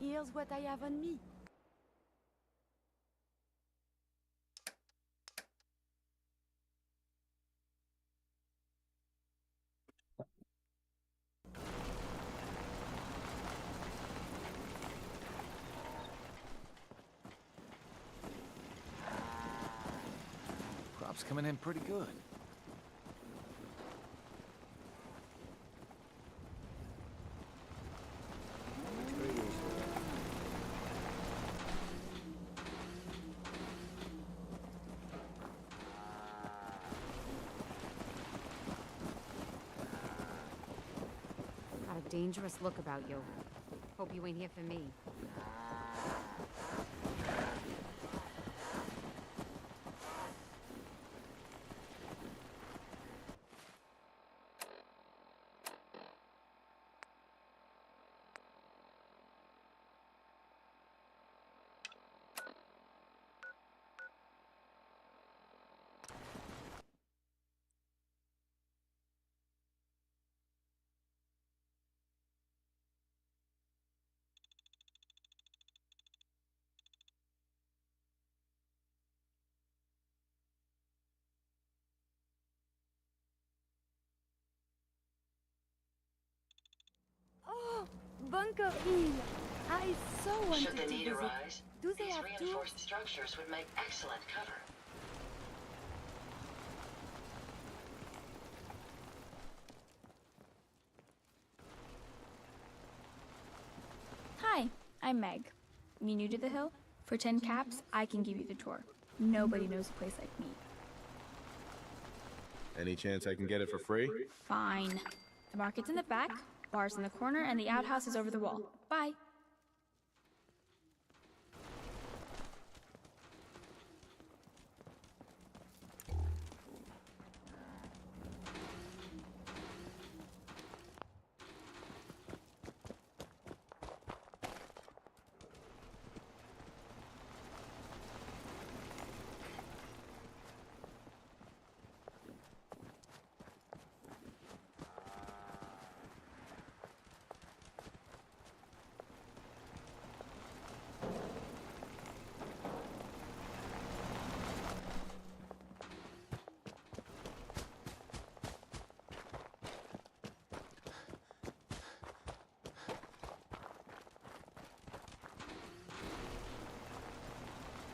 Here's what I have on me. Crop's coming in pretty good. Got a dangerous look about you. Hope you ain't here for me. Oh, Bunker Hill! I so wanted Should the to need visit. arise, Do they these have reinforced structures would make excellent cover. Hi, I'm Meg. You new to the hill? For 10 caps, I can give you the tour. Nobody knows a place like me. Any chance I can get it for free? Fine. The market's in the back, bar's in the corner, and the outhouse is over the wall. Bye.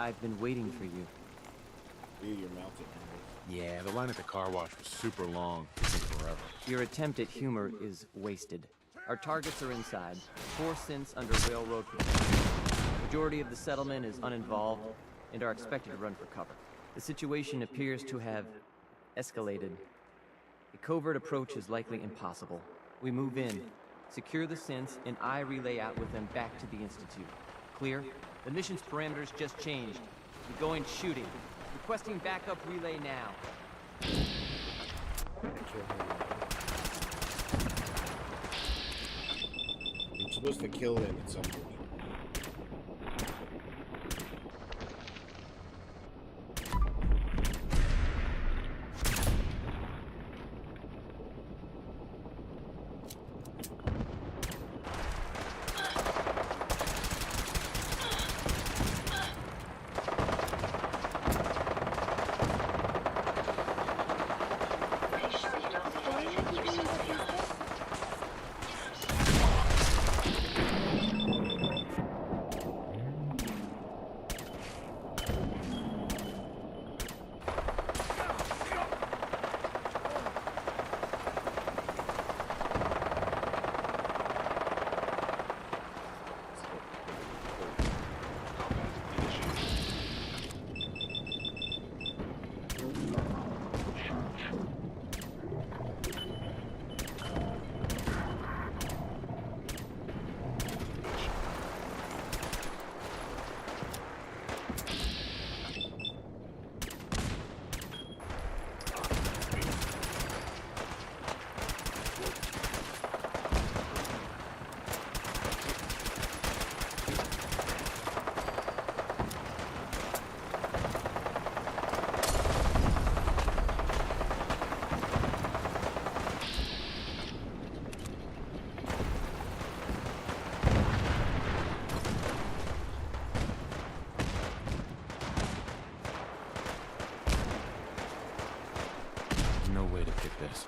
I've been waiting for you. You're melted. Yeah, the line at the car wash was super long. It took forever. Your attempt at humor is wasted. Our targets are inside, 4 synths under railroad protection. Majority of the settlement is uninvolved and are expected to run for cover. The situation appears to have escalated. A covert approach is likely impossible. We move in, secure the synths, and I relay out with them back to the Institute. Clear? The mission's parameters just changed. We're going shooting. Requesting backup relay now. I'm supposed to kill him at some point. Make sure you don't leave anything useful behind. There's no way to pick this.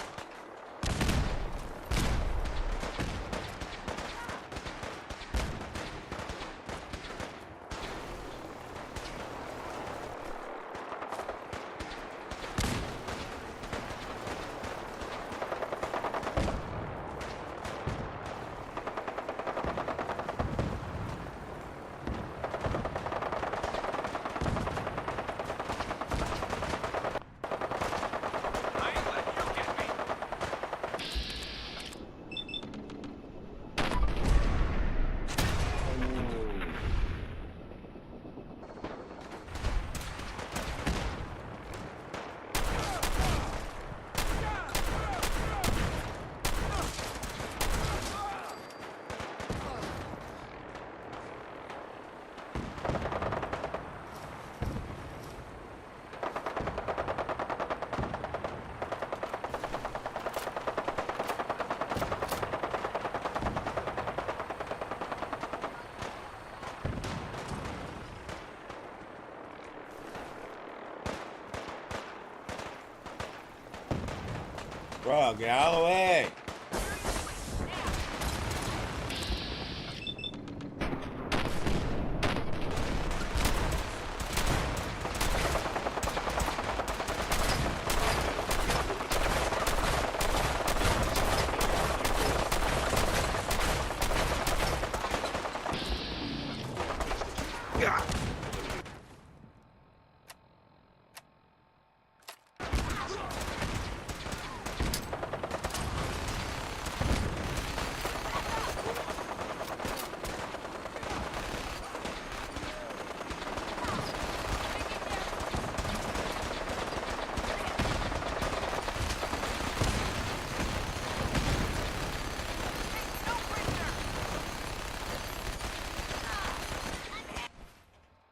Bro, get out of the way!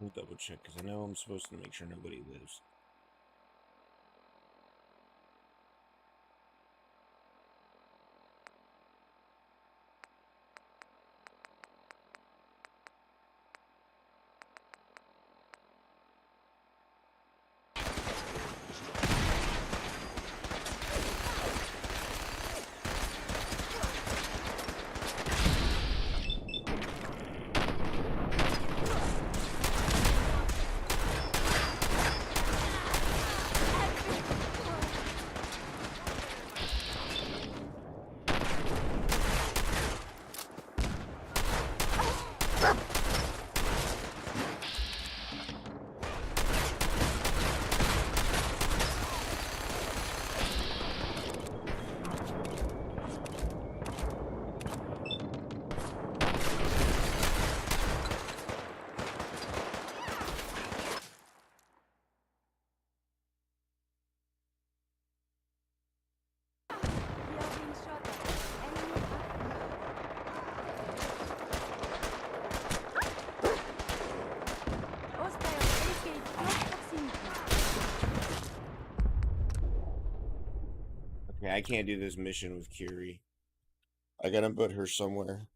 We'll double check because I know I'm supposed to make sure nobody lives. I can't do this mission with Curie. I gotta put her somewhere.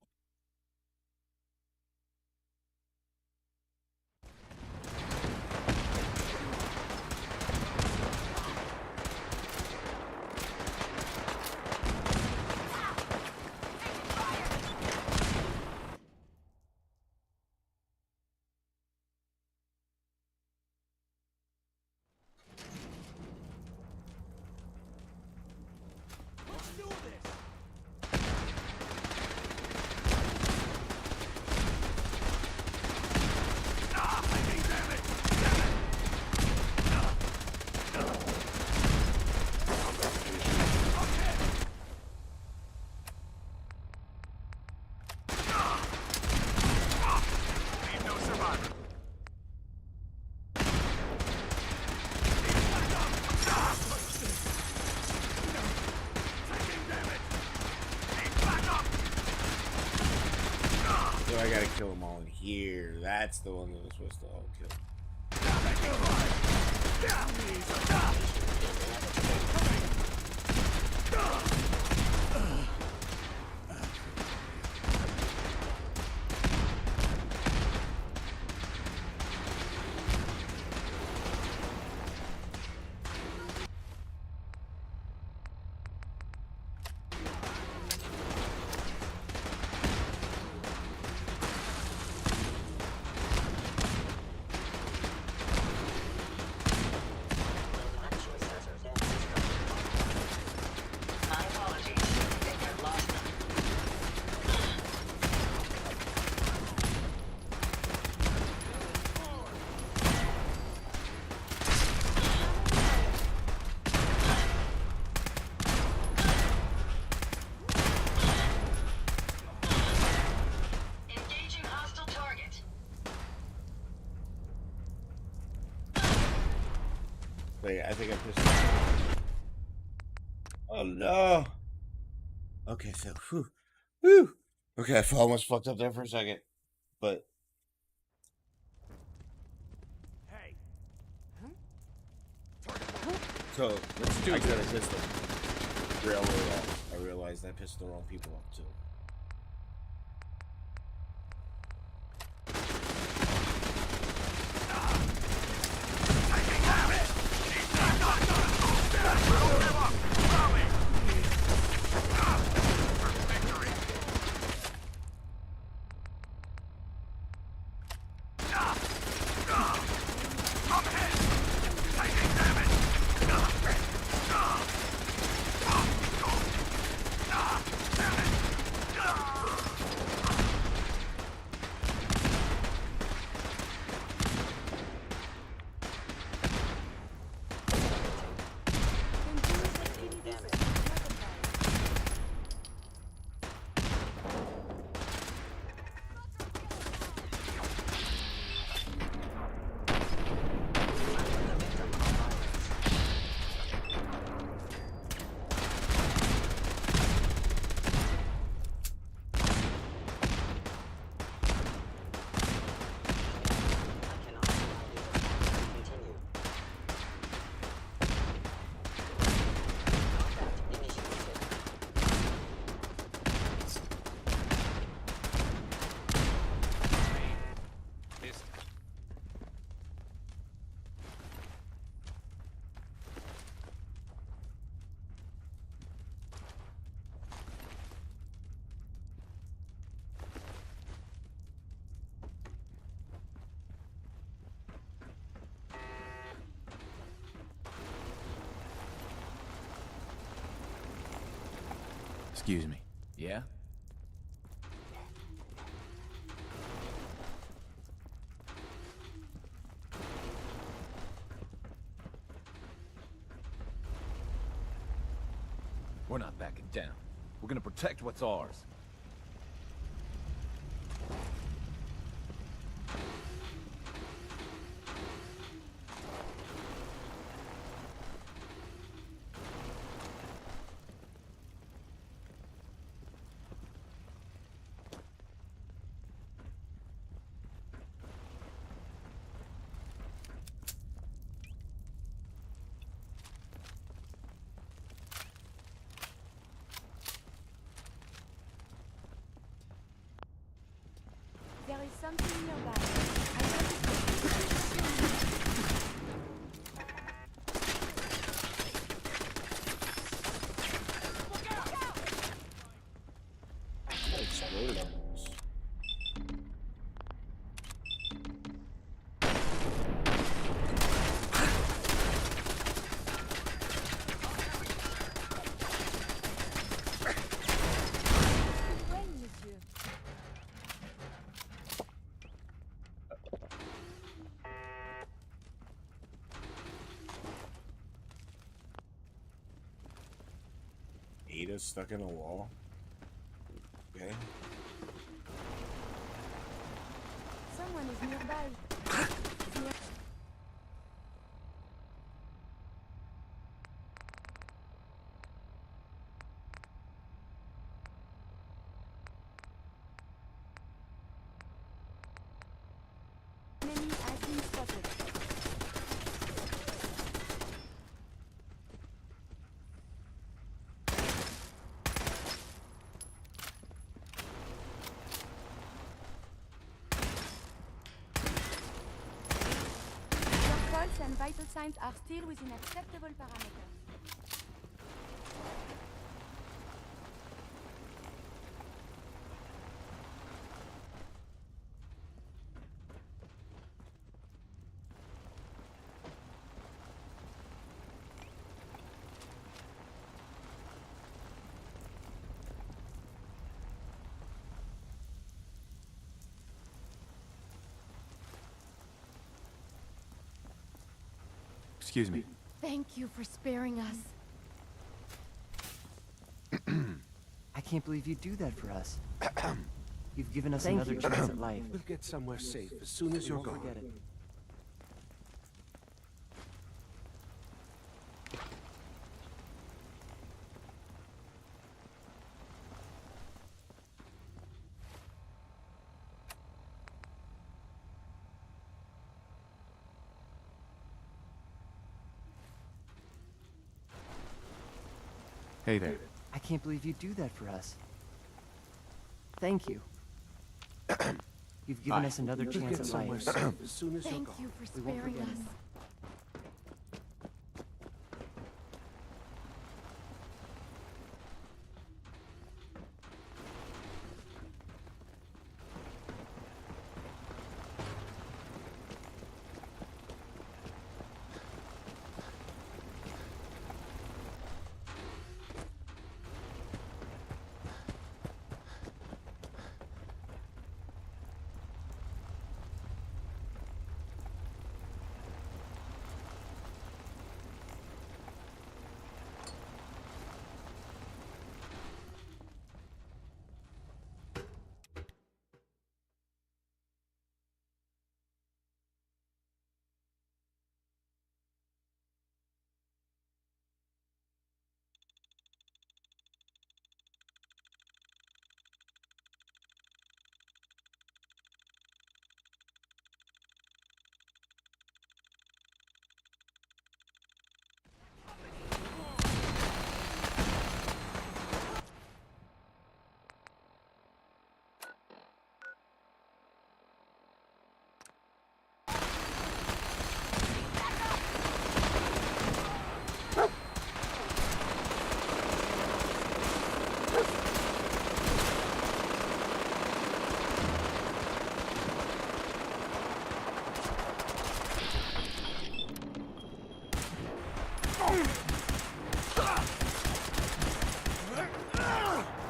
So I gotta kill them all in here. That's the one that was supposed to all kill. My apologies. They have lost them. Engaging hostile target. Wait, I think I pissed. Oh no. Okay, so whew. Okay, I almost fucked up there for a second, but Hey, so let's do I this. could have pissed them real off. I realized I pissed the wrong people off too. Excuse me. Yeah? We're not backing down. We're gonna protect what's ours. something nearby. I noticed That exploded almost. well, monsieur. Ada stuck in a wall. Okay. Someone is nearby. Enemy has been spotted. Your pulse and vital signs are still within acceptable parameters. Excuse me. Thank you for sparing us. I can't believe you'd do that for us. You've given us another chance at life. We'll get somewhere safe as soon as We you're won't gone. forget it. Hey there. I can't believe you'd do that for us. Thank you. You've given us another We'll chance get at somewhere life. safe as soon as you're Thank gone. you for We won't sparing forget us. it.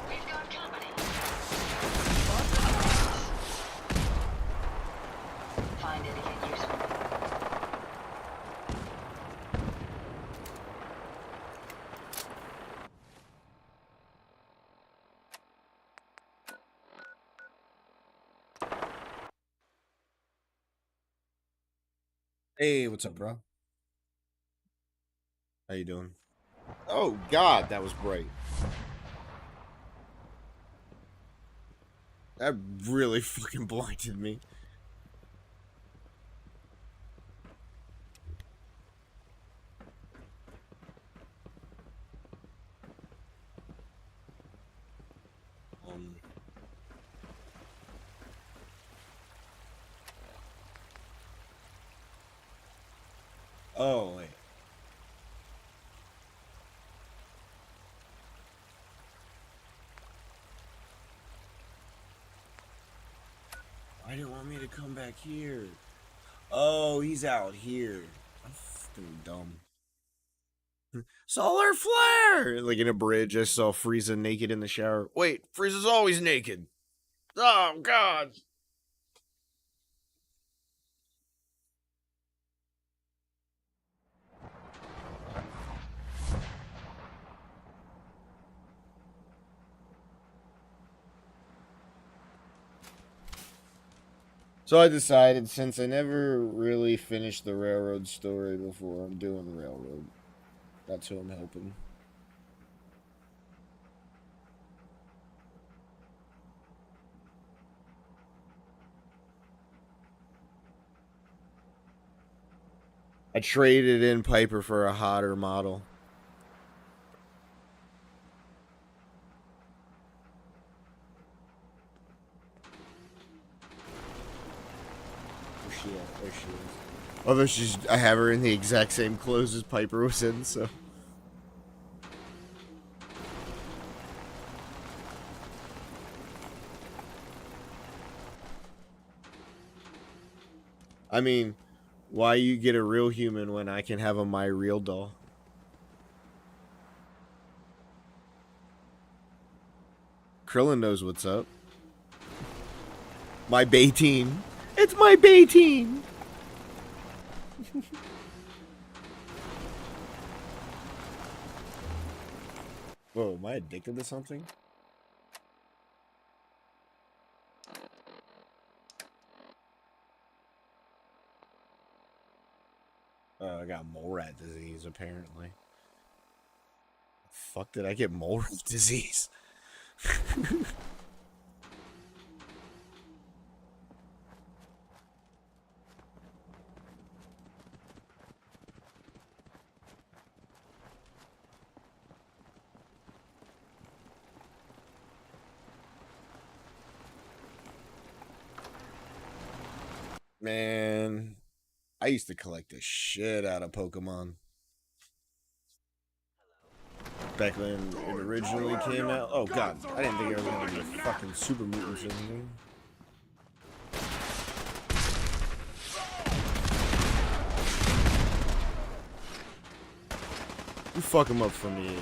We've got company. Find anything useful? Hey, what's up, bro? How you doing? Oh God, that was bright. That really fucking blinded me. Oh, wait. Why do you want me to come back here? Oh, he's out here. I'm fucking dumb. Solar flare! Like in a bridge, I saw Frieza naked in the shower. Wait, Frieza's always naked. Oh, God. So I decided, since I never really finished the railroad story before, I'm doing the railroad. That's who I'm helping. I traded in Piper for a hotter model. Where's she at? There she is. Although I have her in the exact same clothes as Piper was in, so. I mean, why you get a real human when I can have a my real doll? Krillin knows what's up. My Bayteen. It's my Bayteen! Whoa, am I addicted to something? I got mole rat disease, apparently. Fuck, did I get mole rat disease? Man, I used to collect the shit out of Pokemon. Back when it originally came out. Oh god, I didn't think I was gonna give me fucking super mutants or anything. You fuck him up for me.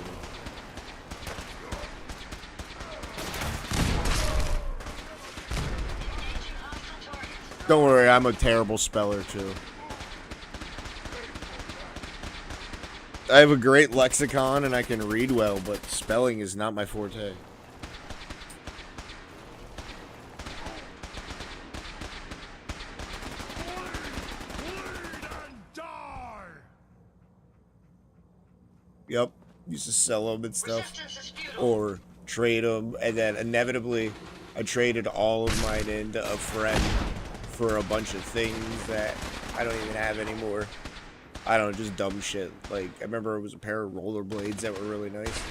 Don't worry, I'm a terrible speller too. I have a great lexicon and I can read well, but spelling is not my forte. Yep, used to sell them and stuff, or trade them, and then inevitably I traded all of mine into a friend for a bunch of things that I don't even have anymore. I don't know, just dumb shit. Like, I remember it was a pair of rollerblades that were really nice.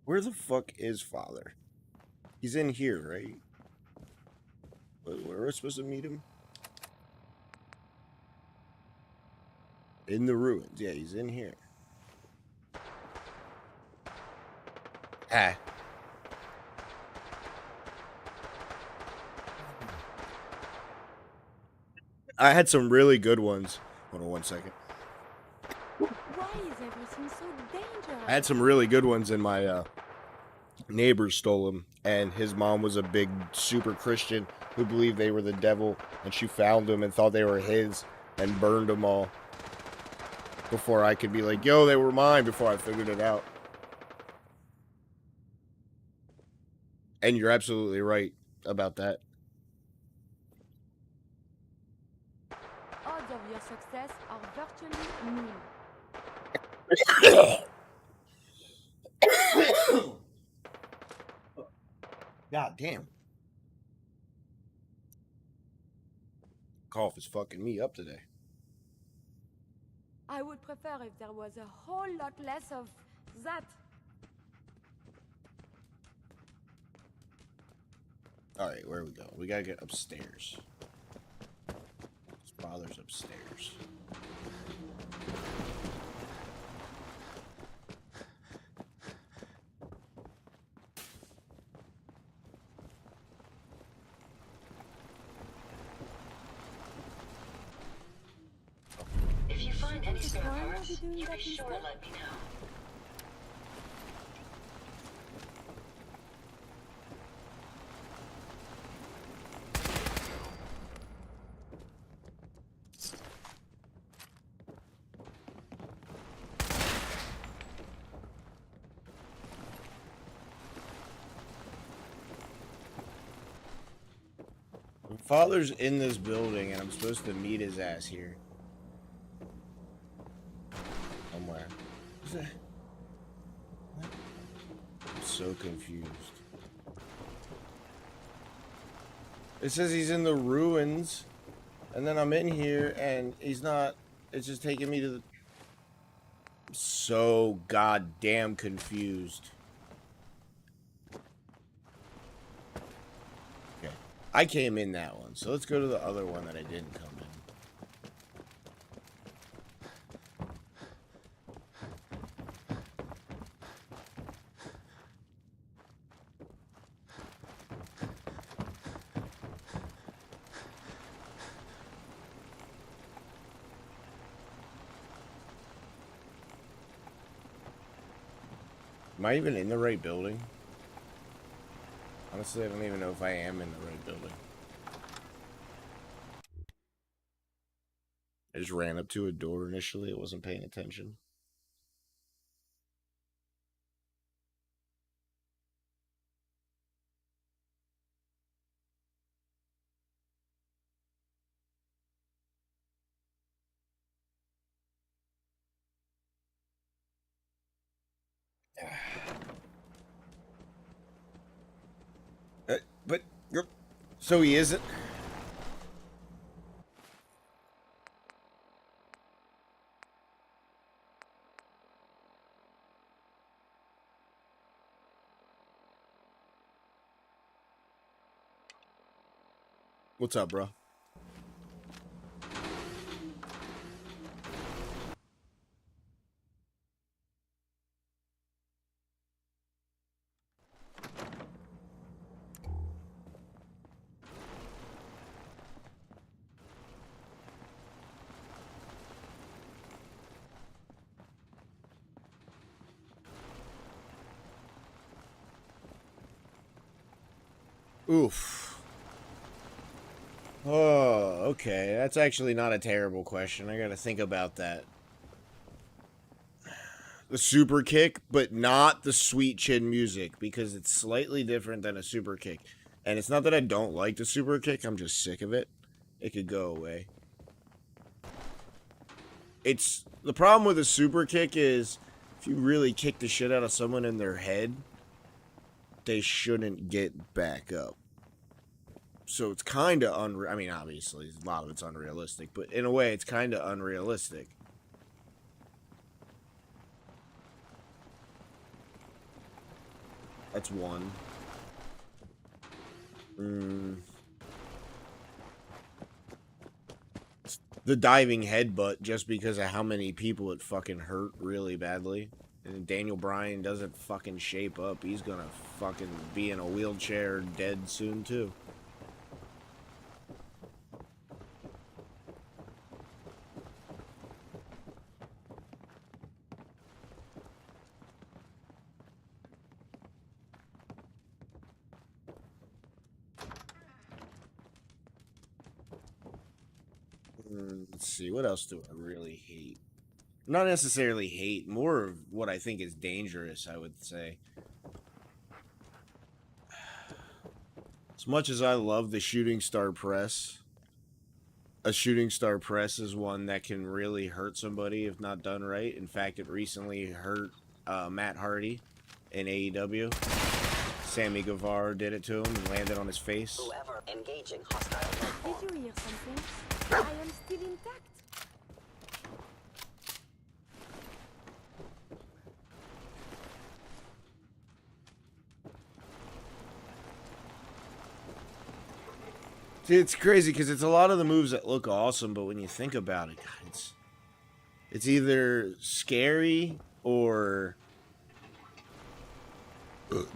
Where the fuck is father? He's in here, right? Where are we supposed to meet him? In the ruins. Yeah, he's in here. Ah. I had some really good ones. Hold on one second. Why is everything so dangerous? I had some really good ones, and my neighbors stole them. And his mom was a big super Christian who believed they were the devil, and she found them and thought they were his and burned them all before I could be like, yo, they were mine, before I figured it out. And you're absolutely right about that. Odds of your success are virtually nil. God damn. Cough is fucking me up today. I would prefer if there was a whole lot less of that. Alright, where we go? We gotta get upstairs. His father's upstairs. If you find any spare Why are we parts, doing you that be sure instead? to let me know. My father's in this building, and I'm supposed to meet his ass here. Somewhere. Is that... What? I'm so confused. It says he's in the ruins, and then I'm in here, and he's not. It's just taking me to the... I'm so goddamn confused. Okay. I came in that one, so let's go to the other one that I didn't come in. Am I even in the right building? Honestly, I don't even know if I am in the right building. I just ran up to a door initially. I wasn't paying attention. But you're... So he isn't... What's up, bro? Oof. Oh, okay. That's actually not a terrible question. I gotta think about that. The super kick, but not the sweet chin music, because it's slightly different than a super kick. And it's not that I don't like the super kick, I'm just sick of it. It could go away. It's... The problem with a super kick is, if you really kick the shit out of someone in their head, they shouldn't get back up. So it's kind of unreal. I mean, obviously, a lot of it's unrealistic, but in a way, it's kind of unrealistic. That's one. The diving headbutt, just because of how many people it fucking hurt really badly. And Daniel Bryan doesn't fucking shape up. He's gonna fucking be in a wheelchair dead soon, too. Let's see, what else do I really hate? Not necessarily hate, more of what I think is dangerous, I would say. As much as I love the shooting star press, a shooting star press is one that can really hurt somebody if not done right. In fact, it recently hurt Matt Hardy in AEW. Sammy Guevara did it to him and landed on his face. Whoever engaging hostile. Did you hear something? I am still intact. See, it's crazy because it's a lot of the moves that look awesome, but when you think about it, God, it's either scary or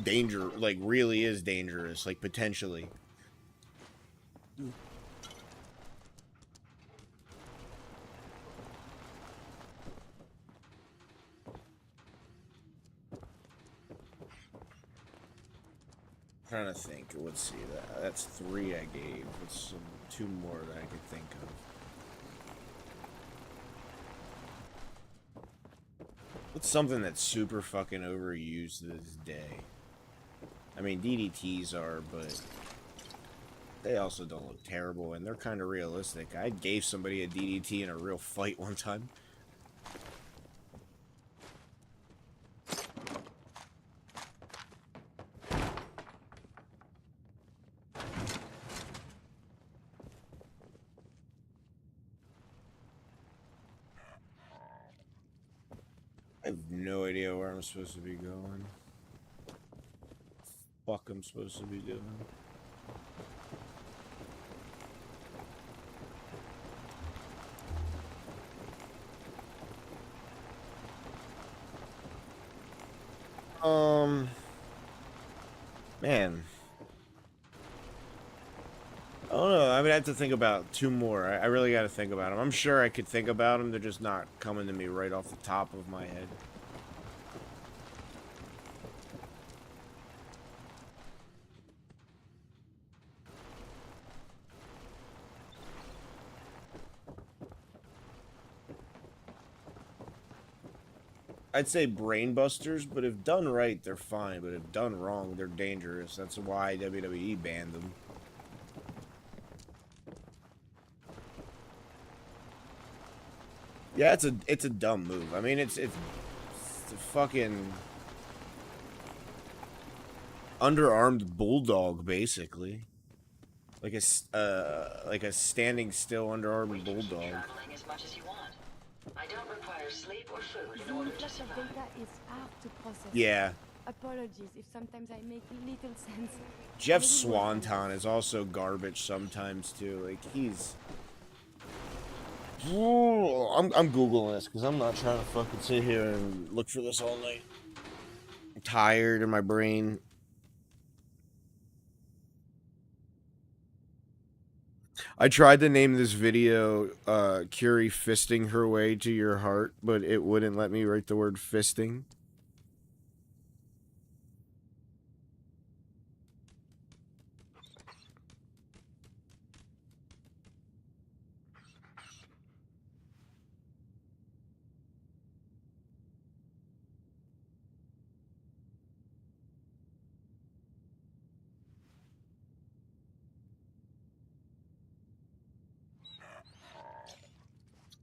danger, like really is dangerous, like potentially. Trying to think. Let's see. That's 3 I gave. What's some 2 more that I could think of? What's something that's super fucking overused to this day? I mean, DDTs are, but they also don't look terrible, and they're kind of realistic. I gave somebody a DDT in a real fight one time. I have no idea where I'm supposed to be going. Fuck I'm supposed to be doing. Man. I don't know. I would have to think about 2 more. I really got to think about them. I'm sure I could think about them. They're just not coming to me right off the top of my head. I'd say brain busters, but if done right, they're fine. But if done wrong, they're dangerous. That's why WWE banned them. Yeah, it's a dumb move. I mean, it's a fucking underarmed bulldog, basically, like a standing still underarmed bulldog. Traveling as much as you want. I don't require sleep or food in The order to influx of survive. data is hard to process. Yeah. Apologies if sometimes I make little sense. Jeff I will work on Swanton is also garbage sometimes too. Like he's. I'm googling this because I'm not trying to fucking sit here and look for this all night. I'm tired in my brain. I tried to name this video Curie fisting her way to your heart, but it wouldn't let me write the word fisting.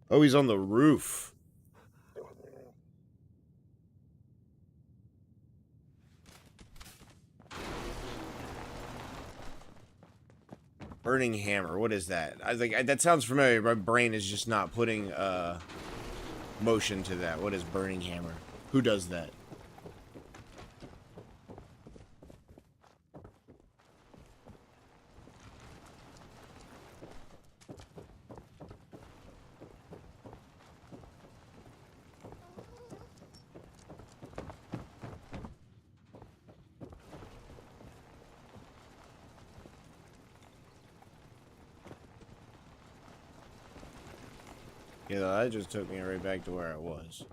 Oh, he's on the roof. Burning hammer. What is that? I think that sounds familiar. My brain is just not putting motion to that. What is burning hammer? Who does that? Yeah, that just took me right back to where I was.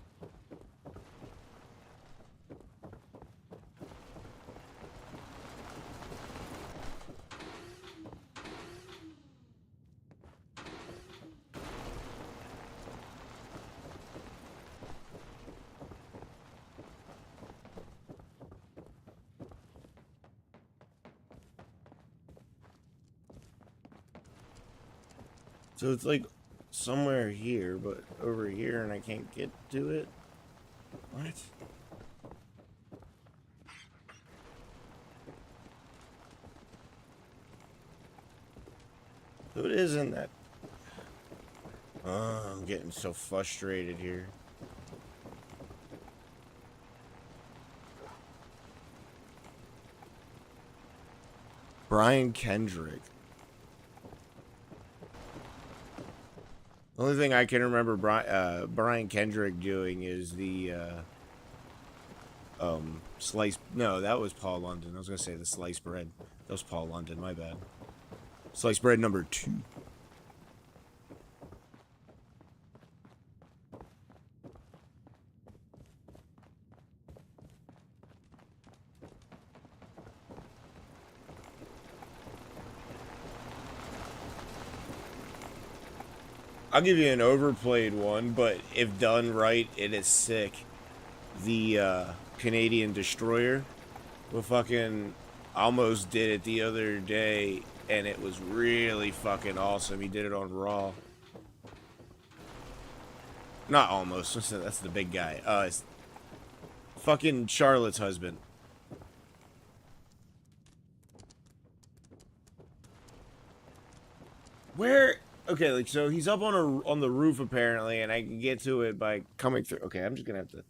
So it's like somewhere here, but over here, and I can't get to it. What? So it isn't that. Oh, I'm getting so frustrated here. Brian Kendrick. The only thing I can remember Brian Kendrick doing is the slice. No, that was Paul London. I was gonna say the sliced bread. That was Paul London. My bad. Sliced bread number 2. I'll give you an overplayed one, but if done right, it is sick. The Canadian Destroyer. We fucking almost did it the other day, and it was really fucking awesome. He did it on Raw. Not almost. That's the big guy. It's fucking Charlotte's husband. Where? Okay, like, so he's up on the roof apparently, and I can get to it by coming through. Okay, I'm just gonna have to.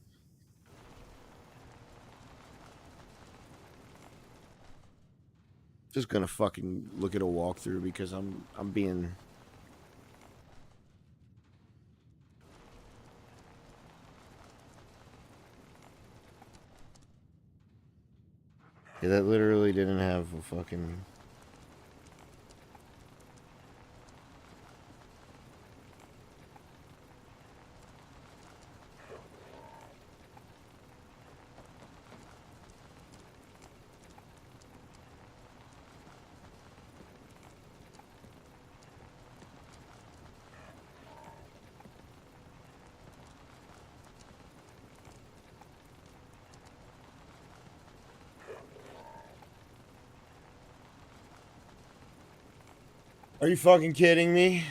Just gonna fucking look at a walkthrough because I'm being. Yeah, that literally didn't have a fucking. Are you fucking kidding me?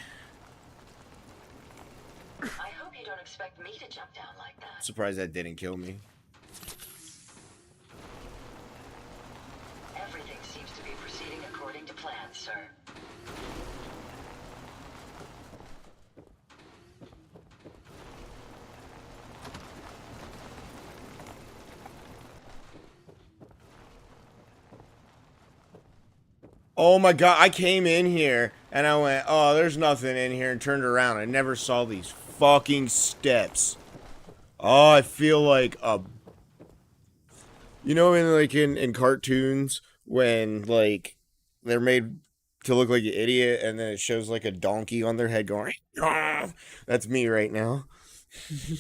I hope you don't expect me to jump down like that. Surprised that didn't kill me. Everything seems to be proceeding according to plan, sir. Oh my god, I came in here and I went, oh, there's nothing in here, and turned around. I never saw these fucking steps. Oh, I feel like a. You know, in cartoons when like they're made to look like an idiot, and then it shows like a donkey on their head going. "Ah." That's me right now. Did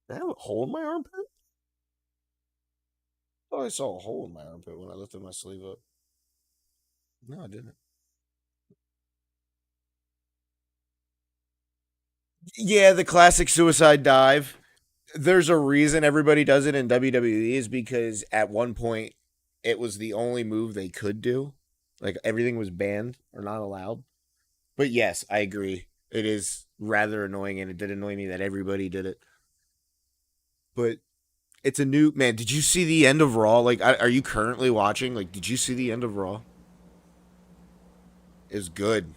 I have a hole in my armpit? Oh, I saw a hole in my armpit when I lifted my sleeve up. No, I didn't. Yeah, the classic suicide dive. There's a reason everybody does it in WWE is because at one point it was the only move they could do. Like everything was banned or not allowed. But yes, I agree. It is rather annoying, and it did annoy me that everybody did it. But it's a new man. Did you see the end of Raw? Like, are you currently watching? Like, did you see the end of Raw? It's good.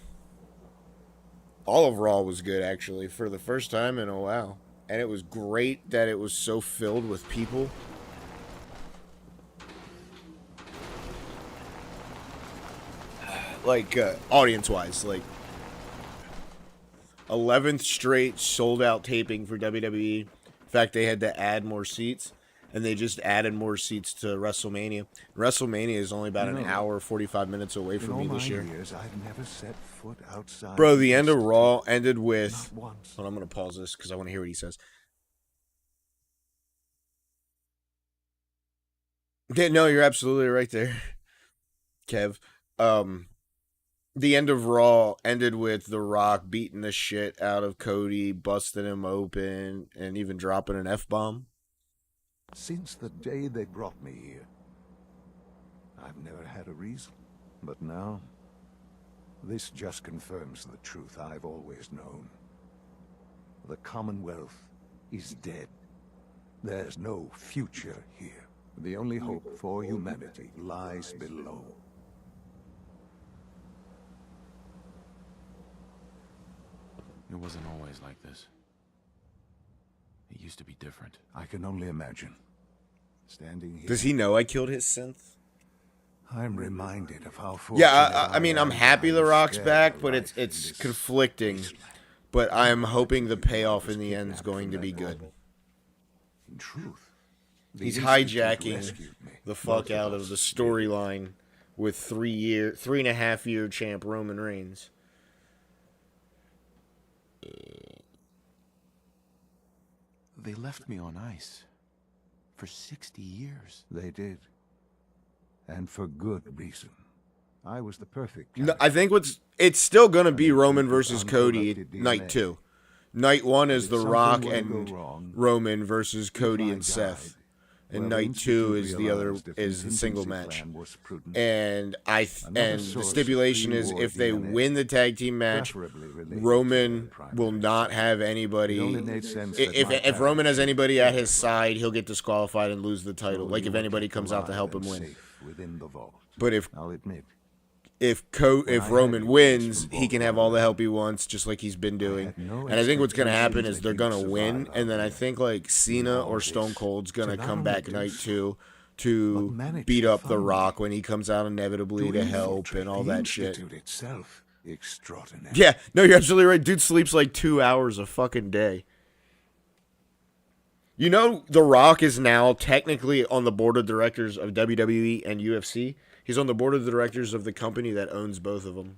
All of Raw was good, actually, for the first time in a while. And it was great that it was so filled with people. Like, audience-wise, like, 11th straight sold-out taping for WWE. In fact, they had to add more seats, and they just added more seats to WrestleMania. WrestleMania is only about an hour, 45 minutes away from me this year. I've never set foot outside. Bro, the end of Raw ended with... Hold on, I'm going to pause this because I want to hear what he says. Yeah, no, you're absolutely right there, Kev. The end of Raw ended with The Rock beating the shit out of Cody, busting him open, and even dropping an F-bomb. Since the day they brought me here, I've never had a reason. But now, this just confirms the truth I've always known. The Commonwealth is dead. There's no future here. The only hope for humanity lies below. It wasn't always like this. It used to be different. I can only imagine. Standing here. Does he know I killed his synth? I'm reminded of how Yeah, I mean, fortunate I'm am happy I The was Rock's spared back, a but life in it's this conflicting. wasteland. But I'm How hoping the quickly payoff was in the end is kidnapped going from to be that good. vault. In truth, the He's Institute hijacking rescued me. the fuck Both out of us the did. storyline with 3.5 year champ Roman Reigns. They left me on ice for 60 years. They did. And for good reason. I was the perfect No, I think it's still gonna be Roman versus Cody uncorrupted night DNA. 2. Night 1 is If The something Rock were to go and wrong, Roman versus Cody I and Seth. died, And well, night the 2 Institute is the other realized a is the single contingency match. plan was prudent. And Another and the source of stipulation is pre-war if they DNA, win the tag team match, preferably related to Roman their primary will not have It anybody. only made sense If that my if Roman has parents anybody should at bear his the side, he'll get disqualified and lose the title. So Like you if were anybody kept comes out to alive help him and win. safe within the vault. But I'll admit, if When I had Roman you wins, from he can have all the help he wants, just like he's been doing. had no And I think what's gonna happen expectations is they're that gonna you'd win, survive and then out I there. think like Cena all or Stone this Cold's to gonna not come only back do night so, 2 but to manage beat to up The find Rock me. when he comes out inevitably to help and all the that shit. Institute itself, extraordinary. Yeah, no, you're absolutely right. Dude sleeps like 2 hours a fucking day. You know, The Rock is now technically on the board of directors of WWE and UFC. He's on the board of directors of the company that owns both of them.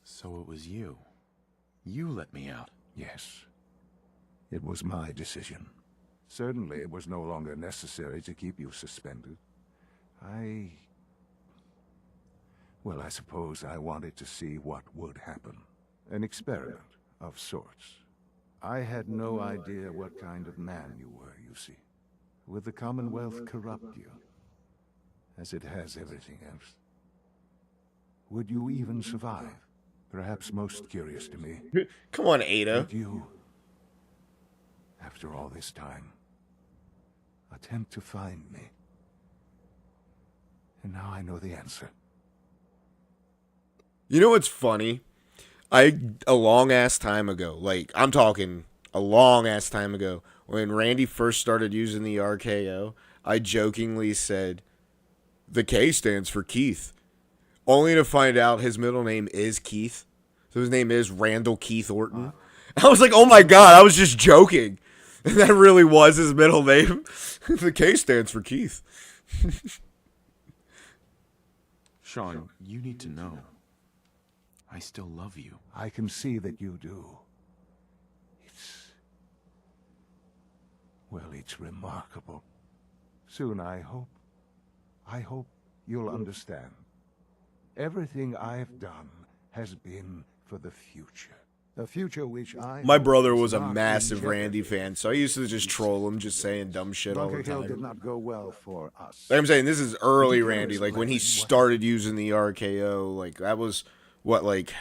So it was you. You let me out. Yes. It was my decision. Certainly it was no longer necessary to keep you suspended. Well, I suppose I wanted to see what would happen. An experiment of sorts. I had no idea what kind of man you were, you see. Would the Commonwealth corrupt you? As it has everything else? Would you even survive? Perhaps most curious to me. Come on, Ada. Would you, after all this time, attempt to find me? And now I know the answer. You know what's funny? A long ass time ago, like I'm talking a long ass time ago, when Randy first started using the RKO, I jokingly said, the K stands for Keith. Only to find out his middle name is Keith. So his name is Randall Keith Orton. I was like, oh my god, I was just joking. And that really was his middle name. The K stands for Keith. Sean, you need to know. I still love you. I can see that you do. It's remarkable. Soon, I hope you'll understand. Everything I've done has been for the future. A future which My hope brother is was a not in massive jeopardy. Randy fan, so I used to just troll him, just saying dumb shit all the Bunker Hill did time. not go well for us. Like I'm saying, this is early You can Randy, like when he explain what- started using the RKO, like that was, what, like,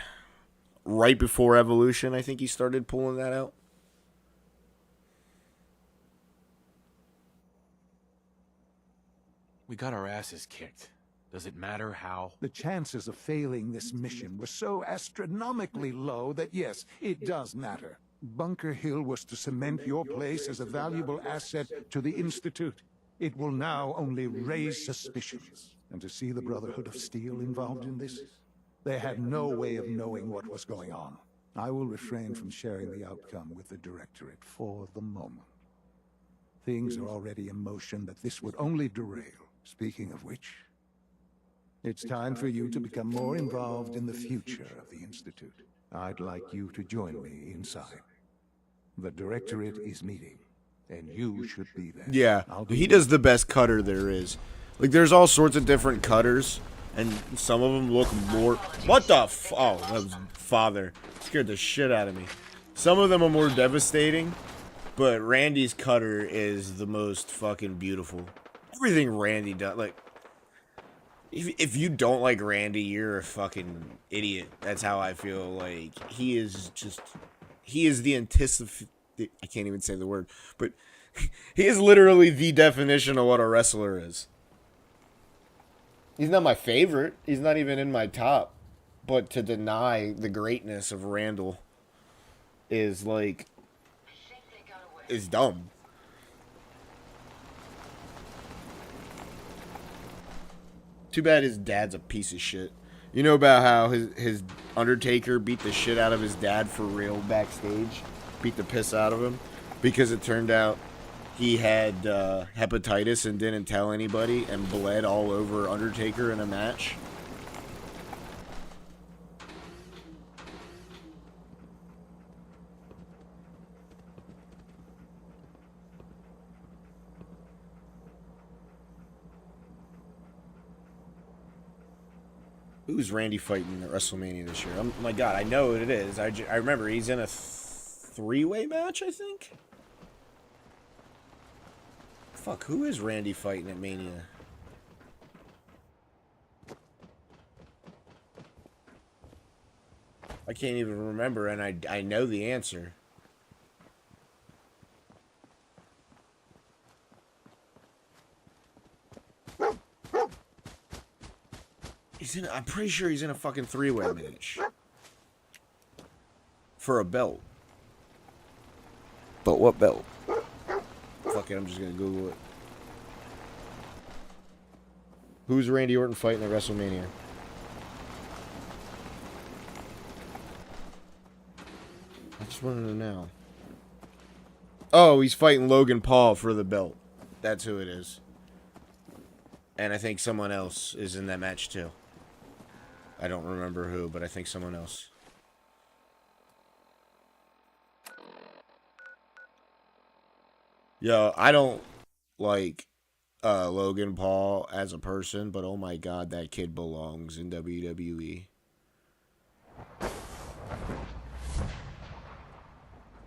right before Evolution, I think he started pulling that out. We got our asses kicked. Does it matter how? The chances of failing this mission were so astronomically low that yes, it does matter. Bunker Hill was to cement your place as a valuable asset to the Institute. It will now only raise suspicions. And to see the Brotherhood of Steel involved in this, they had no way of knowing what was going on. I will refrain from sharing the outcome with the Directorate for the moment. Things are already in motion that this would only derail. Speaking of which, it's time for you to become more involved in the future of the Institute. I'd like you to join me inside. The Directorate is meeting, and you should be there. Yeah, I'll be he there. does the best cutter there is. Like, there's all sorts of different cutters, and some of them look more... What the f... Oh, that was father. Scared the shit out of me. Some of them are more devastating, but Randy's cutter is the most fucking beautiful. Everything Randy does, like... If you don't like Randy, you're a fucking idiot. That's how I feel. Like, he is just... He is the I can't even say the word, but he is literally the definition of what a wrestler is. He's not my favorite. He's not even in my top. But to deny the greatness of Randall is like... is dumb. Too bad his dad's a piece of shit. You know about how his Undertaker beat the shit out of his dad for real backstage? Beat the piss out of him? Because it turned out he had hepatitis and didn't tell anybody and bled all over Undertaker in a match. Who's Randy fighting at WrestleMania this year? Oh my god, I know what it is. I remember he's in a three-way match, I think? Fuck, who is Randy fighting at Mania? I can't even remember, and I know the answer. I'm pretty sure he's in a fucking three-way match. For a belt. But what belt? Fuck it, I'm just gonna Google it. Who's Randy Orton fighting at WrestleMania? I just wanted to know. Oh, he's fighting Logan Paul for the belt. That's who it is. And I think someone else is in that match too. I don't remember who, but I think someone else. Yo, I don't like Logan Paul as a person, but oh my god, that kid belongs in WWE.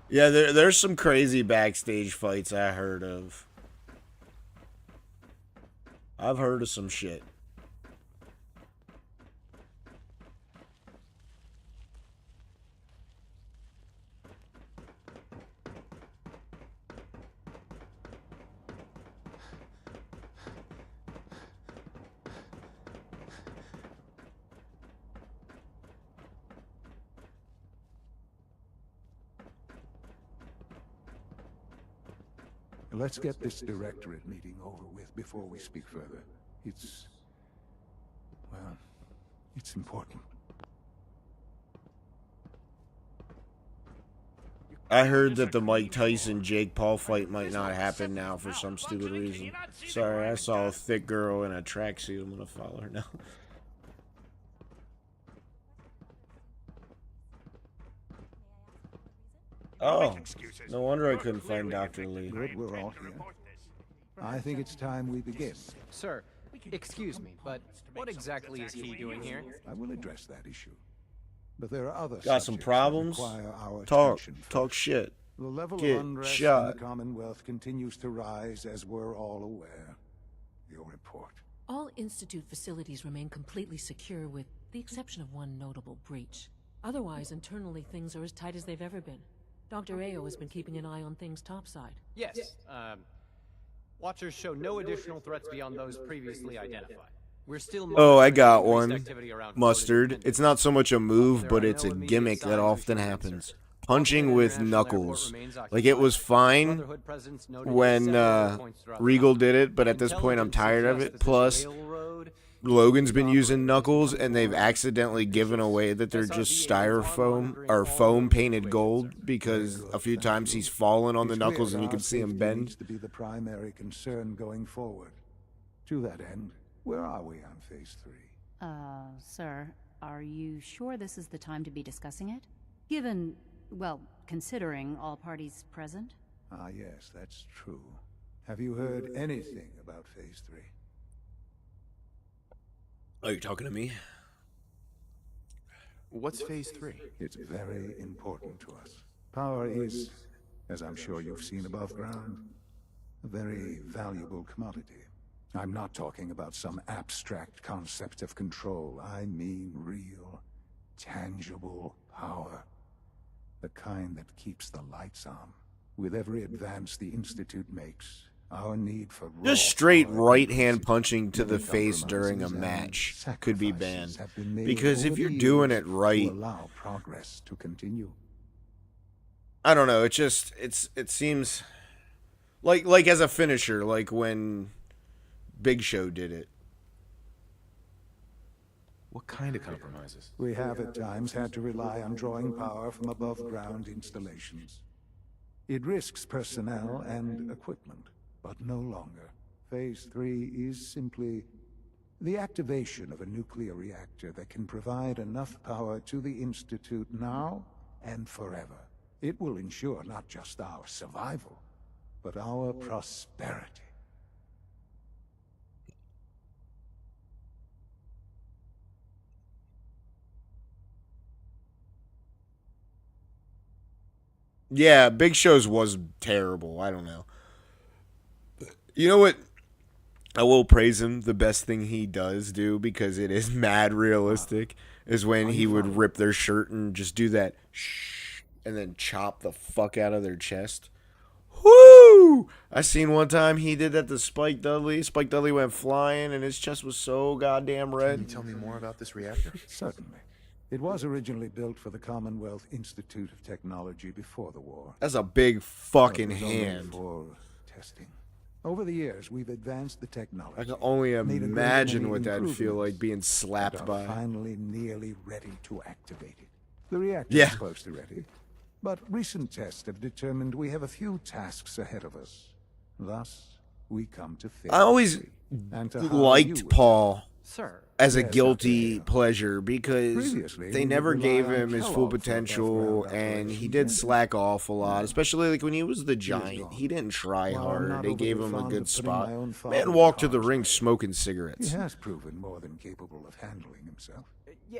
Yeah, there's some crazy backstage fights I heard of. I've heard of some shit. Let's get this directorate meeting over with before we speak further. Well, it's important. I heard that the Mike Tyson-Jake Paul fight might not happen now for some stupid reason. Sorry, I saw a thick girl in a tracksuit. I'm gonna follow her now. Oh, no wonder I couldn't find Dr. Lee. Good, we're all here. I think it's time we begin. Sir, excuse me, but what exactly is he doing here? I will address that issue. But there are other Got some subjects that problems? require our Talk attention talk first. shit. The level Get of unrest shot. in the Commonwealth continues to rise, as we're all aware. Your report. All Institute facilities remain completely secure with the exception of one notable breach. Otherwise, internally things are as tight as they've ever been. Dr. Ao has been keeping an eye on things topside. Yes, Watchers show no additional threats beyond those previously identified. We're still Oh, I got monitoring one. activity around Mustard. It's not so much a move, but it's a gimmick that often happens. Punching with knuckles. Like, it was fine when Regal did it, but at this point I'm tired of it. Plus, Logan's been using knuckles, and they've accidentally given away that they're just styrofoam or foam painted gold, because a few times he's fallen on the knuckles and you can see him bend. Needs to be the primary concern going forward. To that end, where are we on Phase 3? Sir, are you sure this is the time to be discussing it? Given, well, considering all parties present? Ah, yes, that's true. Have you heard anything about Phase 3? Are you talking to me? What's Phase 3? It's very important to us. Power is, as I'm sure you've seen above ground, a very valuable commodity. I'm not talking about some abstract concept of control. I mean real, tangible power. The kind that keeps the lights on. With every advance the Institute makes, our need for Just straight right-hand punching to the face during a match could be banned. Because if you're doing it right, allow progress to continue. I don't know, it seems like as a finisher, like when Big Show did it. What kind of compromises? We have at times had to rely on drawing power from above-ground installations. It risks personnel and equipment, but no longer. Phase 3 is simply the activation of a nuclear reactor that can provide enough power to the Institute now and forever. It will ensure not just our survival, but our prosperity. Yeah, Big Show's was terrible. I don't know. You know what? I will praise him. The best thing he does do, because it is mad realistic, is when he would rip their shirt and just do that shh, and then chop the fuck out of their chest. Whoo! I seen one time he did that to Spike Dudley. Spike Dudley went flying and his chest was so goddamn red. Can you tell me more about this reactor? Certainly. It was originally built for the Commonwealth Institute of Technology before the war. That's a big fucking But it was only hand. for testing. Over the years, we've advanced the technology. I can only made a great imagine many what that'd feel improvements, like being slapped and by. are finally nearly ready to activate it. The reactor Yeah. is close to ready, but recent tests have determined we have a few tasks ahead of us. Thus, we come to phase I always 3. And to how you liked would- Paul Sir. as a Yes, guilty okay. pleasure because Previously, they we never would gave rely on him his Kellogg full for potential, above-ground and he operations, did and- slack off a lot, especially like when he was the giant. gone. He didn't try While I'm hard. not They gave overly him a fond good of putting spot. my own father Man in walked to the harm's ring way. smoking He cigarettes has proven more than capable of handling himself.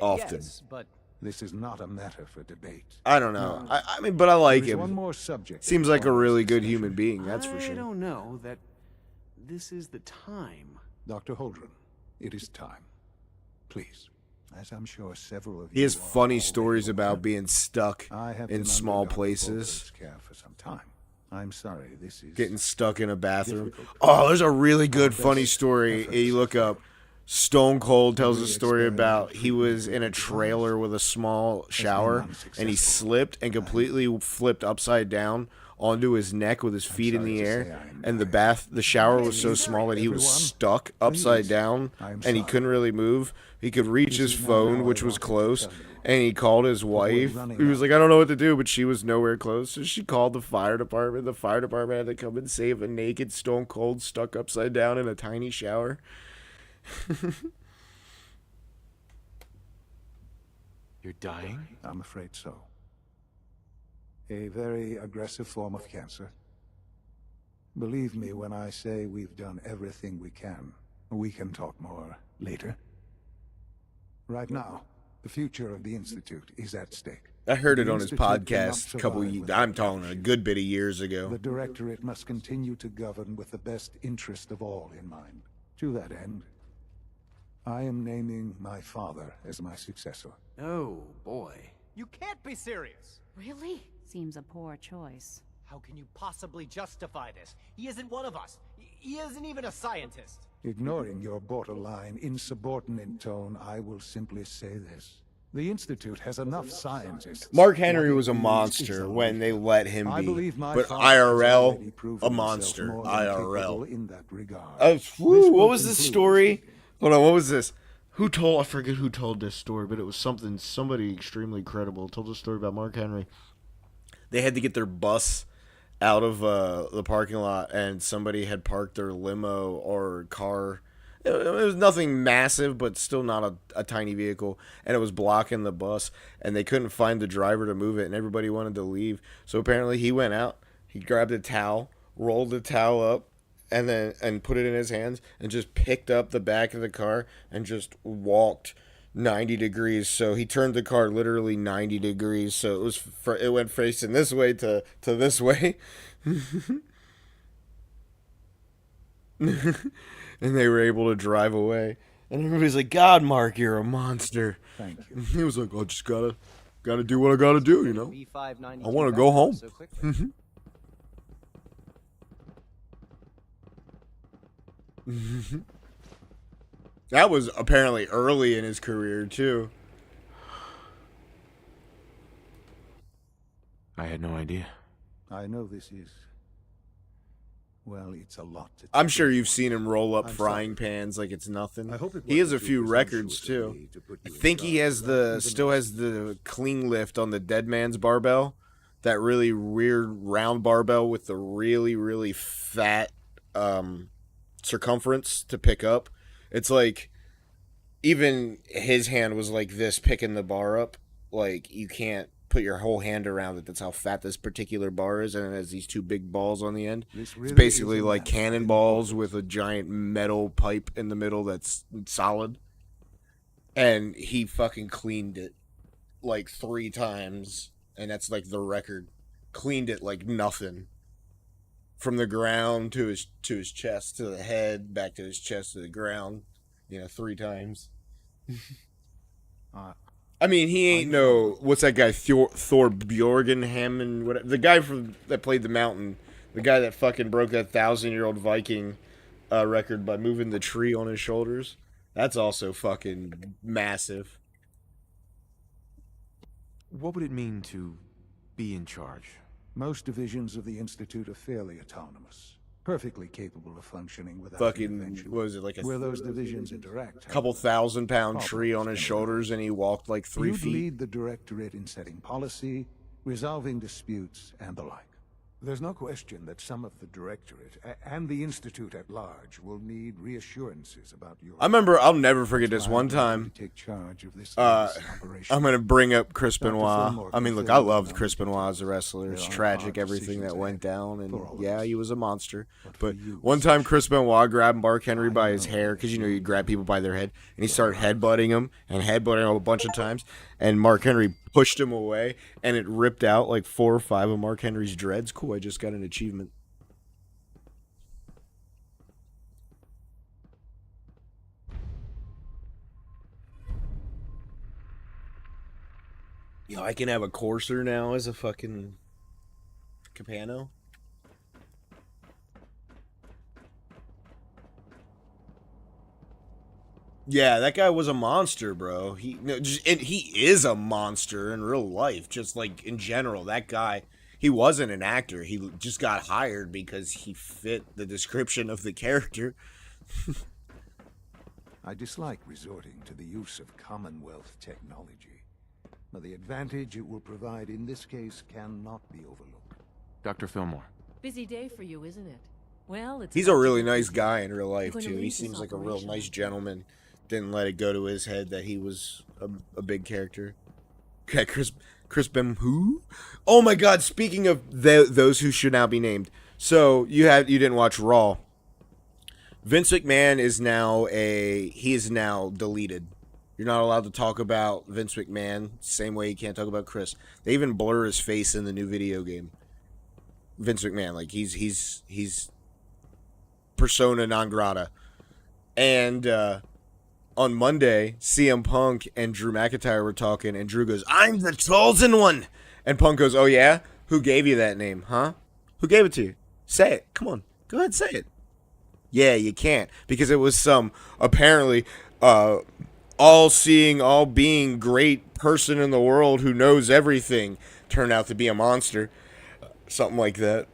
often. Yes, but This is not a matter for debate. I don't know. I mean, but I like There is one him. more subject. Seems in like a Paul's really good discussion. human being, that's for I sure. don't know that this is the time. Dr. Holdren, it is time. Please, as I'm sure several of you He has are funny already stories aware, about being stuck I have in been small under Dr. places. Holdren's care for some time. I'm sorry, this is Getting stuck in a bathroom. difficult. Oh, there's a really good funny Best story. efforts. You look up. Stone Cold tells a story Experimental about he was in a treatment trailer with a small shower and he unsuccessful. slipped and completely flipped upside down onto his neck with his feet in sorry the to air. say I am And the shower was so small that he was Everyone, stuck upside please, down I am and he sorry. couldn't really move. He could reach his This is not phone, how I which was wanted to close, tell you. and he called his wife. running He was out. like, I don't know what to do, but she was nowhere close. So she called the fire department. The fire department had to come and save a naked Stone Cold stuck upside down in a tiny shower. You're dying? I'm afraid so. A very aggressive form of cancer. Believe me when I say we've done everything we can. We can talk more later. Right now, the future of the Institute is at stake. I heard it The on his Institute podcast cannot a couple. survive without I'm talking a leadership. good bit of years ago. The Directorate must continue to govern with the best interest of all in mind. To that end, I am naming my father as my successor. Oh, boy. You can't be serious! Really? Seems a poor choice. How can you possibly justify this? He isn't one of us. He isn't even a scientist. Ignoring your borderline, insubordinate tone, I will simply say this. The Institute has enough scientists. Mark Henry What was a it needs monster is when they only- let him I be. believe my But father has IRL, already proven a himself monster. more than IRL. capable in that regard. What will was this conclude story? this Hold on, what was this? I forget who told this story, but it was somebody extremely credible told a story about Mark Henry. They had to get their bus out of the parking lot, and somebody had parked their limo or car. It was nothing massive, but still not a tiny vehicle, and it was blocking the bus, and they couldn't find the driver to move it, and everybody wanted to leave. So apparently he went out, he grabbed a towel, rolled the towel up, and put it in his hands, and just picked up the back of the car and just walked 90 degrees. So he turned the car literally 90 degrees. So it went facing this way to this way. And they were able to drive away. And everybody's like, God, Mark, you're a monster. Thank you. He was like, I just gotta do what I gotta do, you know? B592 I want to go home. so quickly. That was apparently early in his career, too. I had no idea. I know this is well, it's a lot to I'm take sure in you've at seen him once. roll up I'm frying sorry. pans like it's nothing. I hope it He has a wasn't few too records presumptuous of too. me to put I you in think he charge has without the even still asking. has the clean lift on the dead man's barbell. That really weird round barbell with the really fat circumference to pick up. It's like even his hand was like this picking the bar up. Like you can't put your whole hand around it. That's how fat this particular bar is, and it has these two big balls on the end. This It's really basically is a like match within cannonballs importance. with a giant metal pipe in the middle that's solid. And he fucking cleaned it like 3 times, and that's like the record. Cleaned it like nothing. From the ground to his chest to the head, back to his chest to the ground, 3 times. I mean, he ain't no what's that guy Thor Bjorgen Hammond, whatever, the guy that played the Mountain, the guy that fucking broke that 1,000-year-old Viking record by moving the tree on his shoulders. That's also fucking massive. What would it mean to be in charge? Most divisions of the Institute are fairly autonomous, perfectly capable of functioning without Fucking, intervention. what was it, like a Where those divisions interact, couple 1,000-pound tree on his problems can shoulders, and he walked like 3 You'd feet. lead the directorate in setting policy, resolving disputes, and the like. There's no question that some of the directorate and the institute at large will need reassurances about your. I'll never forget this one time. Take charge of this I'm gonna bring up Chris Benoit. I mean, look, I loved Chris Benoit as a wrestler. It's tragic everything that went down, and yeah, he was a monster. But one time, Chris Benoit grabbed Mark Henry by his hair, because you grab people by their head, and he started headbutting him a bunch of times, and Mark Henry pushed him away, and it ripped out like 4 or 5 of Mark Henry's dreads. Cool, I just got an achievement. Yo, I can have a courser now as a fucking Capano. Yeah, that guy was a monster, bro. And he is a monster in real life, just like in general. That guy, he wasn't an actor. He just got hired because he fit the description of the character. I dislike resorting to the use of Commonwealth technology, but the advantage it will provide in this case cannot be overlooked. Dr. Fillmore. Busy day for you, isn't it? Well, it's He's a really nice guy in real life, You're gonna too. He lead this seems like a real operation, nice aren't you? gentleman. Didn't let it go to his head that he was a big character. Okay, Chris Ben who? Oh my God! Speaking of those who should now be named, so you didn't watch Raw. Vince McMahon is now deleted. You're not allowed to talk about Vince McMahon same way you can't talk about Chris. They even blur his face in the new video game. Vince McMahon, like he's persona non grata, and on Monday, CM Punk and Drew McIntyre were talking, and Drew goes, "I'm the chosen one," and Punk goes, "Oh yeah, who gave you that name, huh? Who gave it to you? Say it. Come on, go ahead, say it." Yeah, you can't, because it was some apparently all-seeing, all-being great person in the world who knows everything turned out to be a monster, something like that.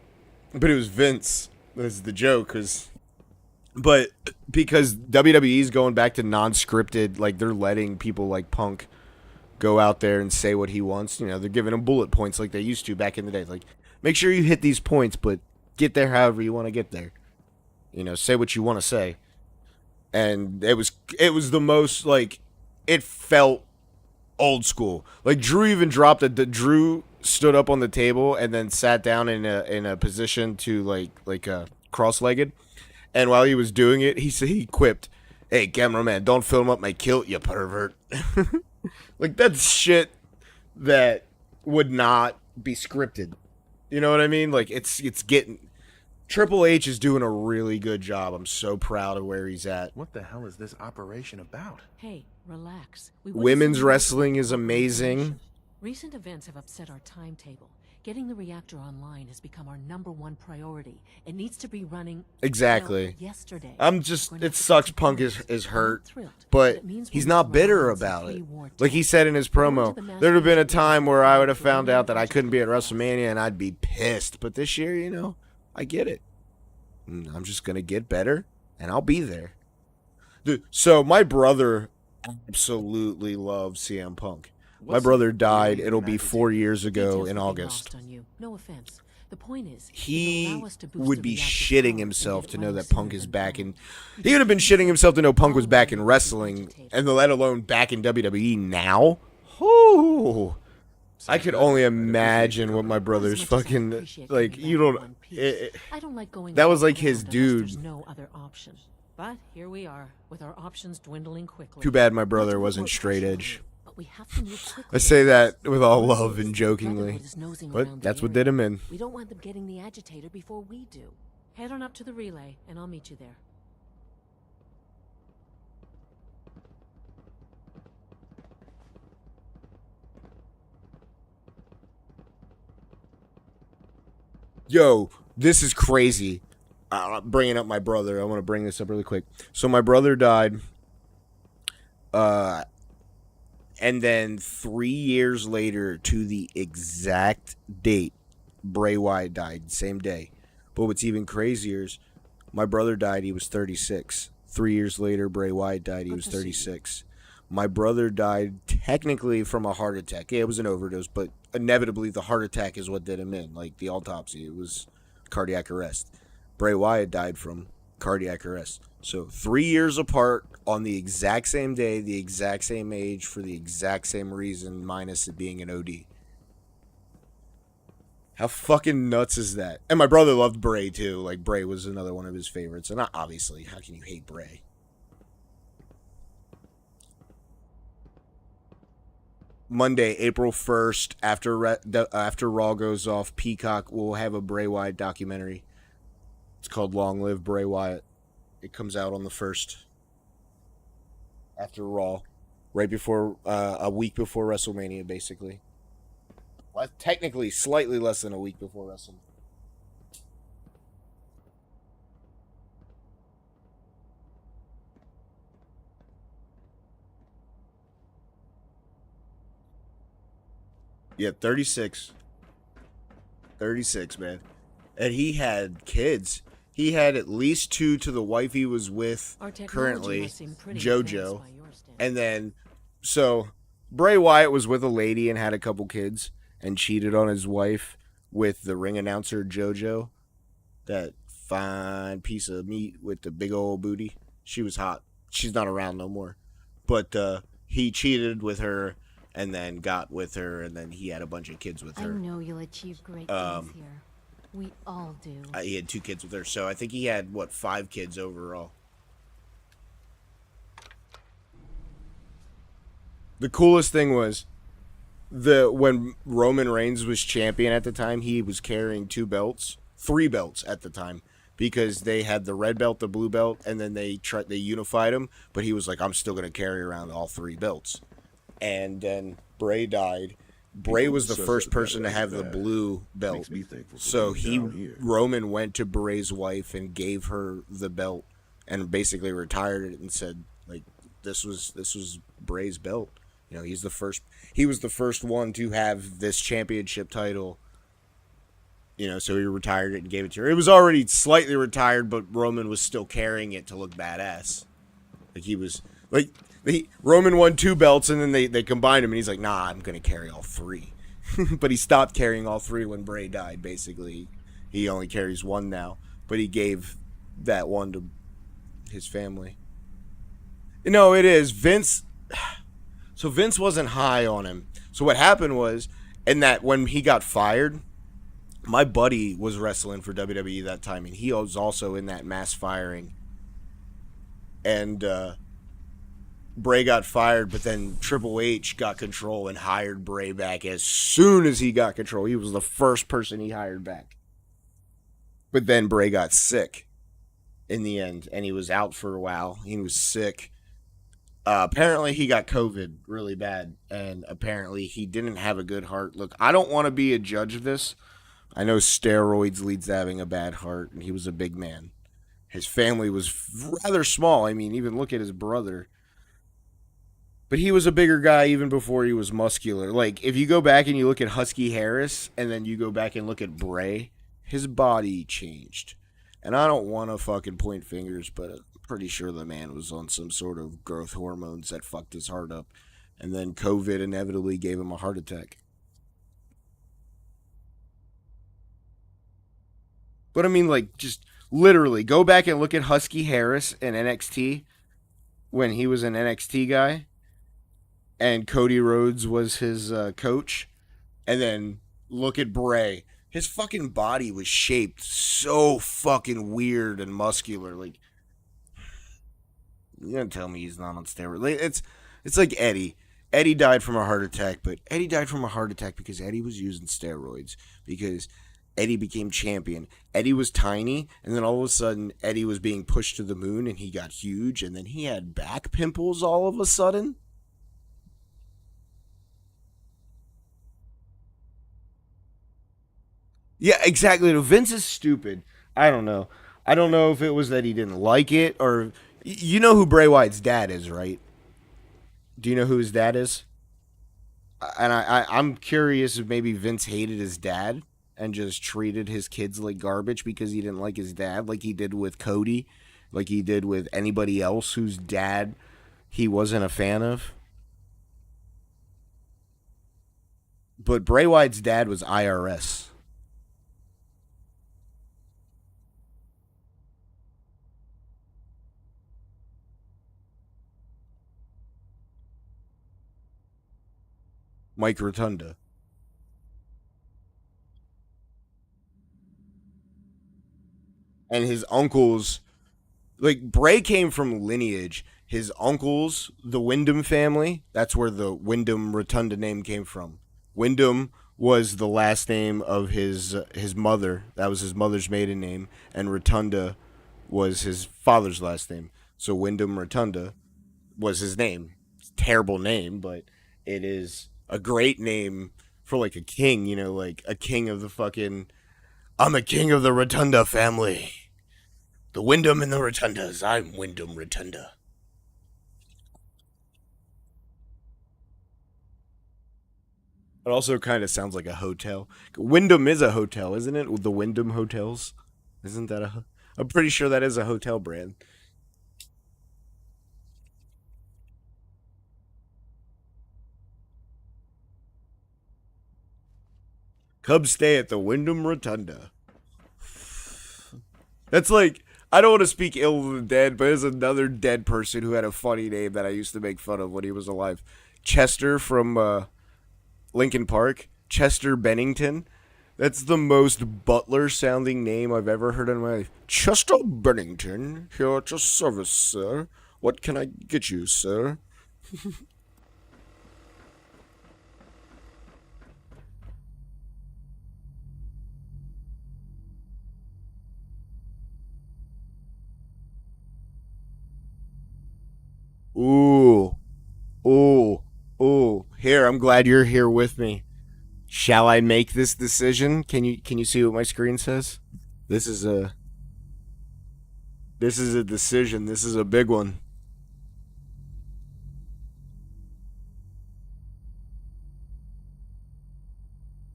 But it was Vince. That's the joke, but because WWE's going back to non-scripted, like they're letting people like Punk go out there and say what he wants. They're giving him bullet points like they used to back in the day. Like, make sure you hit these points, but get there however you want to get there. Say what you want to say. And it was the most, like, it felt old school. Like, Drew even dropped it. Drew stood up on the table and then sat down in a position to like cross-legged. And while he was doing it, he quipped, "Hey, cameraman, don't film up my kilt, you pervert." Like, that's shit that would not be scripted. You know what I mean? Like, it's getting... Triple H is doing a really good job. I'm so proud of where he's at. What the hell is this operation about? Hey, relax. Women's wrestling is amazing. Recent events have upset our timetable. Getting the reactor online has become our #1 priority. It needs to be running Exactly. yesterday. It sucks Punk is hurt, but he's not bitter about it. Like he said in his promo, there'd have been a time where I would have found out that I couldn't be at WrestleMania and I'd be pissed. But this year, I get it. I'm just gonna get better, and I'll be there. Dude, so my brother absolutely loves CM Punk. My brother died. It'll be 4 years ago in August. No offense. The point is, He would be shitting himself to know that Punk is back in. He would have been shitting himself to know Punk was back in wrestling, and let alone back in WWE now. Whoo! I could only imagine what my brother's fucking like. You don't. I don't like going. That was like his dude. There's no other option. But here we are, with our options dwindling quickly. Too bad my brother wasn't straight edge. But we have to move quickly. I say that with all love and jokingly, but that's what did him in. We don't want them getting the agitator before we do. Head on up to the relay, and I'll meet you there. Yo, this is crazy. I'm bringing up my brother. I want to bring this up really quick. So my brother died. And then 3 years later, to the exact date, Bray Wyatt died, same day. But what's even crazier is my brother died, he was 36. 3 years later, Bray Wyatt died, he was 36. My brother died technically from a heart attack. Yeah, it was an overdose, but inevitably the heart attack is what did him in. Like the autopsy, it was cardiac arrest. Bray Wyatt died from cardiac arrest. So 3 years apart on the exact same day, the exact same age, for the exact same reason, minus it being an OD. How fucking nuts is that? And my brother loved Bray too. Like Bray was another one of his favorites. And obviously, how can you hate Bray? Monday, April 1st, after Raw goes off, Peacock will have a Bray Wyatt documentary. It's called Long Live Bray Wyatt. It comes out on the 1st. After Raw. Right before, a week before WrestleMania, basically. Well, technically, slightly less than a week before WrestleMania. Yeah, 36. 36, man. And he had kids. He had at least 2 to the wife he was with currently, JoJo. And then, so, Bray Wyatt was with a lady and had a couple kids and cheated on his wife with the ring announcer, JoJo. That fine piece of meat with the big old booty. She was hot. She's not around no more. But he cheated with her and then got with her, and then he had a bunch of kids with her. I know you'll achieve great things here. We all do. He had 2 kids with her, so I think he had, 5 kids overall. The coolest thing was, when Roman Reigns was champion at the time, he was carrying 2 belts, 3 belts at the time, because they had the red belt, the blue belt, and then they unified them, but he was like, I'm still going to carry around all 3 belts. And then Bray died. Bray was the first person to have the blue belt. So Roman went to Bray's wife and gave her the belt and basically retired it and said, like, this was Bray's belt. You know, he was the first one to have this championship title. You know, so he retired it and gave it to her. It was already slightly retired, but Roman was still carrying it to look badass. Like he was like Roman won 2 belts, and then they combined him, and he's like, nah, I'm going to carry all 3. But he stopped carrying all 3 when Bray died, basically. He only carries 1 now. But he gave that 1 to his family. No, it is. Vince... So Vince wasn't high on him. So what happened was, and that when he got fired, my buddy was wrestling for WWE that time, and he was also in that mass firing. And, Bray got fired, but then Triple H got control and hired Bray back as soon as he got control. He was the first person he hired back. But then Bray got sick in the end, and he was out for a while. He was sick. Apparently, he got COVID really bad, and apparently he didn't have a good heart. Look, I don't want to be a judge of this. I know steroids leads to having a bad heart, and he was a big man. His family was rather small. I mean, even look at his brother. But he was a bigger guy even before he was muscular. Like, if you go back and you look at Husky Harris, and then you go back and look at Bray, his body changed. And I don't want to fucking point fingers, but I'm pretty sure the man was on some sort of growth hormones that fucked his heart up. And then COVID inevitably gave him a heart attack. But I mean, like, just literally go back and look at Husky Harris in NXT when he was an NXT guy and Cody Rhodes was his coach. And then look at Bray. His fucking body was shaped so fucking weird and muscular. Like, you're gonna tell me he's not on steroids? Like, it's like Eddie. Eddie died from a heart attack, but Eddie died from a heart attack because Eddie was using steroids. Because Eddie became champion. Eddie was tiny, and then all of a sudden, Eddie was being pushed to the moon, and he got huge, and then he had back pimples all of a sudden. Yeah, exactly. Vince is stupid. I don't know. I don't know if it was that he didn't like it, or you know who Bray Wyatt's dad is, right? Do you know who his dad is? And I'm curious if maybe Vince hated his dad and just treated his kids like garbage because he didn't like his dad, like he did with Cody, like he did with anybody else whose dad he wasn't a fan of. But Bray Wyatt's dad was IRS. Mike Rotunda. And his uncles, like Bray came from lineage. His uncles, the Wyndham family, that's where the Wyndham Rotunda name came from. Wyndham was the last name of his mother. That was his mother's maiden name, and Rotunda was his father's last name. So Wyndham Rotunda was his name. It's a terrible name, but it is a great name for like a king, like a king of the fucking I'm a king of the Rotunda family. The Wyndham and the Rotundas. I'm Wyndham Rotunda. It also kind of sounds like a hotel. Wyndham is a hotel, isn't it? The Wyndham Hotels. Isn't that a? I'm pretty sure that is a hotel brand. Come stay at the Wyndham Rotunda. That's like I don't want to speak ill of the dead, but there's another dead person who had a funny name that I used to make fun of when he was alive. Chester from Lincoln Park. Chester Bennington. That's the most butler sounding name I've ever heard in my life. Chester Bennington, here at your service, sir. What can I get you, sir? Ooh. Ooh. Ooh. Here, I'm glad you're here with me. Shall I make this decision? Can you see what my screen says? This is a this is a decision. This is a big one.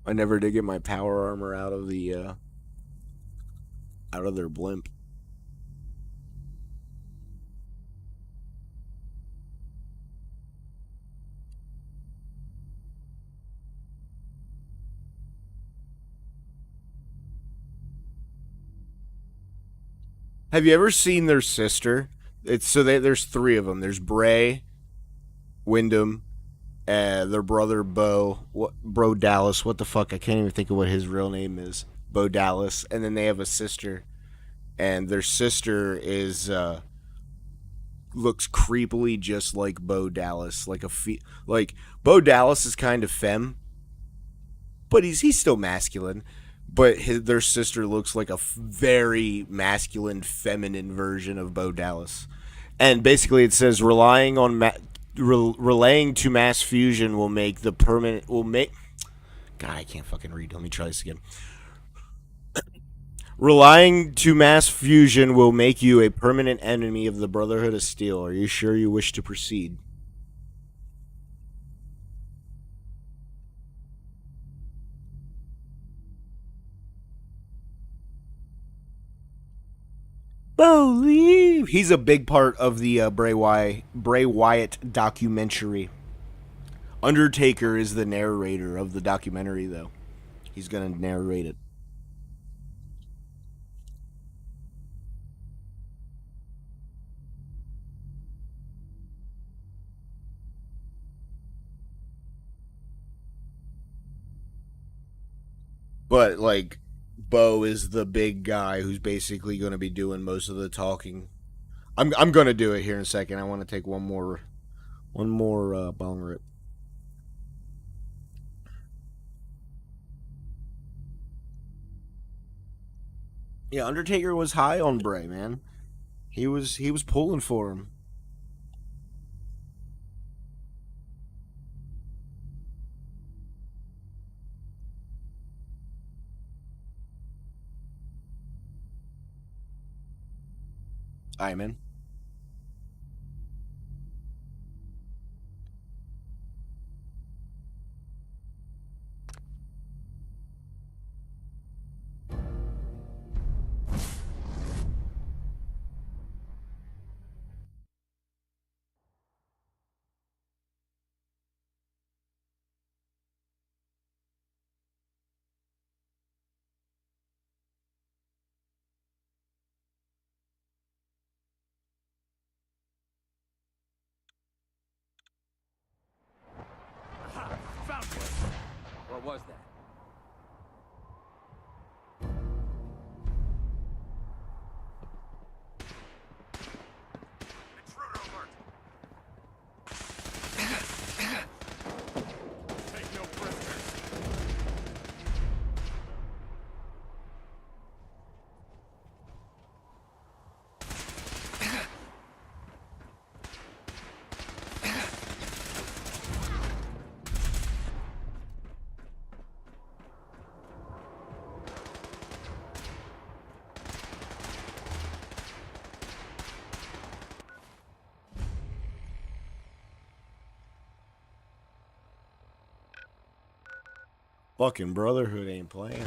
I never did get my power armor out of their blimp. Have you ever seen their sister? There's three of them. There's Bray, Wyndham, their brother Bro Dallas. What the fuck? I can't even think of what his real name is. Bo Dallas, and then they have a sister, and their sister is looks creepily just like Bo Dallas, like Bo Dallas is kind of femme, but he's still masculine. But their sister looks like a very masculine, feminine version of Bo Dallas. And basically, it says relaying to mass fusion will make the permanent will make. God, I can't fucking read. Let me try this again. Relying to mass fusion will make you a permanent enemy of the Brotherhood of Steel. Are you sure you wish to proceed? believe. He's a big part of the Bray Wyatt documentary. Undertaker is the narrator of the documentary, though. He's gonna narrate it. But, like, Bo is the big guy who's basically going to be doing most of the talking. I'm going to do it here in a second. I want to take one more bong rip. Yeah, Undertaker was high on Bray, man. He was pulling for him. Aye, man. What was that? Fucking Brotherhood ain't playing.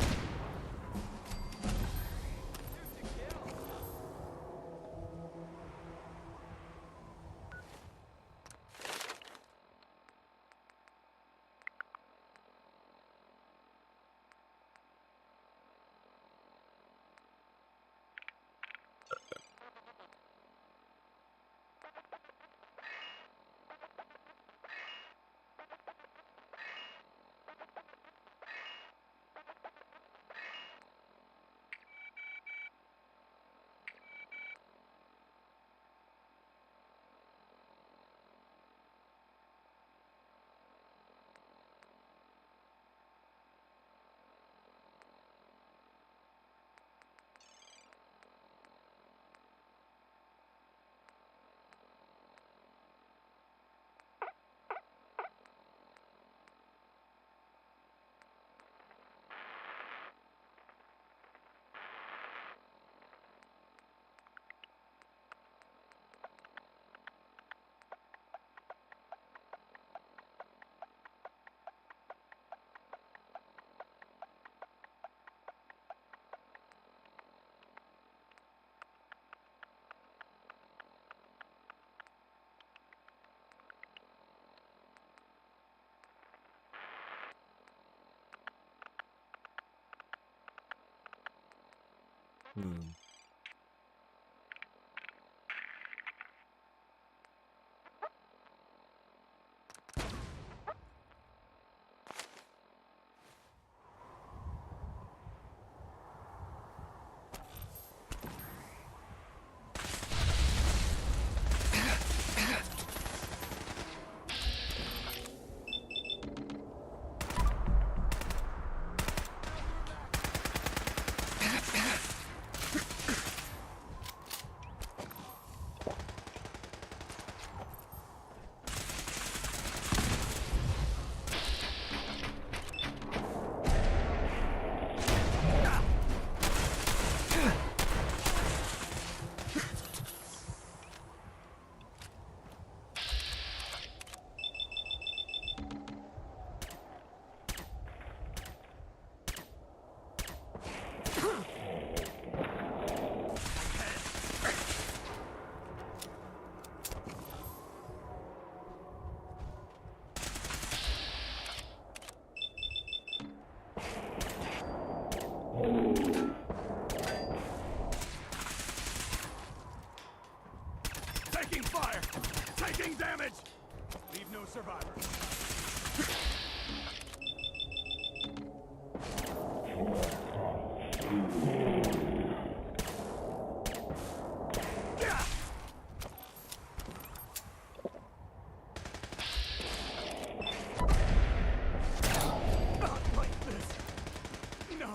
Taking fire! Taking damage! Leave no survivors. Not like this. No.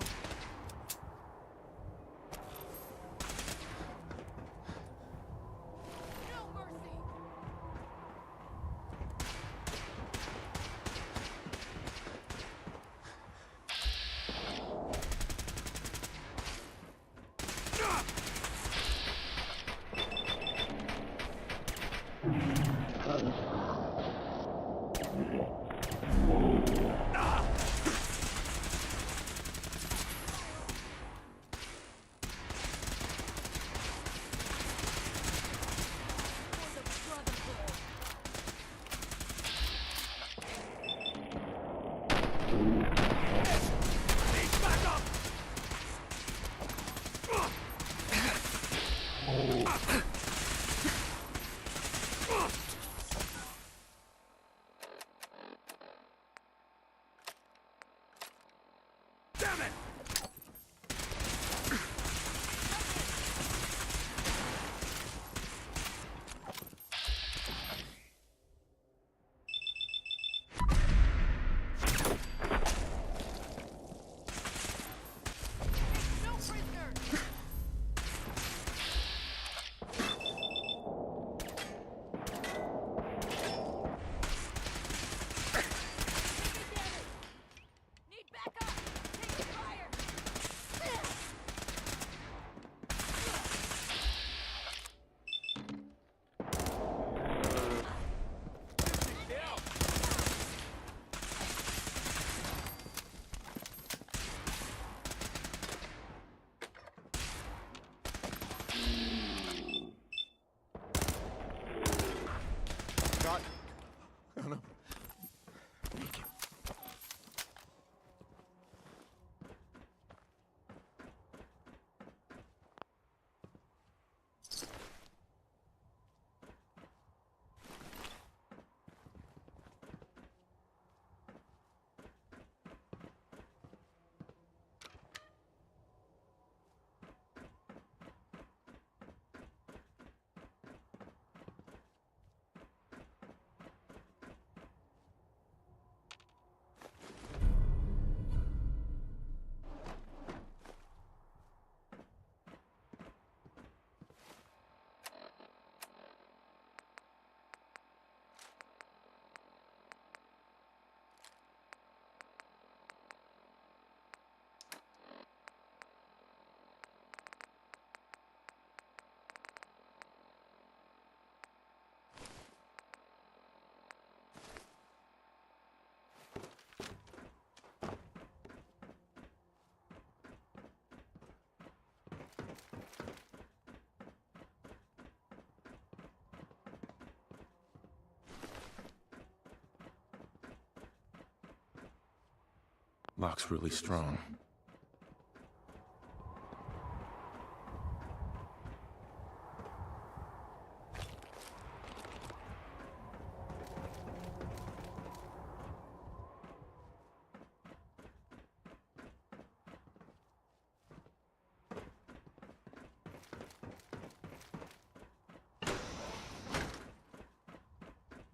Damn it! Lock's really strong.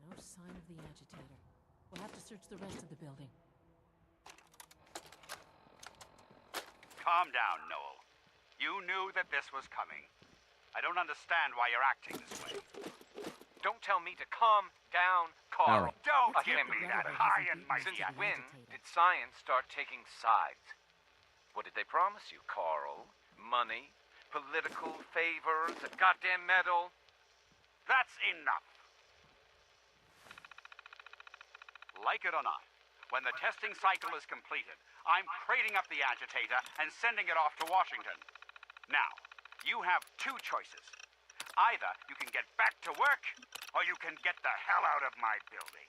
No sign of the agitator. We'll have to search the rest of the building. Calm down, Noel. You knew that this was coming. I don't understand why you're acting this way. Don't tell me to calm down, Carl. Don't I give can't me believe that it. high and mighty. Since when did science start taking sides? What did they promise you, Carl? Money? Political favors? A goddamn medal? That's enough. Like it or not, when the testing cycle is completed, I'm crating up the agitator and sending it off to Washington. Now, you have two choices. Either you can get back to work, or you can get the hell out of my building.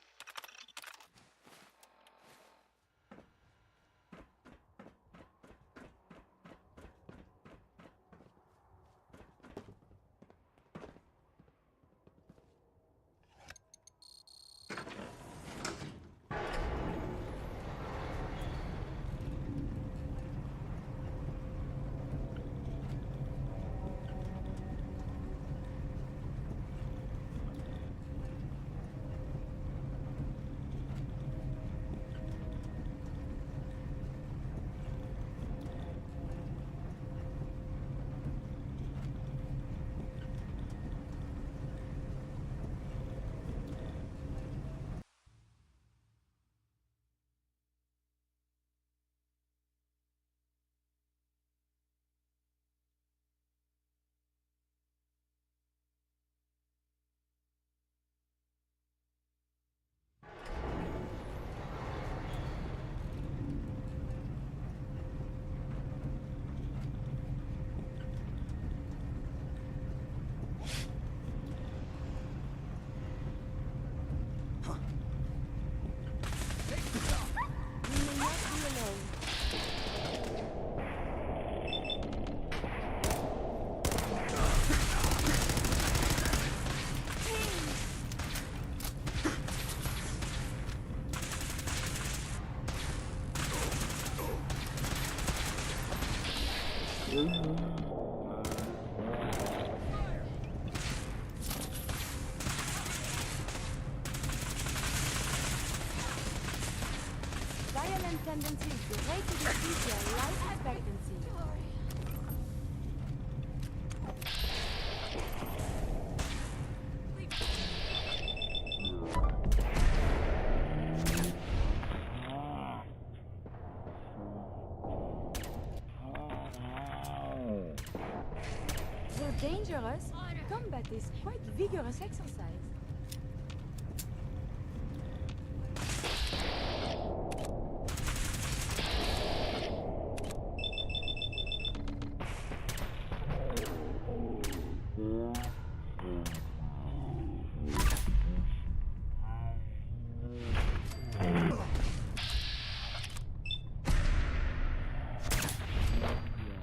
tendency is great to decrease your life expectancy. Though dangerous, combat is quite vigorous exercise.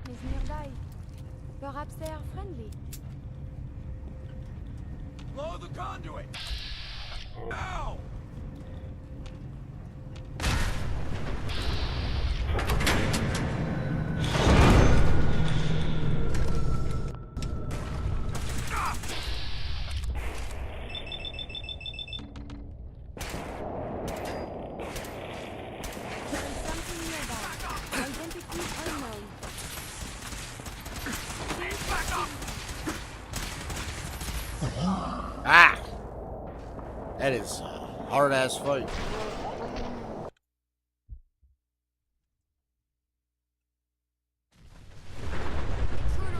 He's nearby. Perhaps they are friendly. Blow the conduit! Ow! There is something nearby. Identity unknown. Ah! That is a hard-ass fight.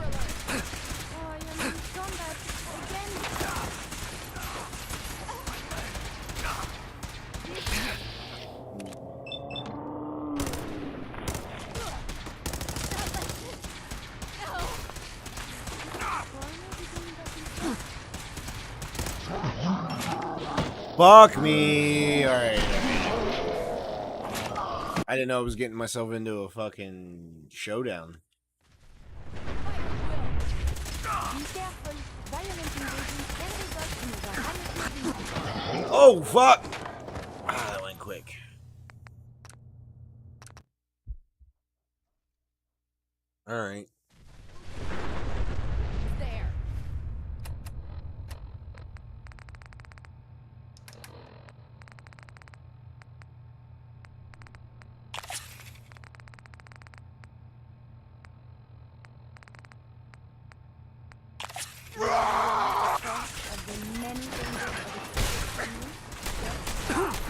Oh, I am in combat again. Fuck me! Alright. I didn't know I was getting myself into a fucking showdown. Be careful. Violent invasion can result in a variety of injuries. Oh, fuck! Ah, that went quick. Alright. There. Of the many dangers of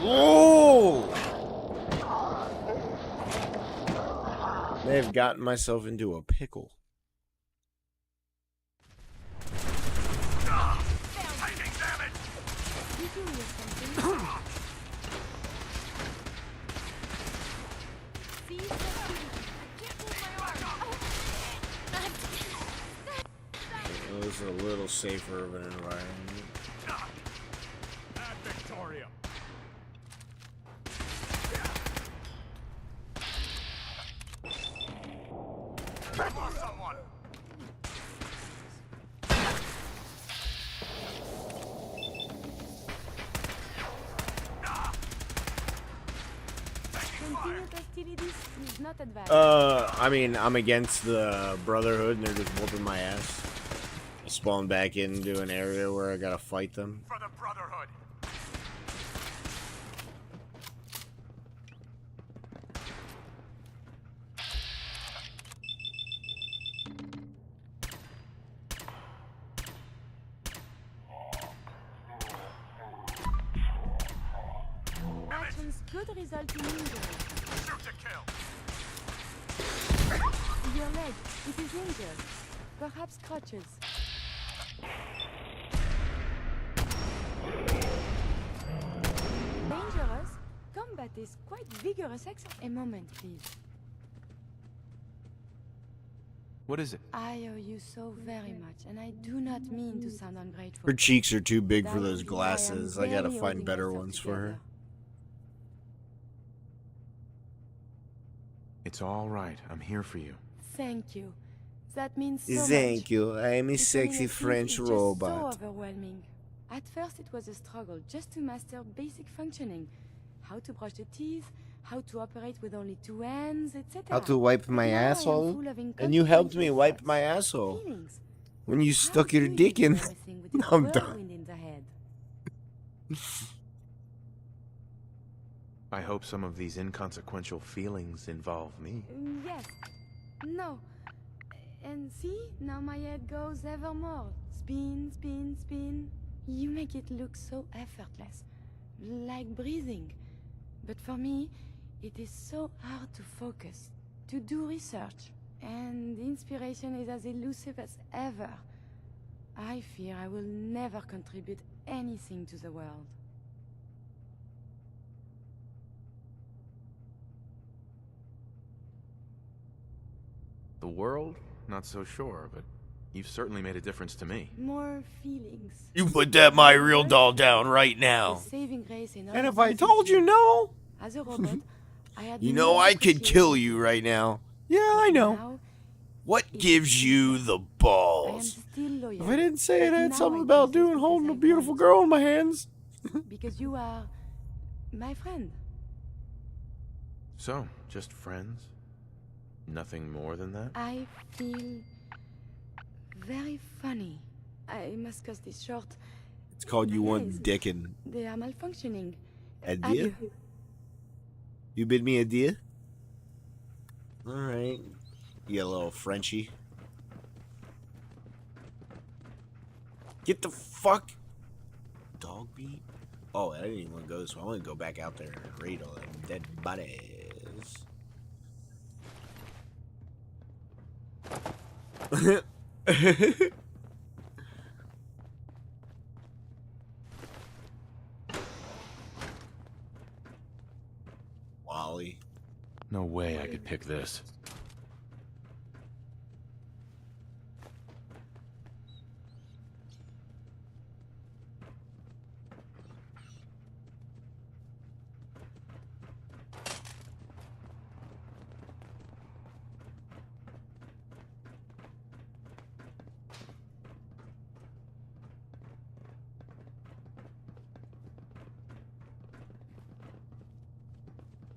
Oh! May have gotten myself into a pickle. It was a little safer of an environment. Victoria! Someone! continued hostilities is not advised. I mean, I'm against the Brotherhood and they're just whooping my ass. I spawn back into an area where I gotta fight them. For the Brotherhood! Actions could result in injury. Shoot to kill! Your leg, it is injured. Perhaps crutches. Dangerous? Combat is quite vigorous exercise. A moment, please. What is it? I owe you so very much, and I do not mean to sound ungrateful. Her cheeks are too big for That those is why I am glasses. I gotta barely find holding better myself ones for her. together. It's all right. I'm here for you. Thank you. That means so Thank much. you. I am a Becoming sexy a thief French is just robot. so overwhelming. At first it was a struggle just to master basic functioning. How to brush the teeth, how to operate with only two hands, etc. How to wipe my Now I am asshole? full of And you helped me inconsequential wipe thoughts, my asshole. feelings. When you How stuck do your you dick do in. everything with this I'm done. whirlwind in the head? I hope some of these inconsequential feelings involve me. Yes. No. And see, now my head goes ever more. Spin, spin, spin. You make it look so effortless. Like breathing. But for me, it is so hard to focus. To do research. And inspiration is as elusive as ever. I fear I will never contribute anything to the world. The world? Not so sure, but you've certainly made a difference to me. More feelings. You put that My Real Doll down right now. Saving grace in And all if I things told you no, as a robot, I had you know no I could appreciation. kill you right now. Yeah, I know. Now, What gives you the I am balls? still loyal. If I didn't say it had Now something I about do this doing holding a because I beautiful want. girl in my hands. Because you are my friend. So, just friends? Nothing more than that? I feel very funny. I must cut this short. It's called You My Want eyes, Dickin'. They are malfunctioning. Adieu? You bid me adieu? Alright. You little Frenchie. Get the fuck... Dog beat? Oh, I didn't even want to go this way. I want to go back out there and raid all them dead bodies. Wally. No way I could pick this.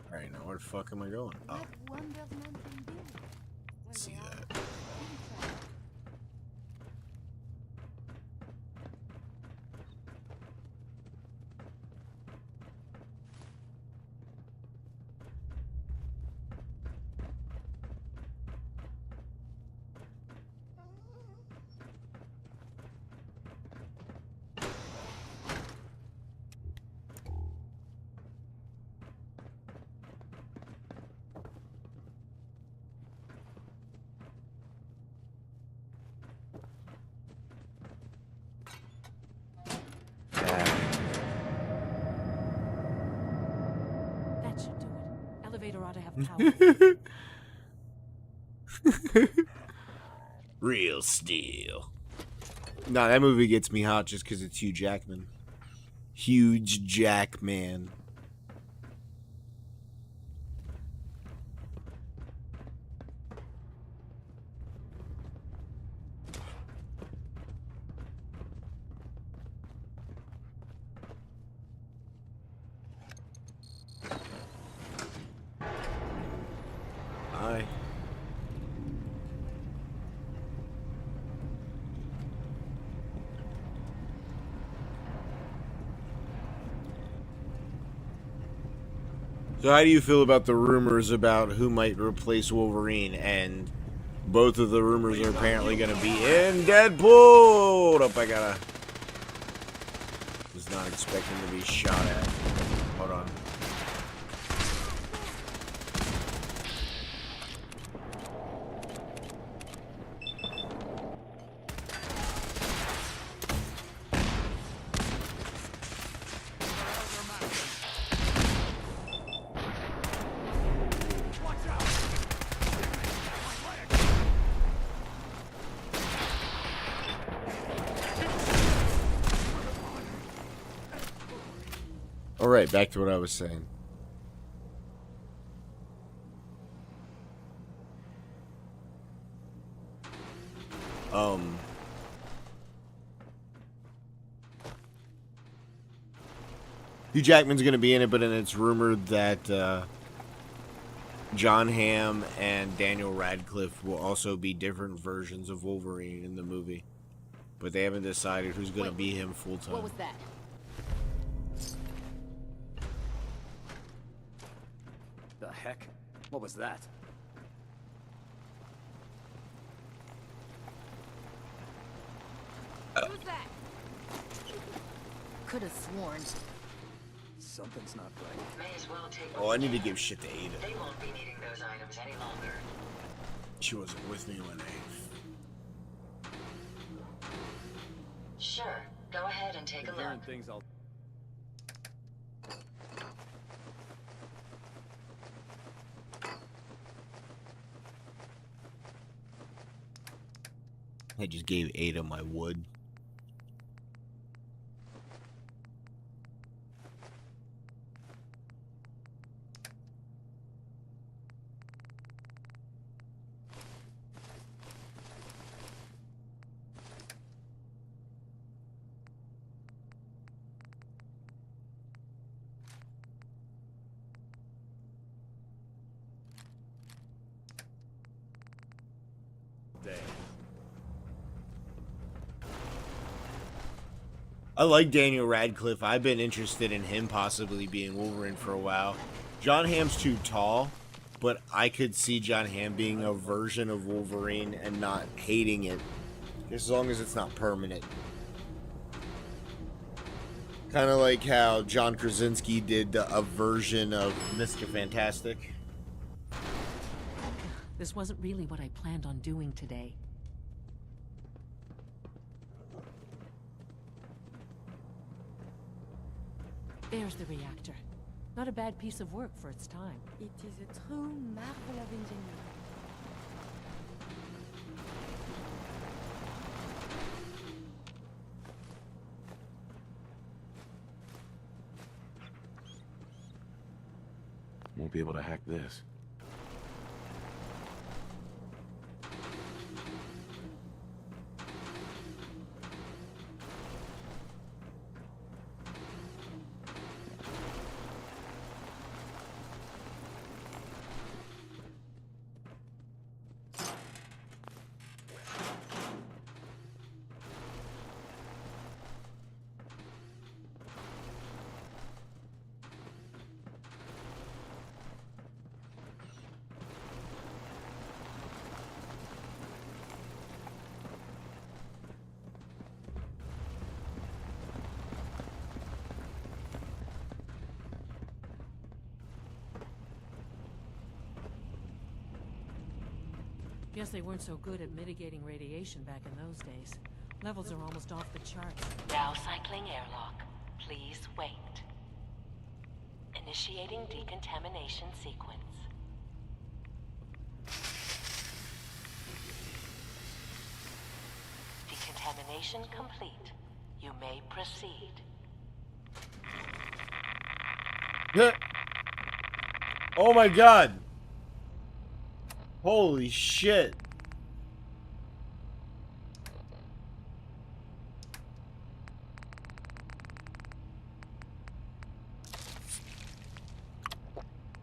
Alright, now where the fuck am I going? Oh. See that. That should do it. Elevator ought to have power. Real steel. Nah, that movie gets me hot just because it's Hugh Jackman. Huge Jackman. Hi. So how do you feel about the rumors about who might replace Wolverine? And both of the rumors are apparently going to be in Deadpool. Hold up, I gotta... Was not expecting to be shot at. Hold on. Alright, back to what I was saying. Hugh Jackman's going to be in it, but then it's rumored that John Hamm and Daniel Radcliffe will also be different versions of Wolverine in the movie. But they haven't decided who's going to be him full time. What was that? heck? What was that? Who's that? Could have sworn. Something's not right. May as well take Oh, I need to give shit to Ada. They won't be needing those items any longer. She wasn't with me when Sure. Go ahead and take a look. Things I'll... I just gave Ada my wood. I like Daniel Radcliffe. I've been interested in him possibly being Wolverine for a while. John Hamm's too tall, but I could see John Hamm being a version of Wolverine and not hating it, as long as it's not permanent. Kind of like how John Krasinski did a version of Mr. Fantastic. This wasn't really what I planned on doing today. There's the reactor. Not a bad piece of work for its time. It is a true marvel of engineering. Won't be able to hack this. Guess they weren't so good at mitigating radiation back in those days. Levels are almost off the charts. Now cycling airlock. Please wait. Initiating decontamination sequence. Decontamination complete. You may proceed. Oh my god! Holy shit.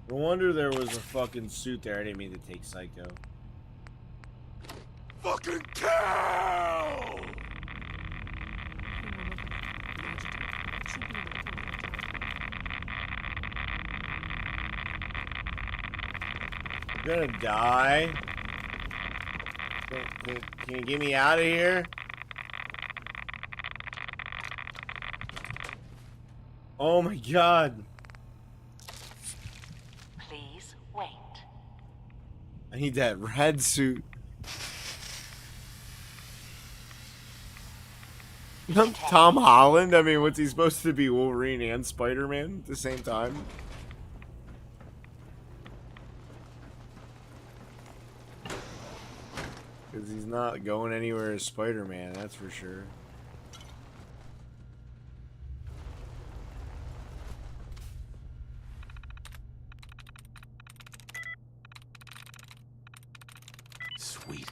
No wonder there was a fucking suit there. I didn't mean to take Psycho. Fucking kill! I'm gonna die. Can you get me out of here? Oh my god. Please wait. I need that red suit. Tom Holland? I mean, what's he supposed to be, Wolverine and Spider-Man at the same time? Because he's not going anywhere as Spider-Man, that's for sure. Sweet.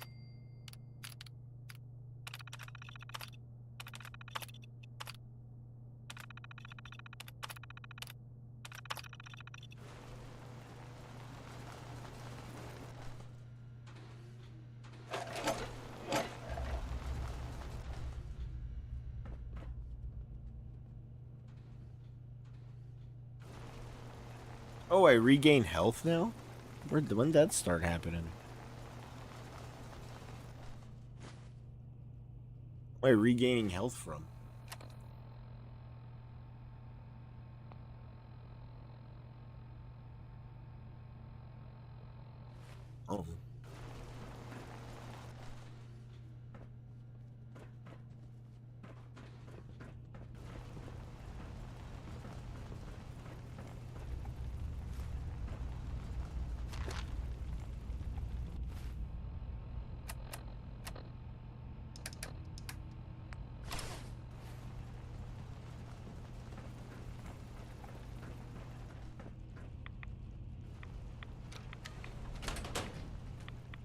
Oh, I regain health now? When did that start happening? Where am I regaining health from? Oh.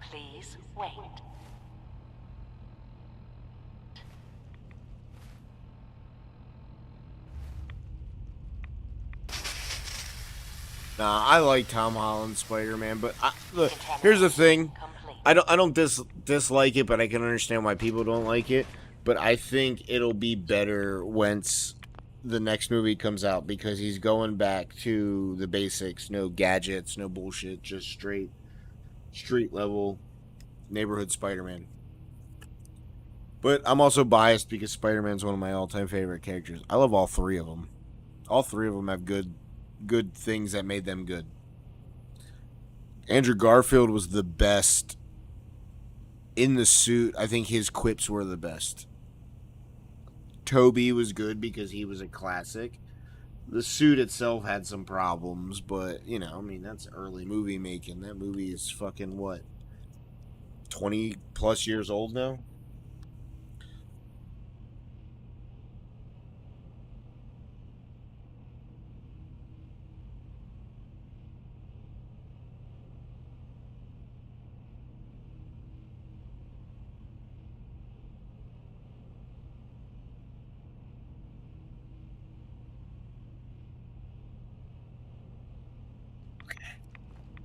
Please wait. Nah, I like Tom Holland's Spider-Man, but look, here's the thing. I don't dislike it, but I can understand why people don't like it. But I think it'll be better once the next movie comes out because he's going back to the basics, no gadgets, no bullshit, just straight street level neighborhood Spider-Man. But I'm also biased because Spider-Man's one of my all-time favorite characters. I love all three of them. All three of them have good things that made them good. Andrew Garfield was the best in the suit. I think his quips were the best. Toby was good because he was a classic. The suit itself had some problems, but, you know, I mean, that's early movie making. That movie is fucking, what, 20 plus years old now?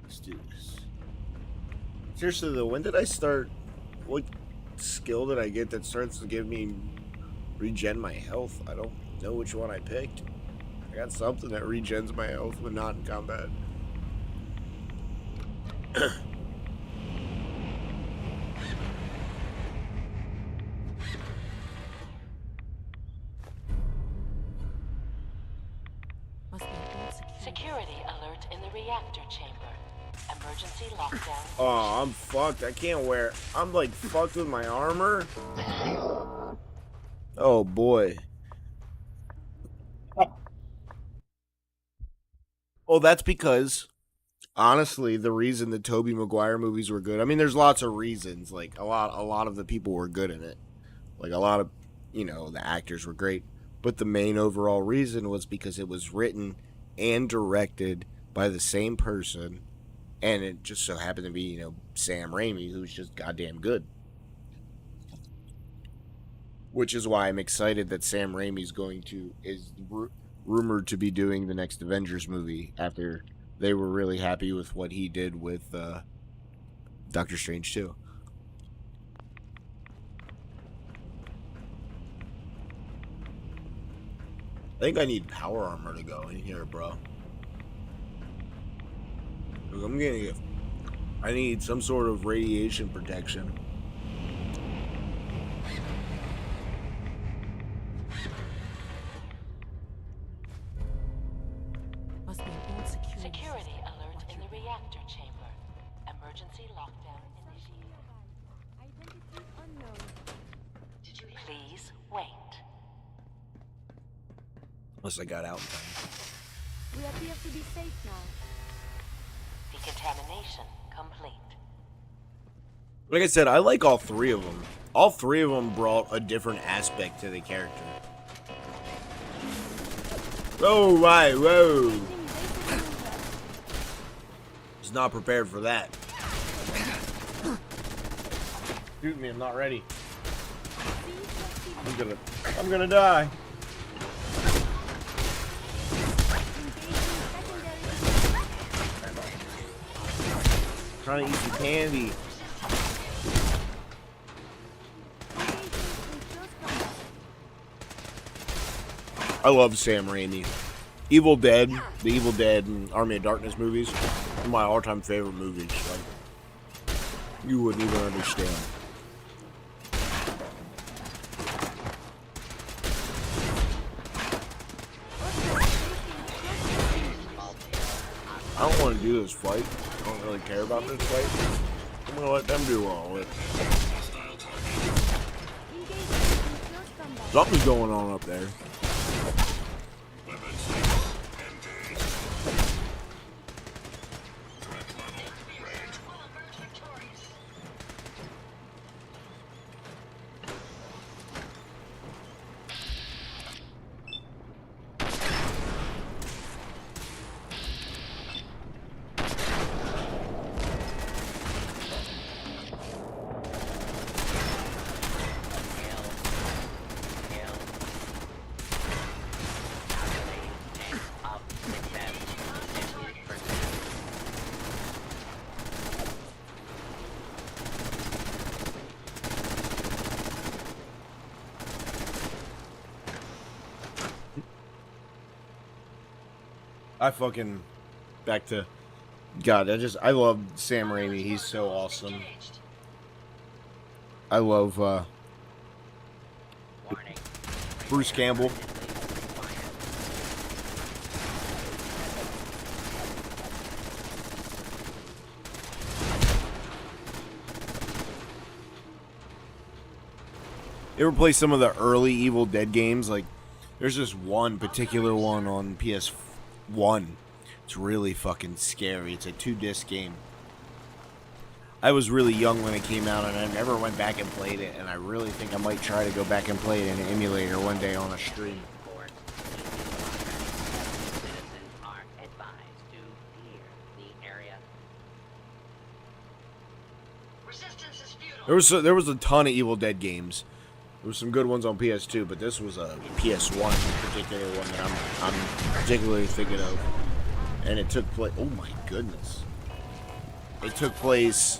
Let's do this. Seriously though, when did I start? What skill did I get that starts to give me regen my health? I don't know which one I picked. I got something that regens my health when not in combat. Security alert in the reactor chamber. Emergency lockdown. Oh, I'm fucked. I can't wear. I'm like fucked with my armor. Oh boy. Well, that's because honestly, the reason the Tobey Maguire movies were good. I mean, there's lots of reasons. Like a lot of the people were good in it. Like a lot of, you know, the actors were great. But the main overall reason was because it was written and directed by the same person, and it just so happened to be, you know, Sam Raimi, who's just goddamn good. Which is why I'm excited that Sam Raimi's is rumored to be doing the next Avengers movie after they were really happy with what he did with Doctor Strange 2. I think I need power armor to go in here, bro. I need some sort of radiation protection. Security alert in the reactor chamber. Emergency lockdown initiated. Identity unknown. Please wait. Unless I got out in time. We appear to be safe now. Decontamination complete. Like I said, I like all three of them. All three of them brought a different aspect to the character. Oh, right, whoa. Was not prepared for that. Shoot me, I'm not ready. I'm gonna die. Trying to eat some candy. I love Sam Raimi. The Evil Dead and Army of Darkness movies. One of my all-time favorite movies. Like, you wouldn't even understand. I don't want to do this fight. I don't really care about this fight. I'm gonna let them do all of it. Something's going on up there. Back to God, I love Sam Raimi. He's so awesome. I love Bruce Campbell. You ever play some of the early Evil Dead games? Like, there's this one particular one on PS1. It's really fucking scary. It's a 2-disc game. I was really young when it came out, and I never went back and played it, and I really think I might try to go back and play it in an emulator one day on a stream. There was a ton of Evil Dead games. There were some good ones on PS2, but this was a PS1 particular one that I'm particularly thinking of. And it took place. Oh my goodness! It took place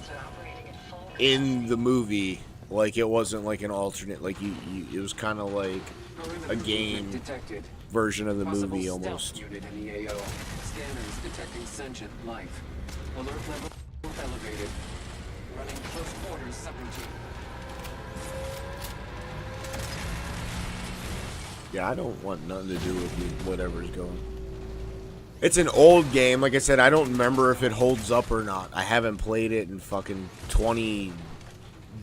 in the movie, like it wasn't like an alternate. Like it was kind of like a game version of the movie almost. Unit in the AO. Scanners detecting sentient life. Alert level elevated. Running close quarters subroutine. Yeah, I don't want nothing to do with whatever's going. It's an old game. Like I said, I don't remember if it holds up or not. I haven't played it in fucking 20,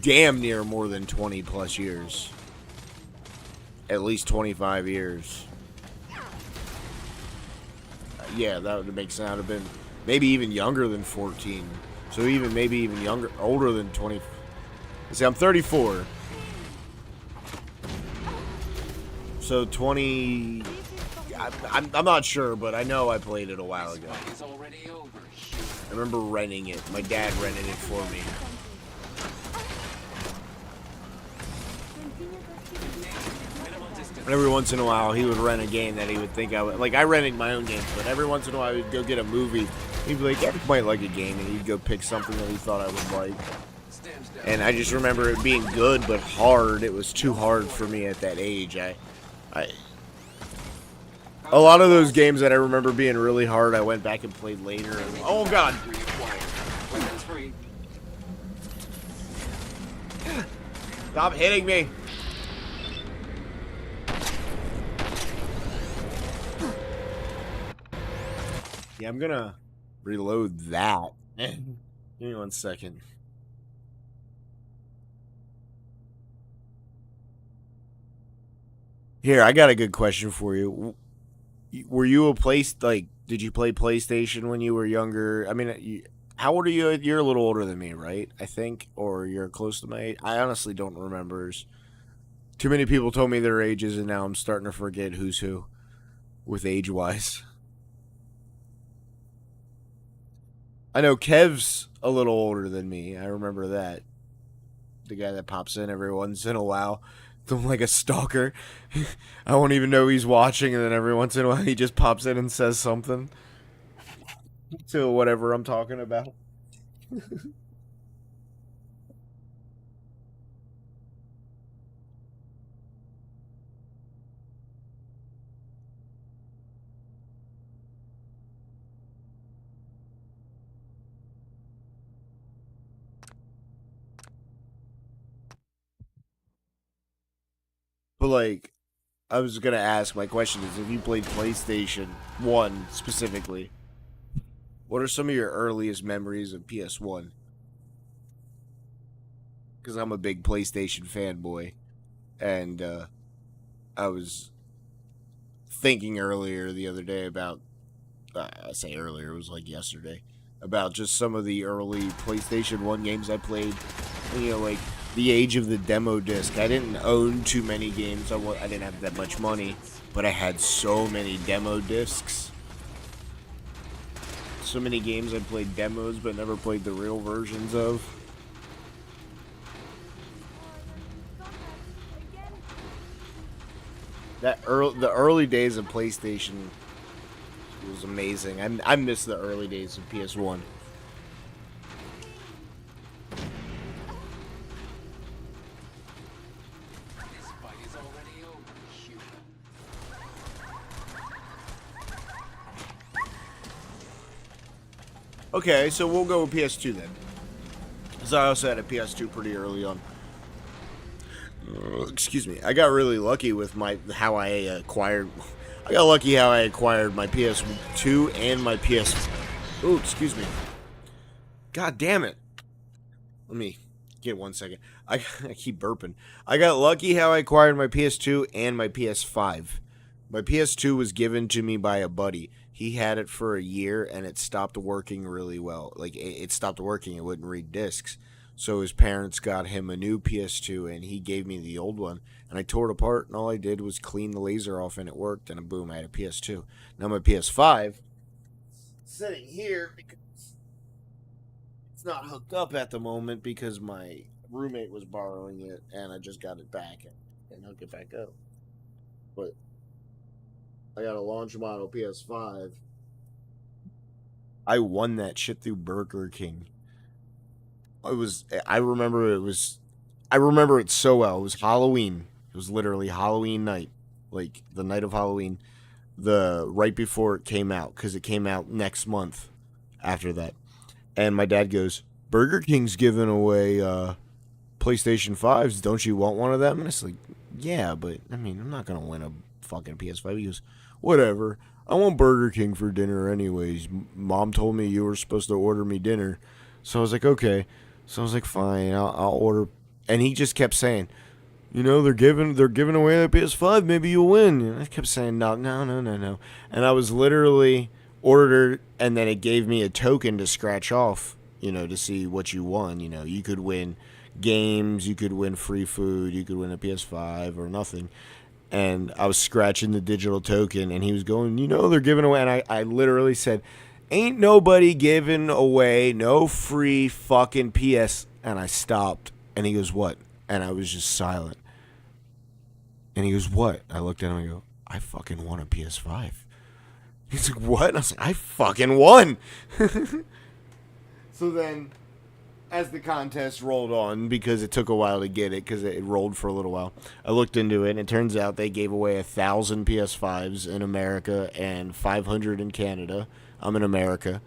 damn near more than 20 plus years. At least 25 years. Yeah, that would make sense. I'd have been maybe even younger than 14. So maybe even younger, older than 20. See, I'm 34. So 20... I'm not sure, but I know I played it a while ago. I remember renting it. My dad rented it for me. And every once in a while, he would rent a game that he would think I would... Like, I rented my own games, but every once in a while, I would go get a movie. He'd be like, yeah, you might like a game, and he'd go pick something that he thought I would like. And I just remember it being good, but hard. It was too hard for me at that age. A lot of those games that I remember being really hard, I went back and played later. And, oh, God. Stop hitting me. Yeah, I'm gonna reload that. Give me 1 second. Here, I got a good question for you. Were you did you play PlayStation when you were younger? I mean, how old are you? You're a little older than me, right? I think, or you're close to my age. I honestly don't remember. Too many people told me their ages, and now I'm starting to forget who's who with age-wise. I know Kev's a little older than me. I remember that. The guy that pops in every once in a while. I'm like a stalker. I won't even know he's watching, and then every once in a while he just pops in and says something to whatever I'm talking about. But like, I was gonna ask, my question is, if you played PlayStation 1 specifically, what are some of your earliest memories of PS1? Because I'm a big PlayStation fanboy, and I was thinking earlier the other day about, I say earlier, it was like yesterday, about just some of the early PlayStation 1 games I played. You know, like the age of the demo disc. I didn't own too many games. I didn't have that much money, but I had so many demo discs. So many games I played demos, but never played the real versions of. The early days of PlayStation was amazing. I miss the early days of PS1. Okay, so we'll go with PS2 then. Because I also had a PS2 pretty early on. Excuse me. I got really lucky with how I acquired. I got lucky how I acquired my PS2 and my PS. Oh, excuse me. God damn it. Let me get 1 second. I keep burping. I got lucky how I acquired my PS2 and my PS5. My PS2 was given to me by a buddy. He had it for a year and it stopped working really well. Like, it stopped working. It wouldn't read discs. So his parents got him a new PS2 and he gave me the old one. And I tore it apart and all I did was clean the laser off and it worked. And boom, I had a PS2. Now my PS5 sitting here because it's not hooked up at the moment because my roommate was borrowing it and I just got it back and hook it back up. But I got a launch model PS5. I won that shit through Burger King. I remember it so well. It was Halloween. It was literally Halloween night. Like the night of Halloween, right before it came out, because it came out next month after that. And my dad goes, Burger King's giving away PlayStation 5s. Don't you want one of them? And it's like, yeah, but I mean, I'm not going to win a fucking PS5. He goes, whatever. I want Burger King for dinner anyways. Mom told me you were supposed to order me dinner. So I was like, okay. So I was like, fine, I'll order. And he just kept saying, you know, they're giving away the PS5. Maybe you'll win. And I kept saying, no. And I was literally ordered, and then it gave me a token to scratch off, you know, to see what you won. You know, you could win games, you could win free food, you could win a PS5 or nothing. And I was scratching the digital token, and he was going, you know, they're giving away. And I literally said, ain't nobody giving away no free fucking PS. And I stopped. And he goes, what? And I was just silent. And he goes, what? I looked at him and I go, I fucking won a PS5. He's like, what? And I was like, I fucking won. So then, as the contest rolled on, because it took a while to get it, because it rolled for a little while, I looked into it, and it turns out they gave away 1,000 PS5s in America and 500 in Canada. I'm in America.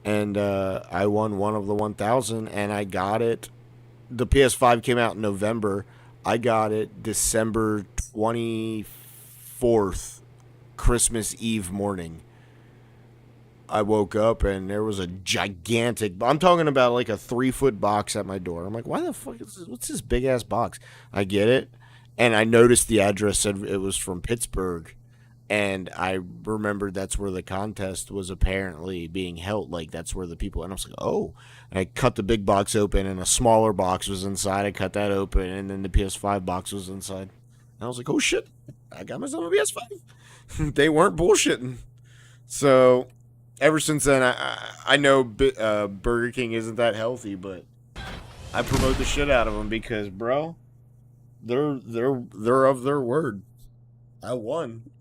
And I won one of the 1,000, and I got it. The PS5 came out in November. I got it December 24th, Christmas Eve morning. I woke up and there was a gigantic, I'm talking about like a 3-foot box at my door. I'm like, why the fuck is this? What's this big ass box? I get it. And I noticed the address said it was from Pittsburgh. And I remembered that's where the contest was apparently being held. Like, that's where the people, and I was like, oh. And I cut the big box open, and a smaller box was inside. I cut that open, and then the PS5 box was inside. And I was like, oh shit, I got myself a PS5. They weren't bullshitting. So, ever since then, I know Burger King isn't that healthy, but I promote the shit out of them because, bro, they're of their word. I won.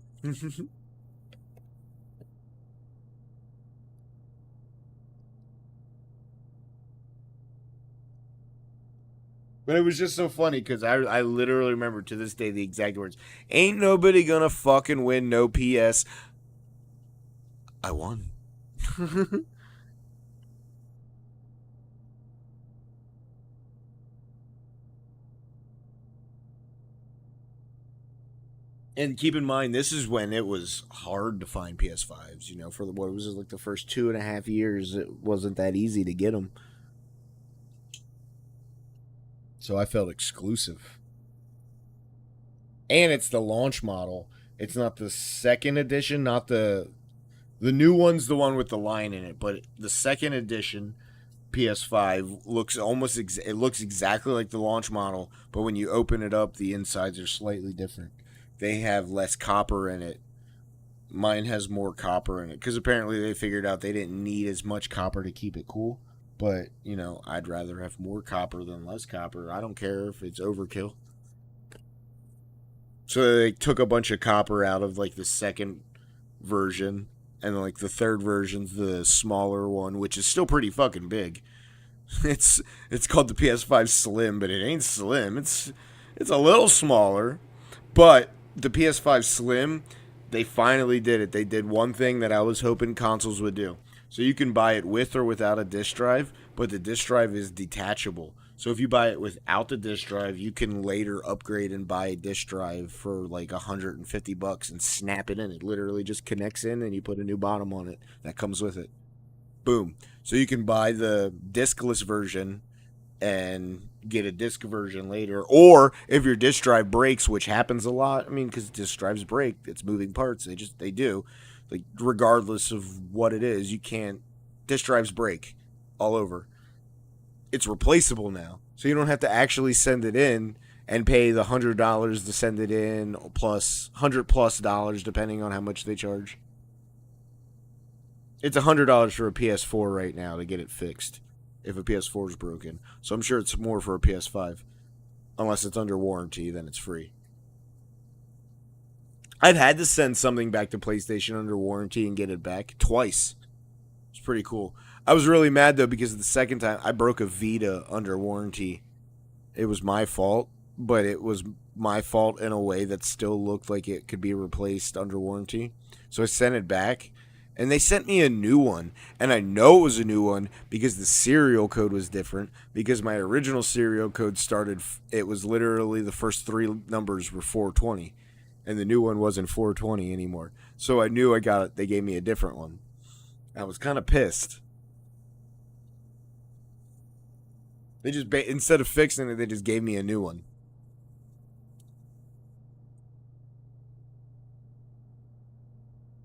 But it was just so funny because I literally remember to this day the exact words. Ain't nobody gonna fucking win no PS. I won. And keep in mind, this is when it was hard to find PS5s. You know, for what was it, like the first 2.5 years, it wasn't that easy to get them. So I felt exclusive. And it's the launch model. It's not the second edition, not the new one's the one with the line in it, but the second edition PS5 looks it looks exactly like the launch model, but when you open it up, the insides are slightly different. They have less copper in it. Mine has more copper in it because apparently they figured out they didn't need as much copper to keep it cool. But, you know, I'd rather have more copper than less copper. I don't care if it's overkill. So they took a bunch of copper out of like the second version, and like the third version's the smaller one, which is still pretty fucking big. It's called the PS5 Slim, but it ain't slim. It's a little smaller, but the PS5 Slim, they finally did it. They did one thing that I was hoping consoles would do. So you can buy it with or without a disc drive, but the disc drive is detachable. So if you buy it without the disc drive, you can later upgrade and buy a disc drive for like $150 and snap it in. It literally just connects in and you put a new bottom on it that comes with it. Boom. So you can buy the discless version and get a disc version later. Or if your disc drive breaks, which happens a lot, I mean, because disc drives break, it's moving parts. They do. Like, regardless of what it is, you can't. Disc drives break all over. It's replaceable now. So you don't have to actually send it in and pay the $100 to send it in, plus $100+ depending on how much they charge. It's $100 for a PS4 right now to get it fixed if a PS4 is broken. So I'm sure it's more for a PS5. Unless it's under warranty, then it's free. I've had to send something back to PlayStation under warranty and get it back twice. It's pretty cool. I was really mad, though, because the second time I broke a Vita under warranty. It was my fault, but it was my fault in a way that still looked like it could be replaced under warranty. So I sent it back, and they sent me a new one. And I know it was a new one because the serial code was different, because my original serial code started, it was literally the first 3 numbers were 420, and the new one wasn't 420 anymore. So I knew they gave me a different one. I was kind of pissed. They just, instead of fixing it, they just gave me a new one.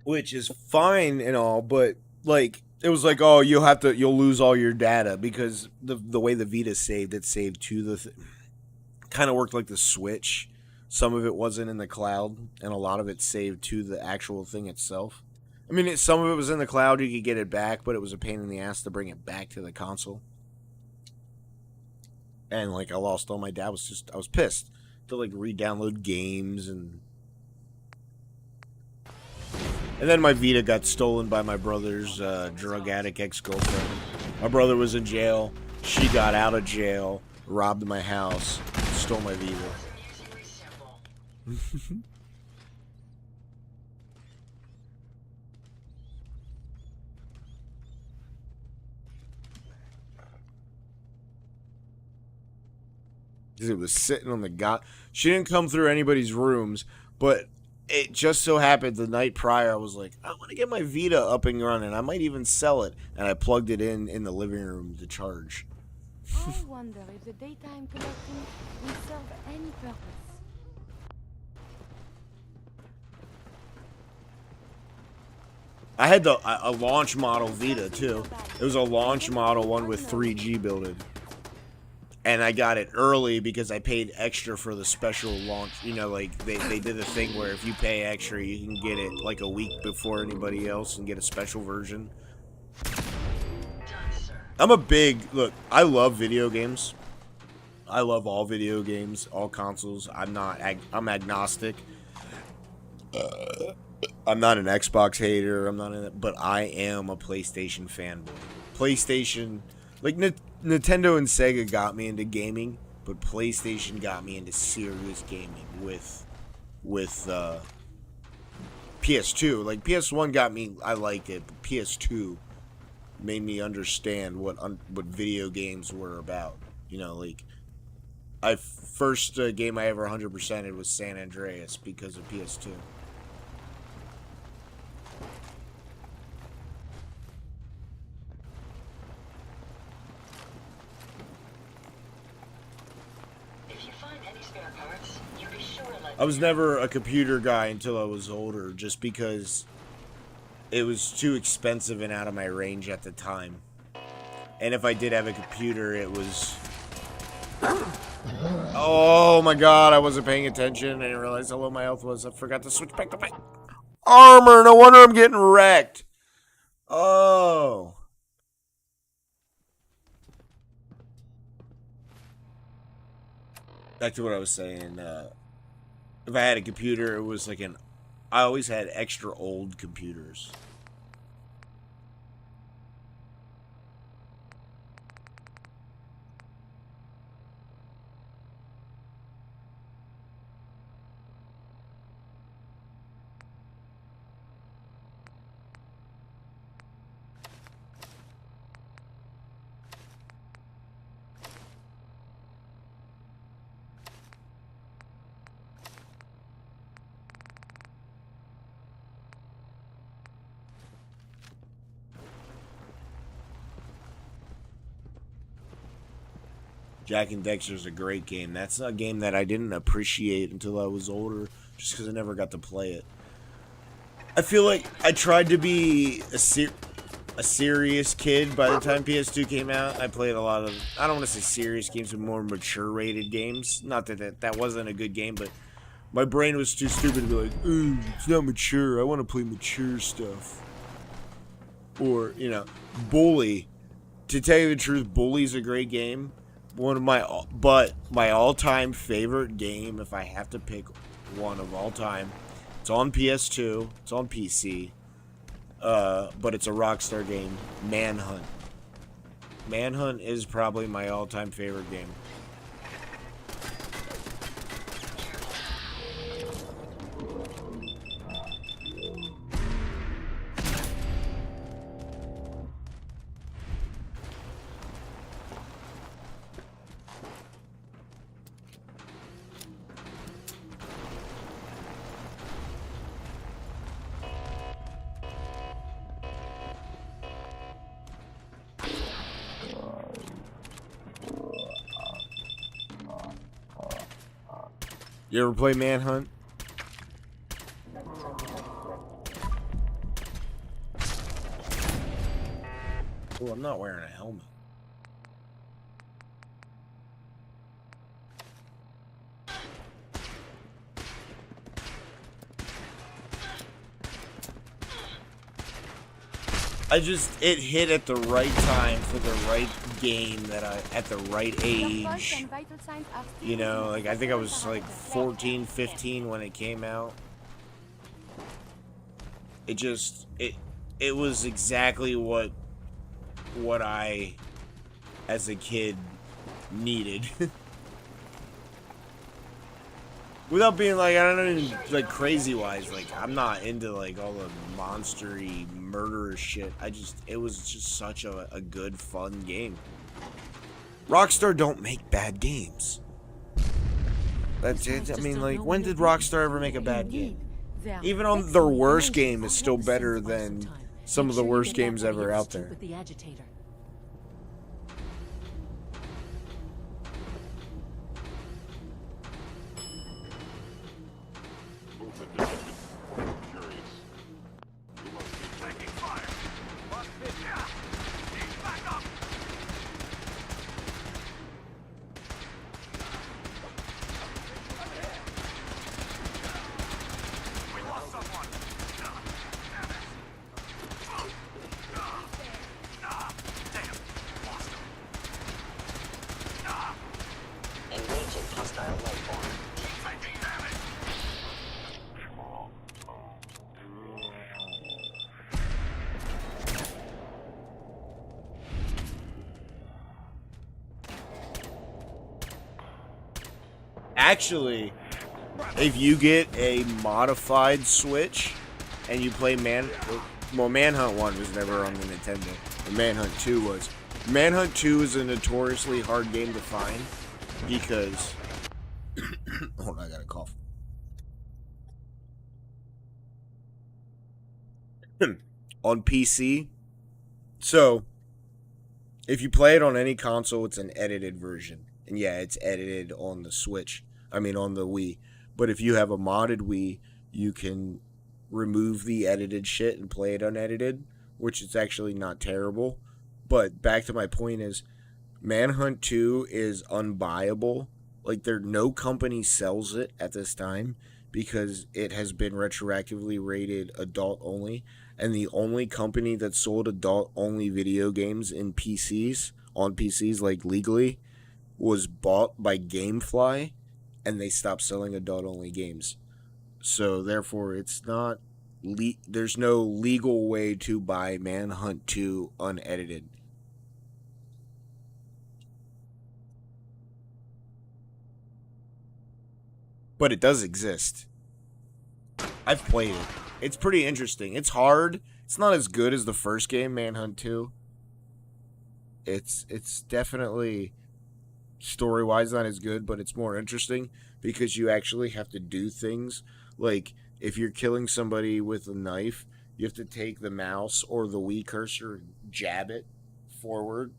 Which is fine and all, but, like, it was like, oh, you'll lose all your data, because the way the Vita saved, it saved to the, kind of worked like the Switch. Some of it wasn't in the cloud, and a lot of it saved to the actual thing itself. I mean, some of it was in the cloud, you could get it back, but it was a pain in the ass to bring it back to the console. And, like, I lost all my data. I was pissed to, like, re-download games and then my Vita got stolen by my brother's drug addict ex-girlfriend. My brother was in jail. She got out of jail, robbed my house, stole my Vita. It was sitting on the She didn't come through anybody's rooms, but it just so happened the night prior, I was like, I want to get my Vita up and running. I might even sell it. And I plugged it in the living room to charge. I wonder if the daytime collecting will serve any purpose. I had a launch model Vita, too. It was a launch model one with 3G built-in. And I got it early because I paid extra for the special launch. You know, like, they did a thing where if you pay extra, you can get it, like, a week before anybody else and get a special version. Look, I love video games. I love all video games, all consoles. I'm agnostic. I'm not an Xbox hater. But I am a PlayStation fanboy. PlayStation, like, Nintendo and Sega got me into gaming, but PlayStation got me into serious gaming with PS2. Like, PS1 got me, I liked it, but PS2 made me understand what video games were about. You know, like, I first game I ever 100%ed was San Andreas because of PS2. If you find any spare parts, you be sure to let I was never a computer guy until I was older, just because it was too expensive and out of my range at the time. And if I did have a computer, it was... Oh my god, I wasn't paying attention. I didn't realize how low my health was. I forgot to switch back to my armor. No wonder I'm getting wrecked. Oh. Back to what I was saying. If I had a computer, it was like an... I always had extra old computers. Jack and Dexter's a great game. That's a game that I didn't appreciate until I was older, just because I never got to play it. I feel like I tried to be a serious kid by the time PS2 came out. I played a lot of, I don't want to say serious games, but more mature rated games. Not that wasn't a good game, but my brain was too stupid to be like, ooh, it's not mature. I want to play mature stuff. Or, you know, Bully. To tell you the truth, Bully's a great game. My all-time favorite game, if I have to pick one of all time, it's on PS2, it's on PC, but it's a Rockstar game, Manhunt. Manhunt is probably my all-time favorite game. You ever play Manhunt? Oh, I'm not wearing a helmet. It hit at the right time for the right game at the right age. You know, like I think I was like 14, 15 when it came out. It was exactly what I, as a kid, needed. Without being like, I don't know, like crazy wise, like I'm not into like all the monstery murderous shit. It was just such a good fun game. Rockstar don't make bad games. That's it. I mean, like, when did Rockstar ever make a bad game? Even on their worst game is still better than some of the worst games ever out there. Actually, if you get a modified Switch and you play Manhunt 1 was never on the Nintendo, but Manhunt 2 was. Manhunt 2 is a notoriously hard game to find because I got a cough. On PC, so if you play it on any console, it's an edited version. And yeah, it's edited on the Switch. I mean, on the Wii. But if you have a modded Wii, you can remove the edited shit and play it unedited, which is actually not terrible. But back to my point is, Manhunt 2 is unbuyable. Like, no company sells it at this time because it has been retroactively rated adult only. And the only company that sold adult-only video games on PCs, like legally, was bought by GameFly, and they stopped selling adult-only games. So, therefore, it's not... there's no legal way to buy Manhunt 2 unedited. But it does exist. I've played it. It's pretty interesting. It's hard. It's not as good as the first game, Manhunt 2. It's definitely, story-wise, not as good, but it's more interesting because you actually have to do things. Like, if you're killing somebody with a knife, you have to take the mouse or the Wii cursor and jab it forward.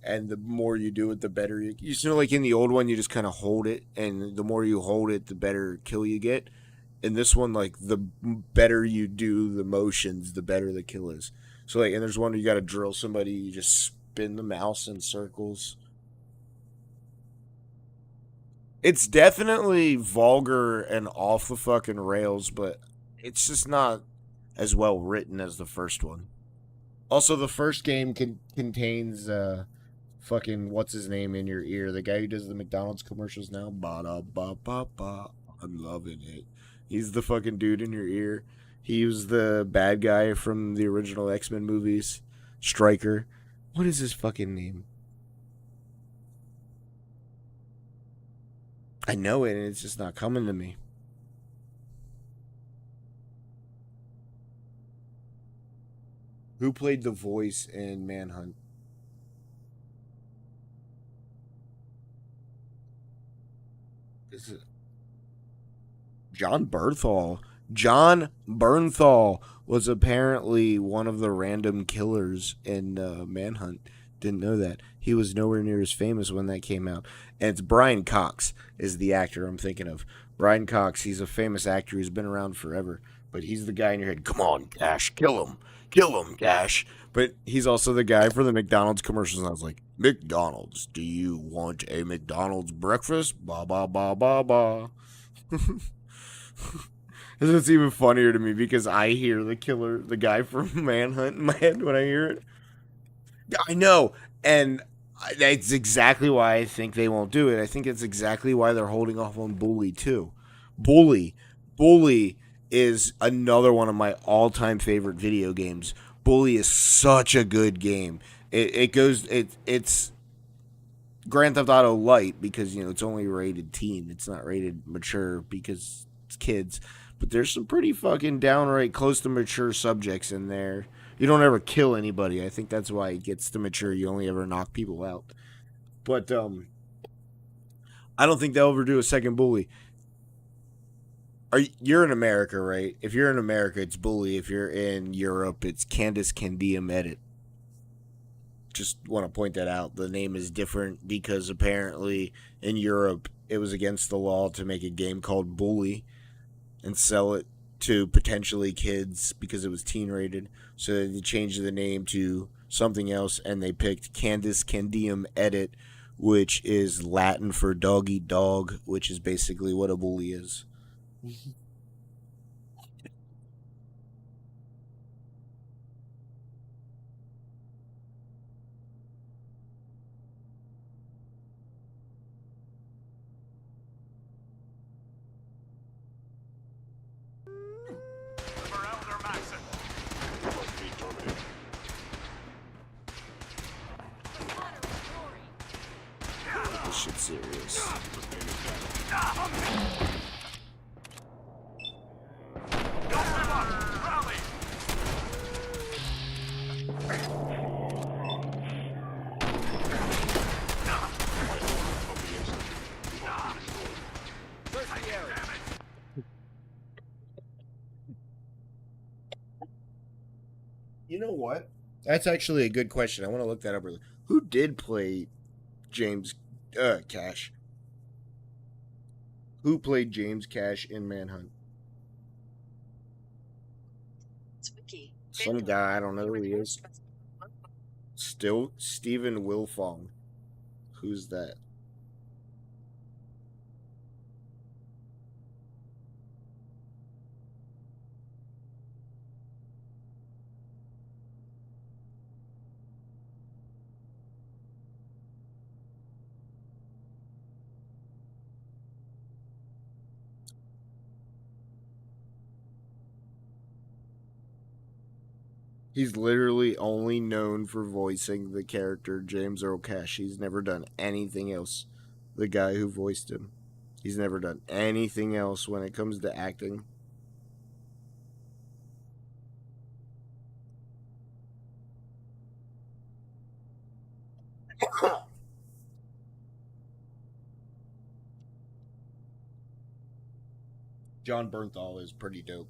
And the more you do it, the better you... like in the old one, you just kind of hold it, and the more you hold it, the better kill you get. In this one, like, the better you do the motions, the better the kill is. So, like, and there's one where you gotta drill somebody, you just spin the mouse in circles. It's definitely vulgar and off the fucking rails, but it's just not as well written as the first one. Also, the first game contains, fucking, what's his name in your ear? The guy who does the McDonald's commercials now? Ba-da-ba-ba-ba. I'm loving it. He's the fucking dude in your ear. He was the bad guy from the original X-Men movies. Stryker. What is his fucking name? I know it, and it's just not coming to me. Who played the voice in Manhunt? Is it John Bernthal? John Bernthal was apparently one of the random killers in Manhunt. Didn't know that. He was nowhere near as famous when that came out. And it's Brian Cox is the actor I'm thinking of. Brian Cox, he's a famous actor who's been around forever. But he's the guy in your head, come on, Cash, kill him. Kill him, Cash. But he's also the guy for the McDonald's commercials. And I was like, McDonald's, do you want a McDonald's breakfast? Ba, ba, ba, ba, ba. It's even funnier to me because I hear the killer, the guy from Manhunt in my head when I hear it. I know, and that's exactly why I think they won't do it. I think it's exactly why they're holding off on Bully too. Bully is another one of my all-time favorite video games. Bully is such a good game. It's Grand Theft Auto Light because it's only rated teen. It's not rated mature because it's kids. But there's some pretty fucking downright close to mature subjects in there. You don't ever kill anybody. I think that's why it gets to mature. You only ever knock people out. But I don't think they'll ever do a second Bully. You're in America, right? If you're in America, it's Bully. If you're in Europe, it's Candice Candium Edit. Just want to point that out. The name is different because apparently in Europe it was against the law to make a game called Bully and sell it to potentially kids because it was teen rated. So they changed the name to something else and they picked Candice Candium Edit, which is Latin for dog eat dog, which is basically what a bully is. This shit's serious. You know what? That's actually a good question. I want to look that up really. Who did play James Cash? Who played James Cash in Manhunt? Some guy, I don't know who he is. Still Stephen Wilfong. Who's that? He's literally only known for voicing the character James Earl Cash. He's never done anything else. The guy who voiced him. He's never done anything else when it comes to acting. John Bernthal is pretty dope.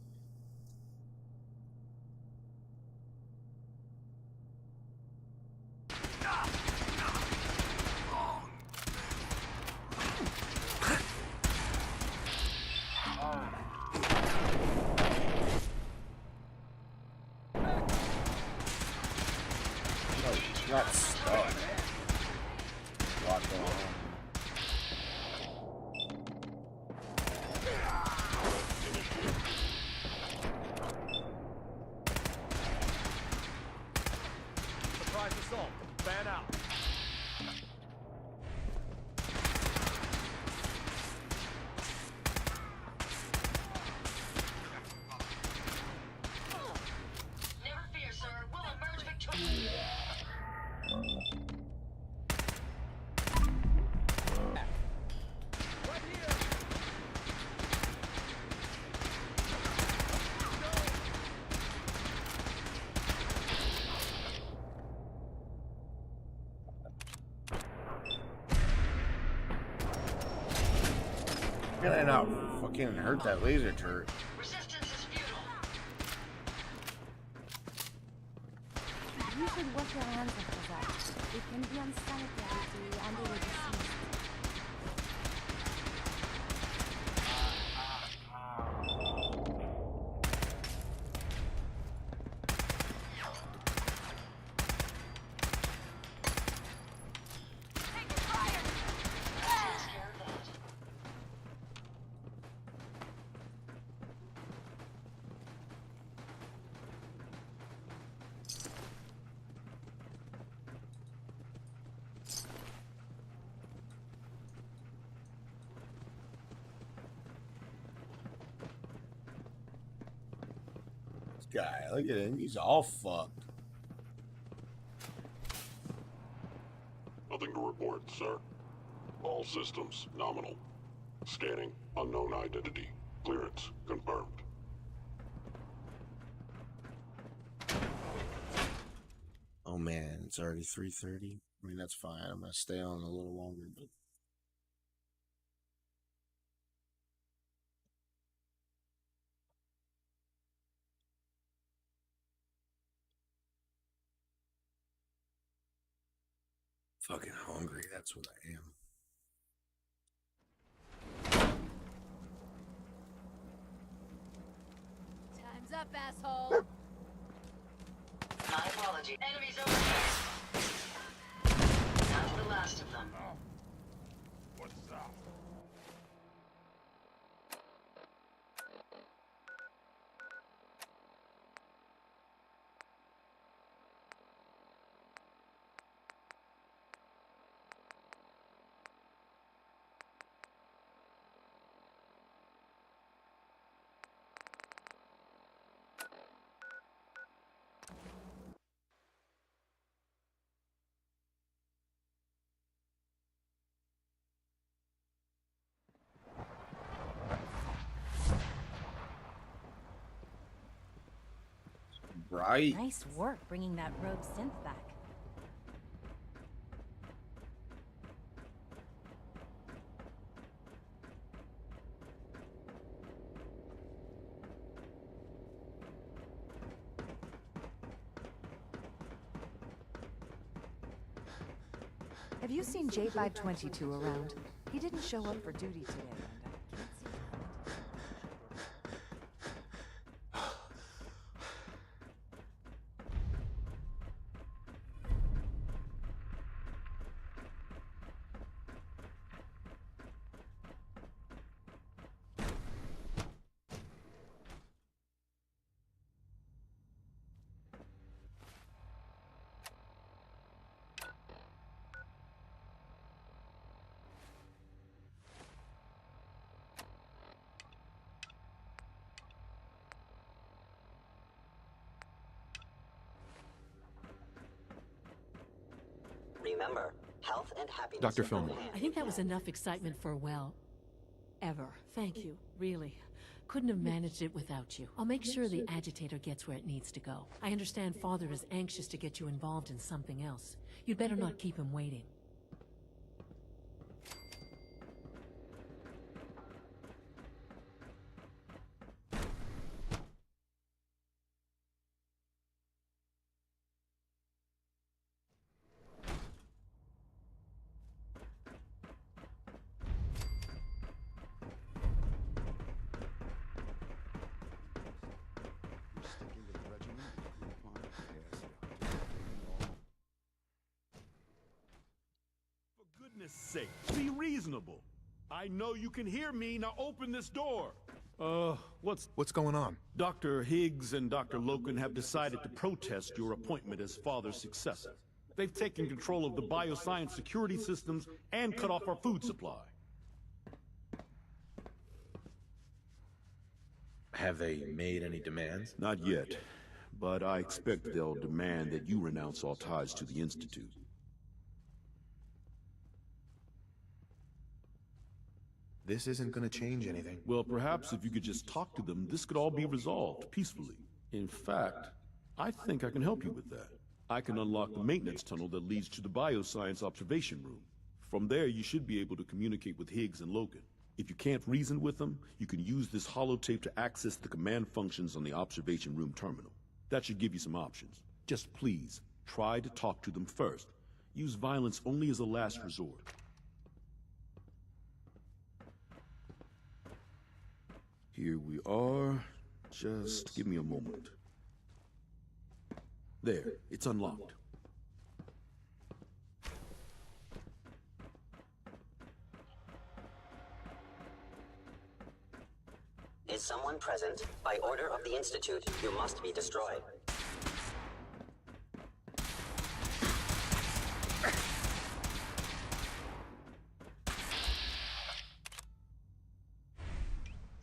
Not stuck. Lot going on. Surprise assault. Fan out. Never fear, sir. We'll emerge victorious. Can I not fucking hurt that laser turret? Resistance is futile. You should wash your hands after that. It can be unsanitary to handle with disease. Guy, look at him. He's all fucked. Nothing to report, sir. All systems nominal. Scanning, unknown identity. Clearance confirmed. Oh man, it's already 3:30. I mean, that's fine. I'm gonna stay on a little longer, but fucking hungry. That's what I am. Time's up, asshole. My apology. Enemies over here. That's the last of them. What's up? Right. Nice work bringing that rogue synth back. Have you seen J522 around? He didn't show up for duty today, and I can't see Remember, health and happiness. Dr. Fillmore. I think that was enough excitement for, well, ever. Thank you, really. Couldn't have managed it without you. I'll make sure the agitator gets where it needs to go. I understand Father is anxious to get you involved in something else. You'd better not keep him waiting. Goodness sake, be reasonable. I know you can hear me, now open this door. What's going on? Dr. Higgs and Dr. Loken have decided to protest your appointment as Father's successor. They've taken control of the bioscience security systems and cut off our food supply. Have they made any demands? Not yet, but I expect they'll demand that you renounce all ties to the Institute. This isn't gonna change anything. Well, perhaps if you could just talk to them, this could all be resolved peacefully. In fact, I think I can help you with that. I can unlock the maintenance tunnel that leads to the bioscience observation room. From there, you should be able to communicate with Higgs and Logan. If you can't reason with them, you can use this holotape to access the command functions on the observation room terminal. That should give you some options. Just please, try to talk to them first. Use violence only as a last resort. Here we are. Just give me a moment. There, it's unlocked. Is someone present? By order of the Institute, you must be destroyed.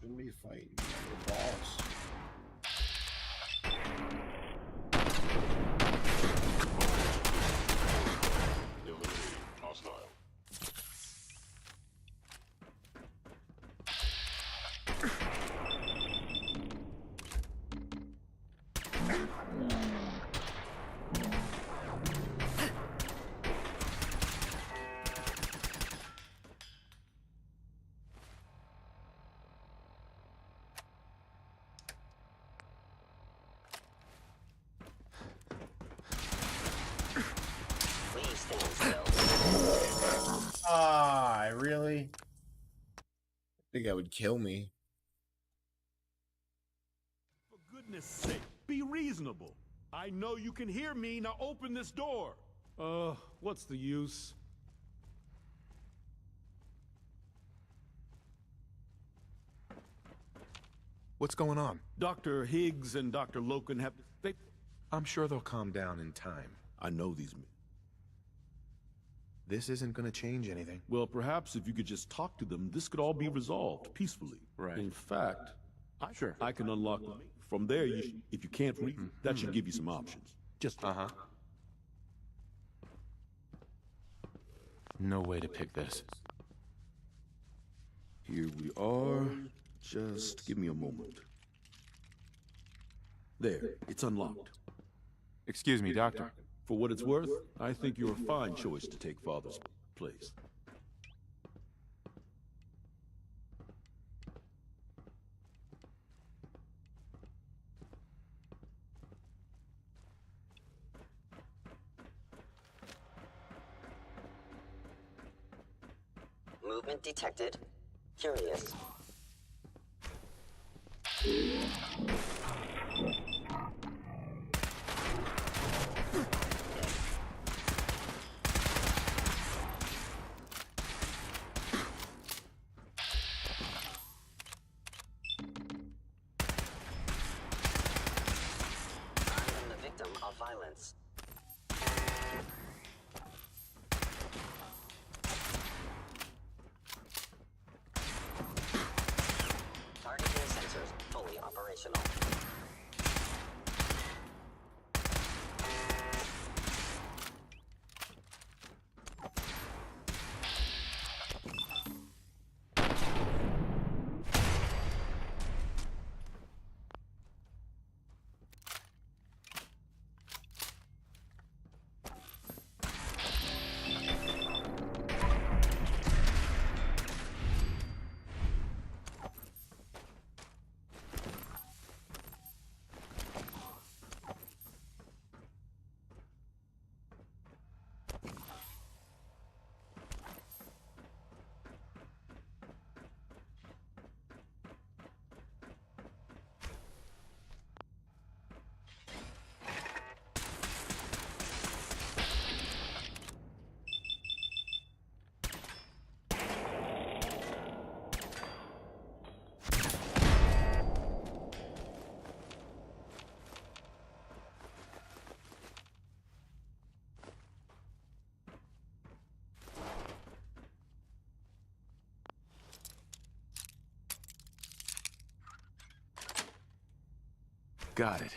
Shouldn't be fighting your boss. Eliminating hostile. Really? I think that would kill me. For goodness sake, be reasonable. I know you can hear me, now open this door. What's the use? What's going on? Dr. Higgs and Dr. Loken have... I'm sure they'll calm down in time. I know these men. This isn't gonna change anything. Well, perhaps if you could just talk to them, this could all be resolved peacefully. Right. In fact, Sure. I can unlock them. From there, if you can't read, that should give you some options. Just... No way to pick this. Here we are. Just give me a moment. There, it's unlocked. Excuse me, Doctor. For what it's worth, I think you're a fine choice to take Father's place. Movement detected. Curious. I am the victim of violence. Targeting sensors fully operational. Got it.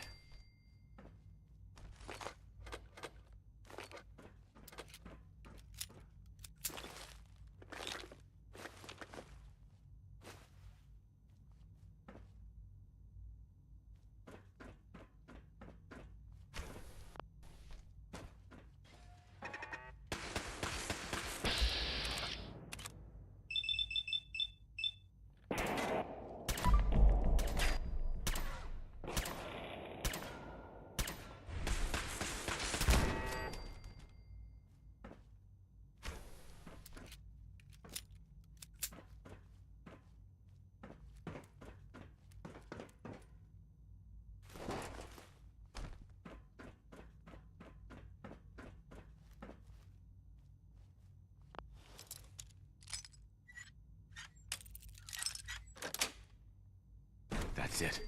That's it.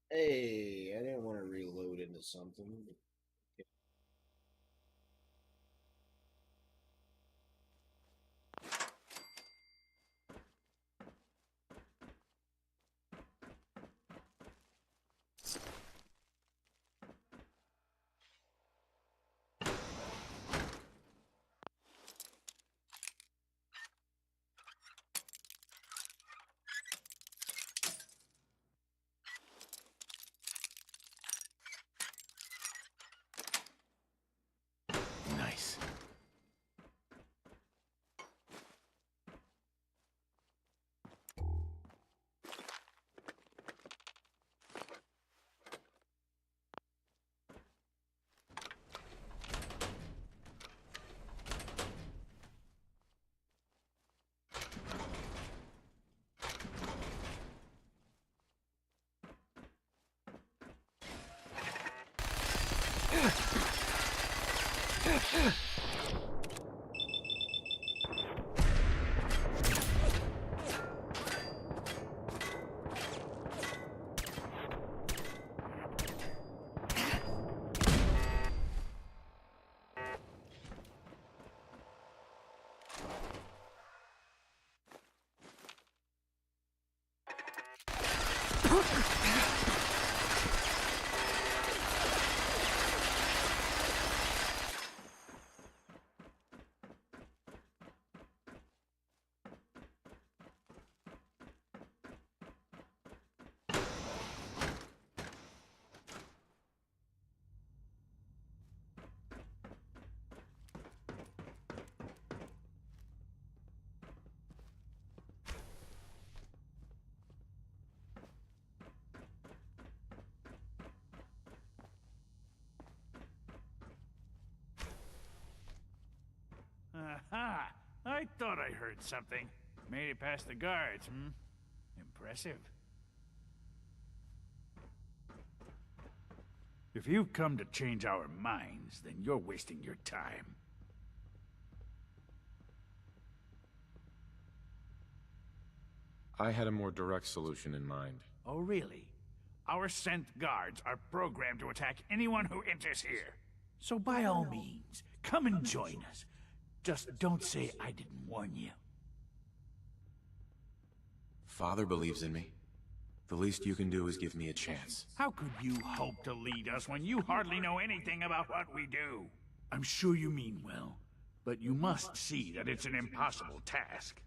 Hey, I didn't want to reload into something. Nice. remembered something. Made it past the guards, hmm? Impressive. If you've come to change our minds, then you're wasting your time. I had a more direct solution in mind. Oh, really? Our sent guards are programmed to attack anyone who enters here. So by all means, come and join us. Just don't say I didn't warn you. Father believes in me. The least you can do is give me a chance. How could you hope to lead us when you hardly know anything about what we do? I'm sure you mean well, but you must see that it's an impossible task.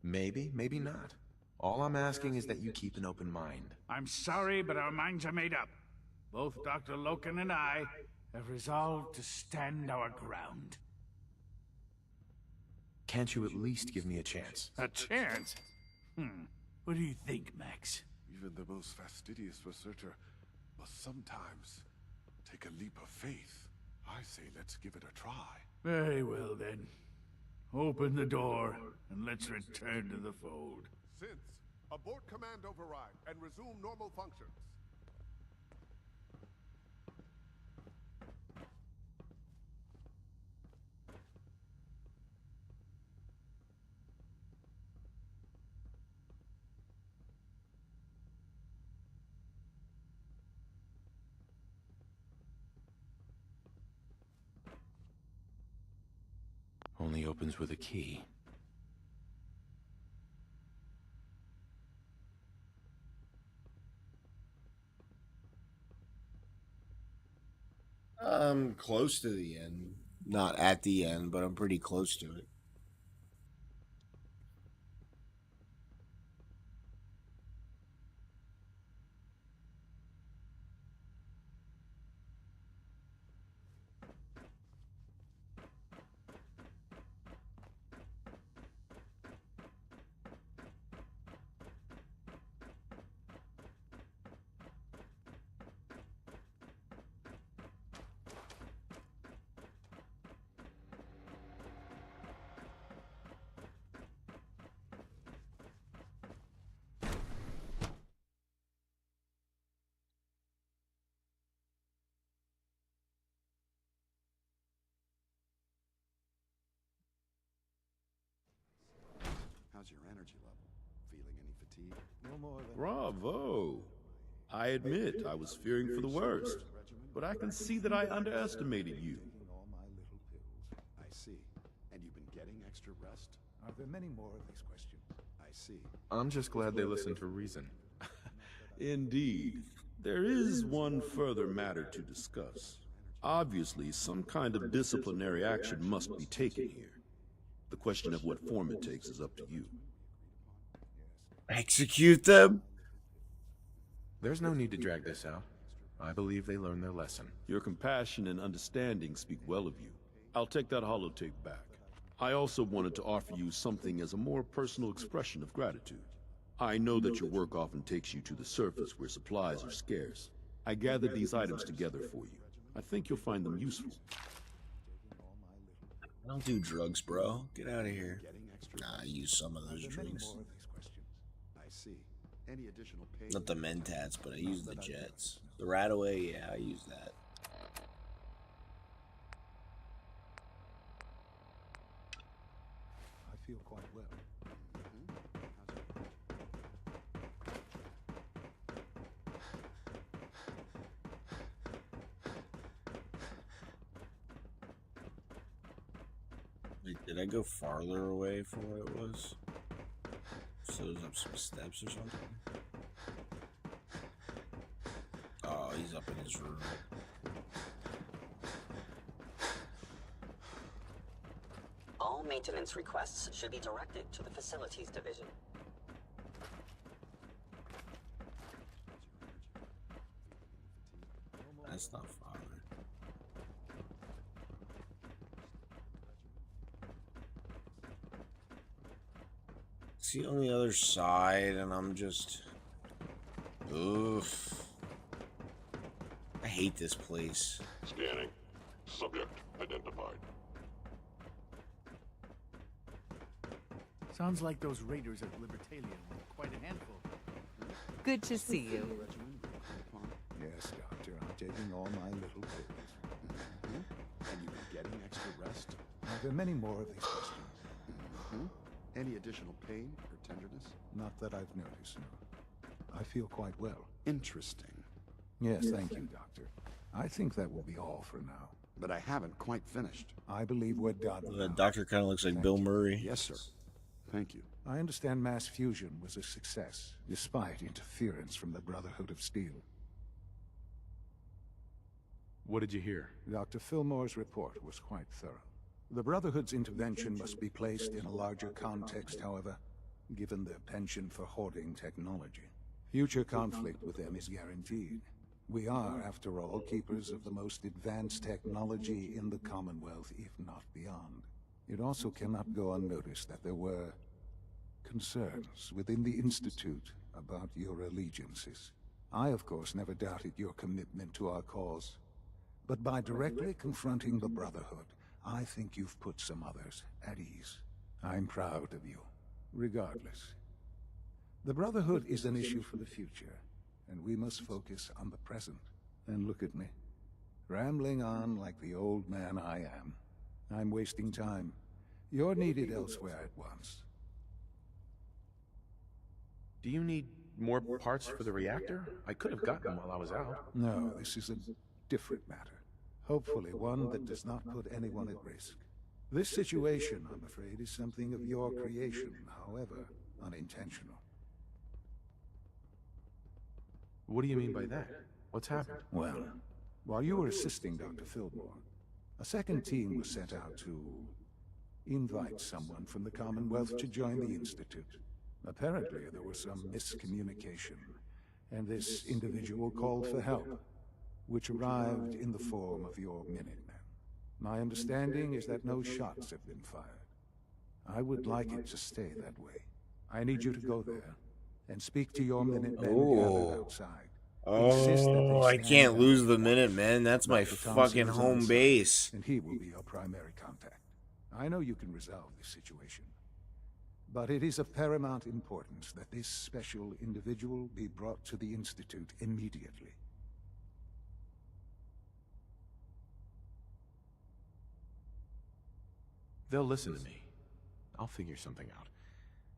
Maybe, maybe not. All I'm asking is that you keep an open mind. I'm sorry, but our minds are made up. Both Dr. Loken and I have resolved to stand our ground. Can't you at least give me a chance? A chance? What do you think, Max? Even the most fastidious researcher must sometimes take a leap of faith. I say let's give it a try. Very well, then. Open the door, and let's return to the fold. Synths, abort command override and resume normal functions. Only opens with a key. I'm close to the end. Not at the end, but I'm pretty close to it. How's your energy level? Feeling any fatigue? No more than... Bravo! I admit I was fearing for the worst, but I can see that I underestimated you. All my little pills. I see. And you've been getting extra rest? Are there many more of these questions? I see. I'm just glad they listened to reason. Indeed. There is one further matter to discuss. Obviously, some kind of disciplinary action must be taken here. The question of what form it takes is up to you. Execute them? There's no need to drag this out. I believe they learned their lesson. Your compassion and understanding speak well of you. I'll take that holotape back. I also wanted to offer you something as a more personal expression of gratitude. I know that your work often takes you to the surface where supplies are scarce. I gathered these items together for you. I think you'll find them useful. I don't do drugs, bro. Get out of here. Nah, I use some of those drinks. I see. Any additional pay? Not the Mentats, but I use the Jets. The Radaway, yeah, I use that. I feel quite well. Wait, did I go farther away from where it was? So it was up some steps or something? Oh, he's up in his room. All maintenance requests should be directed to the Facilities Division. That's not father. See on the other side, and I'm just... Oof. I hate this place. Scanning. Subject identified. Sounds like those raiders at Libertalia were quite a handful. Good to see you. Yes, Doctor. I'm taking all my little pills. And you getting extra rest? Are there many more of these questions? Any additional pain or tenderness? Not that I've noticed, no. I feel quite well. Interesting. Yes, thank you, Doctor. I think that will be all for now. But I haven't quite finished. I believe we're done. The doctor kind of looks like Bill Murray. Yes, sir. Thank you. I understand mass fusion was a success, despite interference from the Brotherhood of Steel. What did you hear? Dr. Fillmore's report was quite thorough. The Brotherhood's intervention must be placed in a larger context, however, given their penchant for hoarding technology. Future conflict with them is guaranteed. We are, after all, keepers of the most advanced technology in the Commonwealth, if not beyond. It also cannot go unnoticed that there were concerns within the Institute about your allegiances. I, of course, never doubted your commitment to our cause. But by directly confronting the Brotherhood, I think you've put some others at ease. I'm proud of you, regardless. The Brotherhood is an issue for the future, and we must focus on the present. And look at me, rambling on like the old man I am. I'm wasting time. You're needed elsewhere at once. Do you need more parts for the reactor? I could have gotten them while I was out. No, this is a different matter. Hopefully one that does not put anyone at risk. This situation, I'm afraid, is something of your creation, however unintentional. What do you mean by that? What's happened? Well, while you were assisting Dr. Fillmore, a second team was sent out to invite someone from the Commonwealth to join the Institute. Apparently, there was some miscommunication, and this individual called for help, which arrived in the form of your Minutemen. My understanding is that no shots have been fired. I would like it to stay that way. I need you to go there and speak to your Minutemen gathered outside. Oh, I can't lose the Minutemen. That's my fucking home base. And he will be your primary contact. I know you can resolve this situation, but it is of paramount importance that this special individual be brought to the Institute immediately. They'll listen to me. I'll figure something out.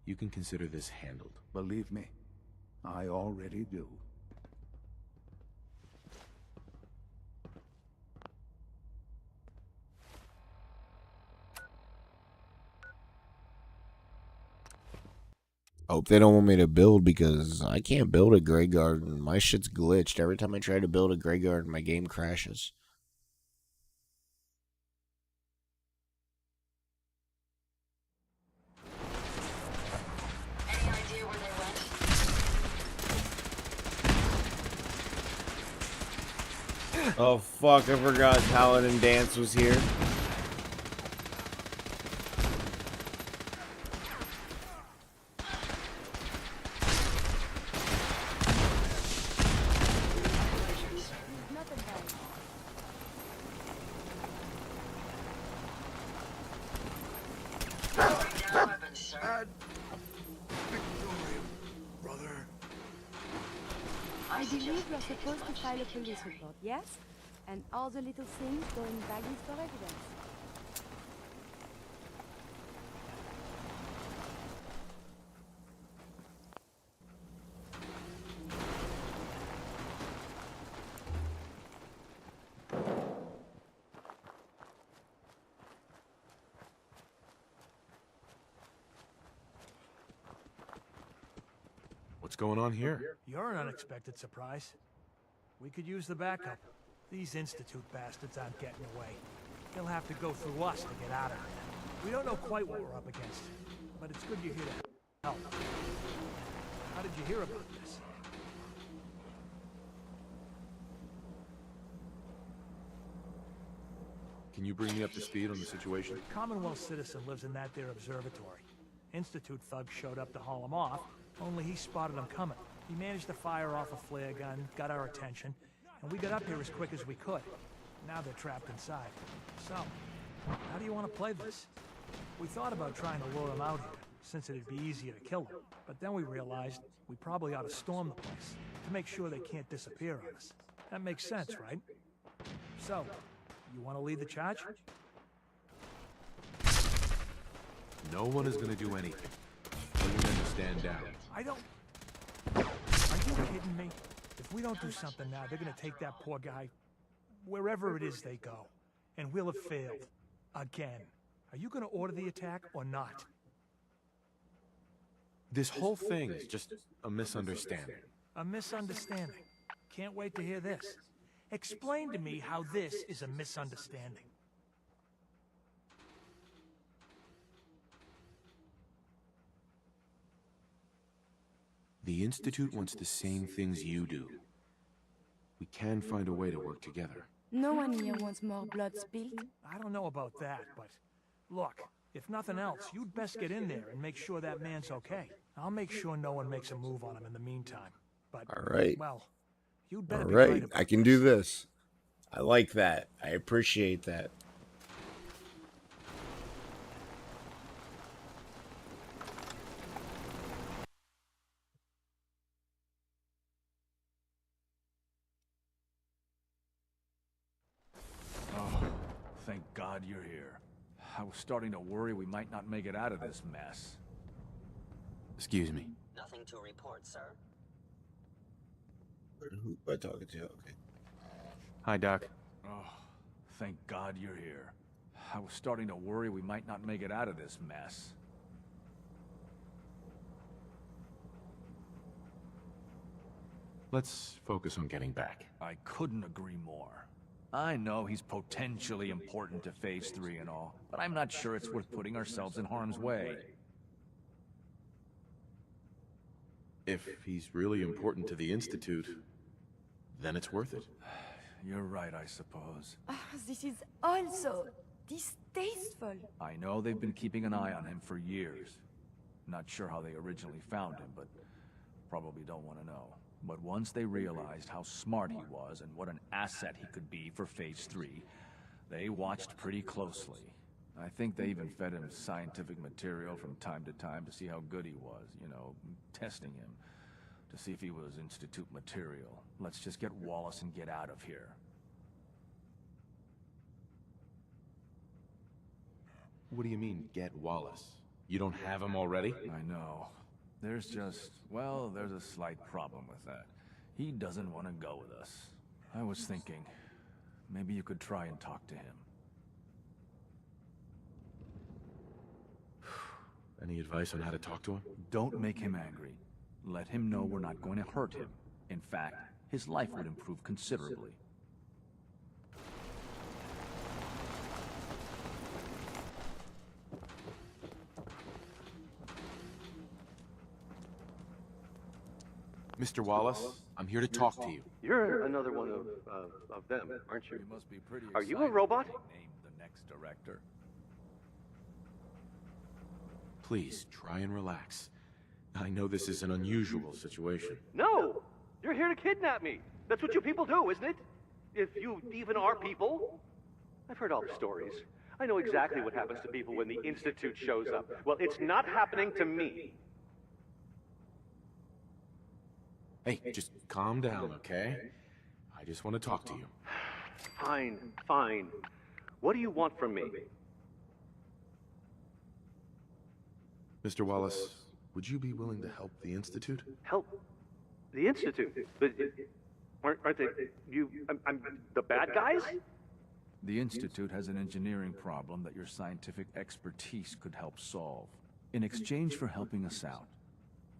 You can consider this handled. Believe me, I already do. I hope they don't want me to build, because I can't build a Grey Garden. My shit's glitched. Every time I try to build a Grey Garden, my game crashes. Any idea where they went? Oh fuck, I forgot Paladin Dance was here. I believe we're supposed to file a police report, yes? And all the little things go in baggies for evidence. What's going on here? You're an unexpected surprise. We could use the backup. These Institute bastards aren't getting away. They'll have to go through us to get out of here. We don't know quite what we're up against, but it's good you're here to help. How did you hear about this? Can you bring me up to speed on the situation? Commonwealth citizen lives in that there observatory. Institute thugs showed up to haul him off, only he spotted them coming. He managed to fire off a flare gun, got our attention, and we got up here as quick as we could. Now they're trapped inside. So, how do you want to play this? We thought about trying to lure them out here, since it'd be easier to kill them. But then we realized we probably ought to storm the place, to make sure they can't disappear on us. That makes sense, right? So, you want to lead the charge? No one is gonna do anything. Tell them to stand down. I don't... Are you kidding me? If we don't do something now, they're gonna take that poor guy wherever it is they go. And we'll have failed. Again. Are you gonna order the attack or not? This whole thing is just a misunderstanding. A misunderstanding. Can't wait to hear this. Explain to me how this is a misunderstanding. The Institute wants the same things you do. We can find a way to work together. No one here wants more blood spilled. I don't know about that, but... Look, if nothing else, you'd best get in there and make sure that man's okay. I'll make sure no one makes a move on him in the meantime. But, Alright. well, you'd better be Alright, right about I can do this. I like that. I appreciate that. Oh, thank God you're here. I was starting to worry we might not make it out of this mess. Excuse me. Nothing to report, sir. Who am I talking to? Okay. Hi, Doc. Oh, thank God you're here. I was starting to worry we might not make it out of this mess. Let's focus on getting back. I couldn't agree more. I know he's potentially important to Phase 3 and all, but I'm not sure it's worth putting ourselves in harm's way. If he's really important to the Institute, then it's worth it. You're right, I suppose. This is also distasteful. I know they've been keeping an eye on him for years. Not sure how they originally found him, but probably don't want to know. But once they realized how smart he was and what an asset he could be for Phase 3, they watched pretty closely. I think they even fed him scientific material from time to time to see how good he was, you know, testing him, to see if he was Institute material. Let's just get Wallace and get out of here. What do you mean, get Wallace? You don't have him already? I know. There's just, well, there's a slight problem with that. He doesn't want to go with us. I was thinking, maybe you could try and talk to him. Any advice on how to talk to him? Don't make him angry. Let him know we're not going to hurt him. In fact, his life would improve considerably. Mr. Wallace, I'm here to talk to you. You're another one of them, aren't you? You must be pretty Are you a robot? Name the next director. Please, try and relax. I know this is an unusual situation. No! You're here to kidnap me. That's what you people do, isn't it? If you even are people. I've heard all the stories. I know exactly what happens to people when the Institute shows up. Well, it's not happening to me. Hey, just calm down, okay? I just want to talk to you. Fine, fine. What do you want from me? Mr. Wallace, would you be willing to help the Institute? Help? The Institute? But aren't they... I'm the bad guys? The Institute has an engineering problem that your scientific expertise could help solve. In exchange for helping us out,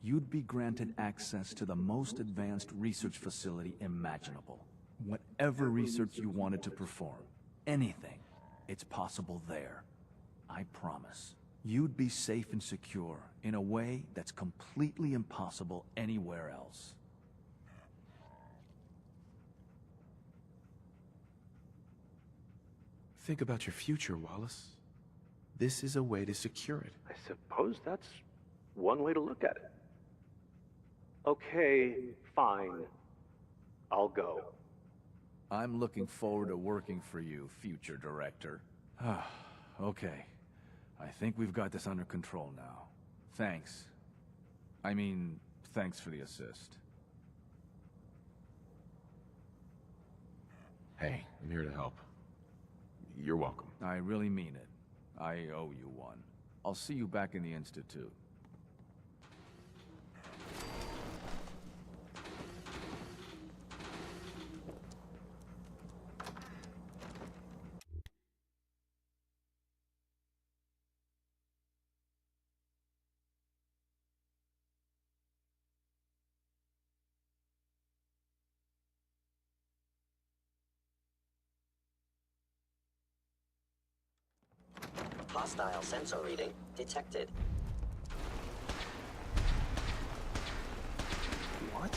you'd be granted access to the most advanced research facility imaginable. Whatever research you wanted to perform, anything, it's possible there. I promise. You'd be safe and secure in a way that's completely impossible anywhere else. Think about your future, Wallace. This is a way to secure it. I suppose that's one way to look at it. Okay, fine. I'll go. I'm looking forward to working for you, future director. Okay. I think we've got this under control now. Thanks. I mean, thanks for the assist. Hey, I'm here to help. You're welcome. I really mean it. I owe you one. I'll see you back in the Institute. Hostile sensor reading detected. What?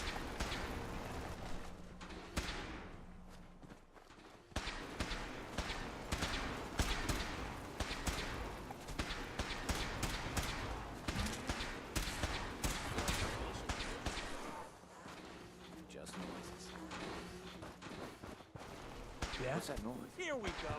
Just noises. Yeah? What's that noise? Here we go.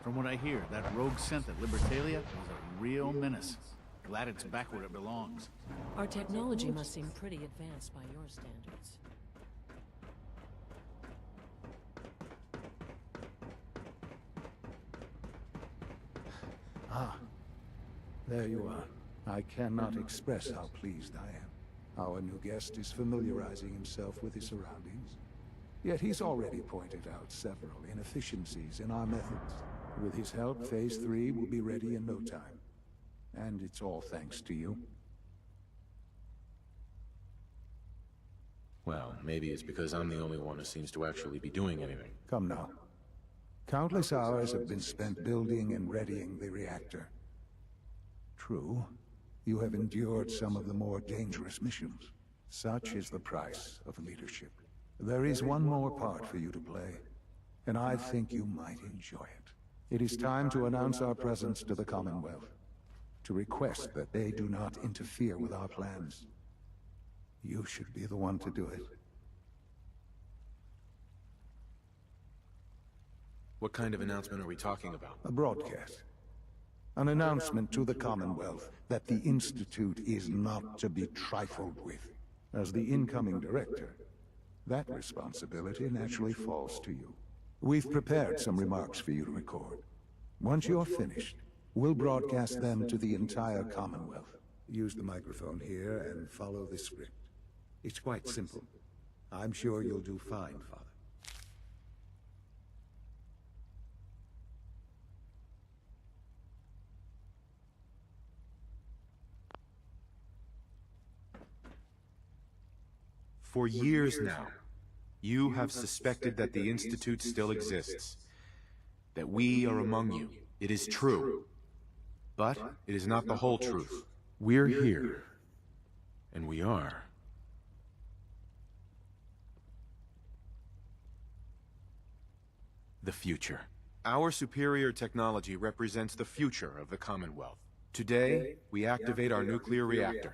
From what I hear, that rogue synth at Libertalia was a real menace. Glad it's back where it belongs. Our technology must seem pretty advanced by your standards. Ah, there you are. I cannot express how pleased I am. Our new guest is familiarizing himself with his surroundings. Yet he's already pointed out several inefficiencies in our methods. With his help, Phase 3 will be ready in no time. And it's all thanks to you. Well, maybe it's because I'm the only one who seems to actually be doing anything. Come now. Countless hours have been spent building and readying the reactor. True, you have endured some of the more dangerous missions. Such is the price of leadership. There is one more part for you to play, and I think you might enjoy it. It is time to announce our presence to the Commonwealth, to request that they do not interfere with our plans. You should be the one to do it. What kind of announcement are we talking about? A broadcast. An announcement to the Commonwealth that the Institute is not to be trifled with. As the incoming director, that responsibility naturally falls to you. We've prepared some remarks for you to record. Once you're finished, we'll broadcast them to the entire Commonwealth. Use the microphone here and follow the script. It's quite simple. I'm sure you'll do fine, Father. For years now, you have suspected that the Institute still exists, that we are among you. It is true, but it is not the whole truth. We're here, and we are. The future. Our superior technology represents the future of the Commonwealth. Today, we activate our nuclear reactor,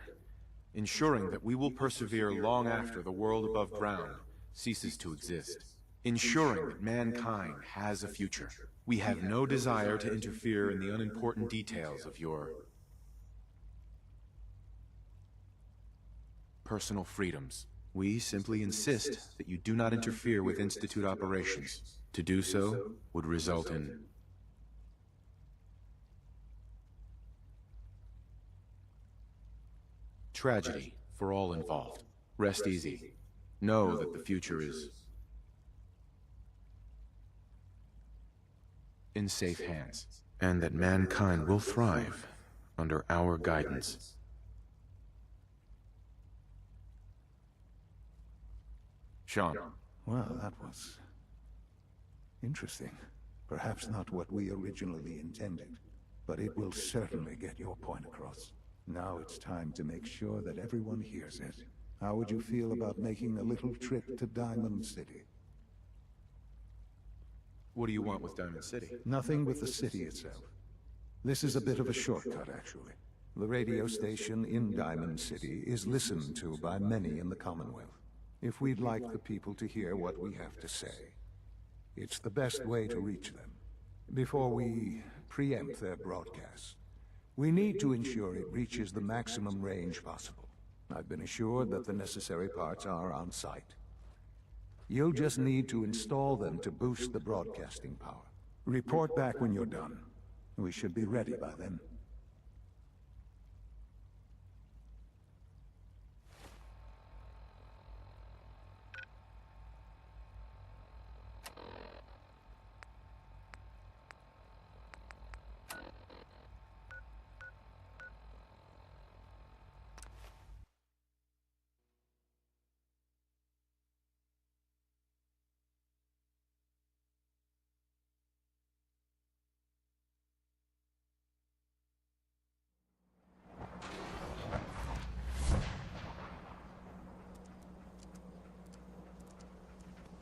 ensuring that we will persevere long after the world above ground ceases to exist. Ensuring that mankind has a future. We have no desire to interfere in the unimportant details of your personal freedoms. We simply insist that you do not interfere with Institute operations. To do so would result in tragedy for all involved. Rest easy. Know that the future is in safe hands, and that mankind will thrive under our guidance. Sean. Well, that was interesting. Perhaps not what we originally intended. but it will certainly get your point across. Now it's time to make sure that everyone hears it. How would you feel about making a little trip to Diamond City? What do you want with Diamond City? Nothing with the city itself. This is a bit of a shortcut, actually. The radio station in Diamond City is listened to by many in the Commonwealth. If we'd like the people to hear what we have to say, it's the best way to reach them. Before we preempt their broadcast, we need to ensure it reaches the maximum range possible. I've been assured that the necessary parts are on site. You'll just need to install them to boost the broadcasting power. Report back when you're done. We should be ready by then.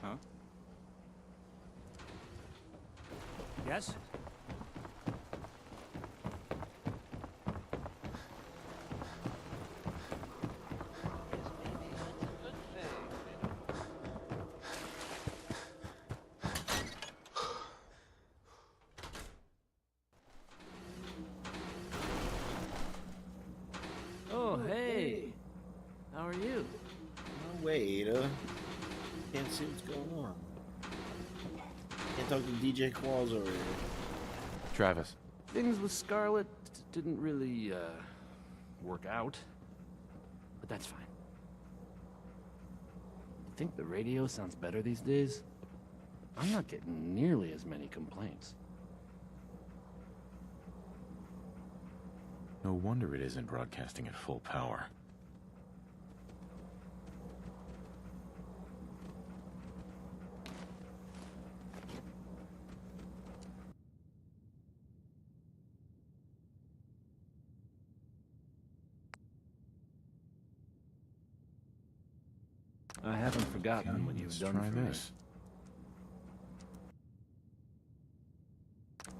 Huh? Yes? Oh, hey. How are you? No, wait, can't see what's going on. Can't talk to DJ Qualls over here. Travis. Things with Scarlet didn't really, work out. But that's fine. Think the radio sounds better these days? I'm not getting nearly as many complaints. No wonder it isn't broadcasting at full power. I haven't forgotten what you've done Try for me. this.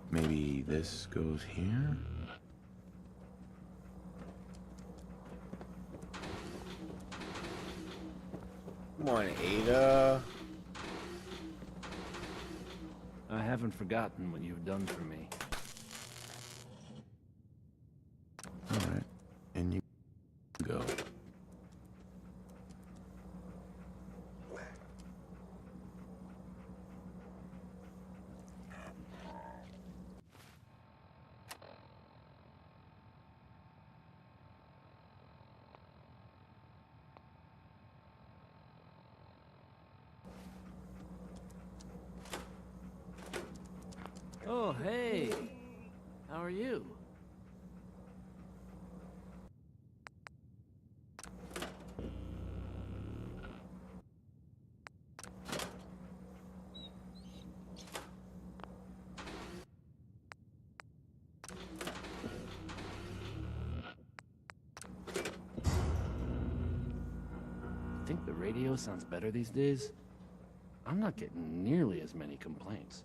Maybe this goes here? Come on, Ada. I haven't forgotten what you've done for me. Alright, and you go. Oh, hey. How are you? Think the radio sounds better these days? I'm not getting nearly as many complaints.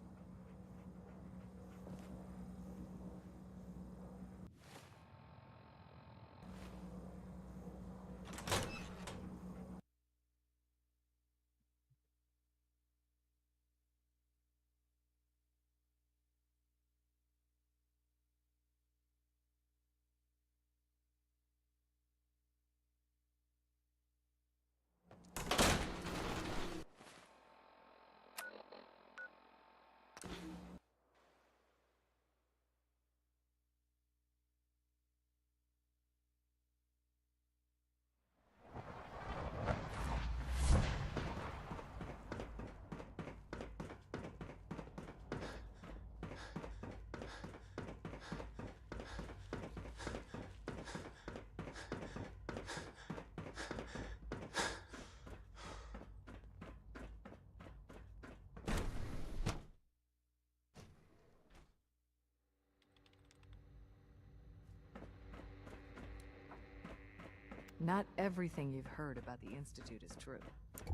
Not everything you've heard about the Institute is true.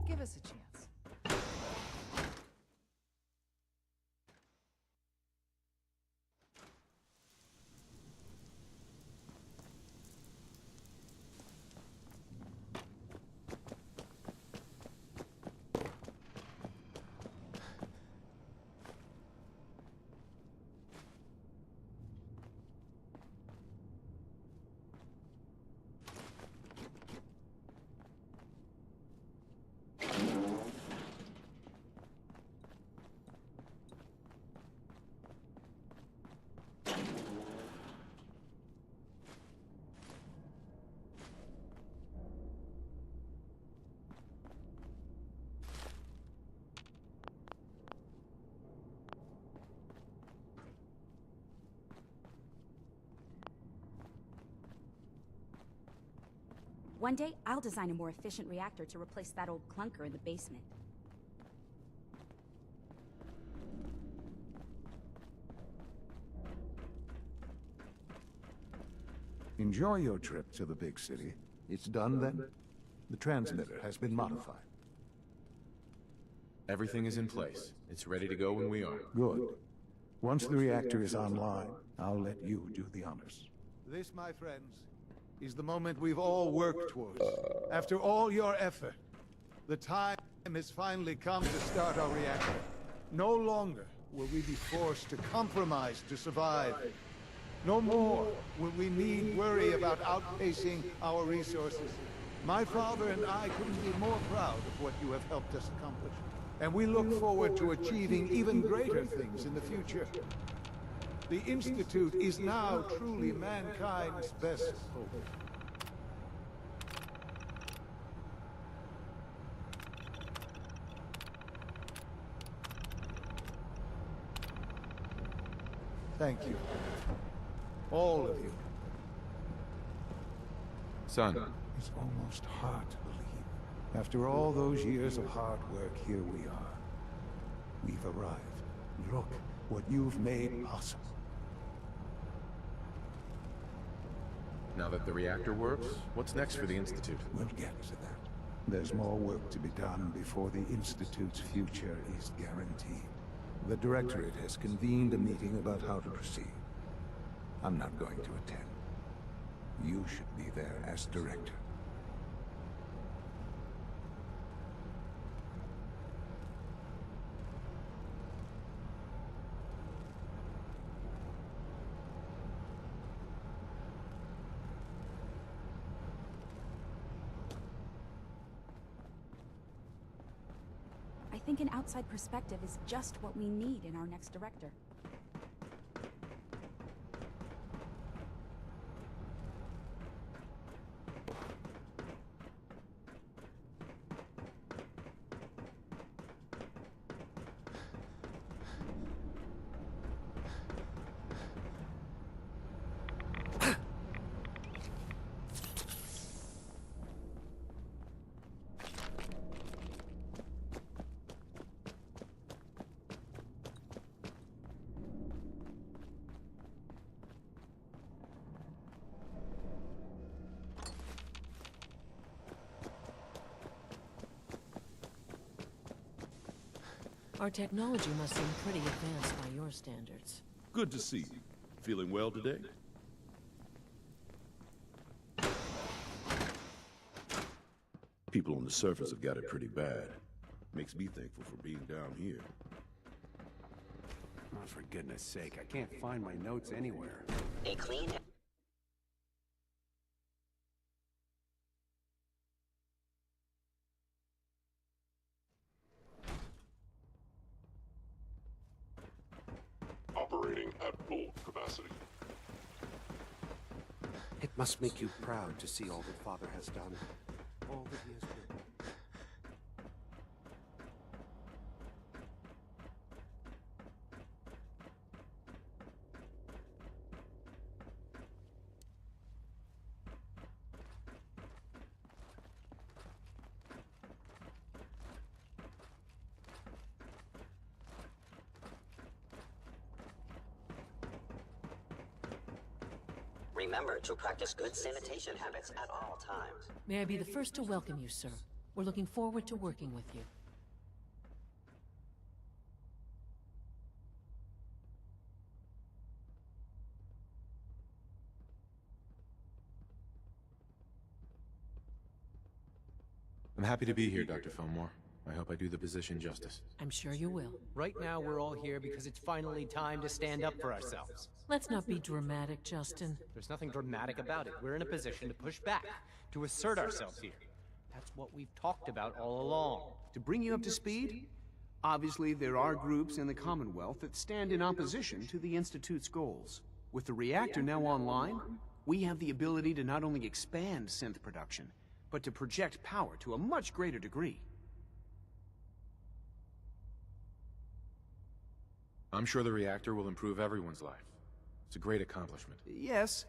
Give us a chance. One day, I'll design a more efficient reactor to replace that old clunker in the basement. Enjoy your trip to the big city. It's done then? The transmitter has been modified. Everything is in place. It's ready to go when we are. Good. Once the reactor is online, I'll let you do the honors. This, my friends, is the moment we've all worked towards. After all your effort, the time has finally come to start our reactor. No longer will we be forced to compromise to survive. No more will we need worry about outpacing our resources. My father and I couldn't be more proud of what you have helped us accomplish. And we look forward to achieving even greater things in the future. The Institute is now truly mankind's best hope. Thank you. All of you. Son. It's almost hard to believe. After all those years of hard work, here we are. We've arrived. Look what you've made possible. Now that the reactor works, what's next for the Institute? We'll get to that. There's more work to be done before the Institute's future is guaranteed. The Directorate has convened a meeting about how to proceed. I'm not going to attend. You should be there as Director. I think an outside perspective is just what we need in our next director. Our technology must seem pretty advanced by your standards. Good to see you. Feeling well today? People on the surface have got it pretty bad. Makes me thankful for being down here. Oh, for goodness sake, I can't find my notes anywhere. A clean... Operating at full capacity. It must make you proud to see all that Father has done. All that he has built. Remember to practice good sanitation habits at all times. May I be the first to welcome you, sir. We're looking forward to working with you. I'm happy to be here, Dr. Fillmore. I hope I do the position justice. I'm sure you will. Right now, we're all here because it's finally time to stand up for ourselves. Let's not be dramatic, Justin. There's nothing dramatic about it. We're in a position to push back, to assert ourselves here. That's what we've talked about all along. To bring you up to speed, obviously there are groups in the Commonwealth that stand in opposition to the Institute's goals. With the reactor now online, we have the ability to not only expand synth production, but to project power to a much greater degree. I'm sure the reactor will improve everyone's life. It's a great accomplishment. Yes,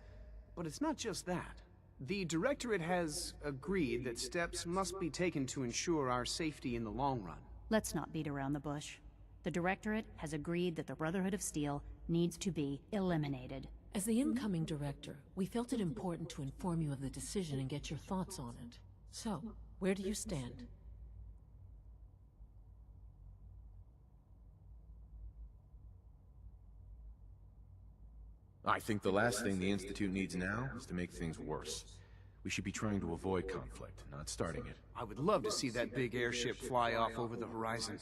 but it's not just that. The Directorate has agreed that steps must be taken to ensure our safety in the long run. Let's not beat around the bush. The Directorate has agreed that the Brotherhood of Steel needs to be eliminated. As the incoming director, we felt it important to inform you of the decision and get your thoughts on it. So, where do you stand? I think the last thing the Institute needs now is to make things worse. We should be trying to avoid conflict, not starting it. I would love to see that big airship fly off over the horizon,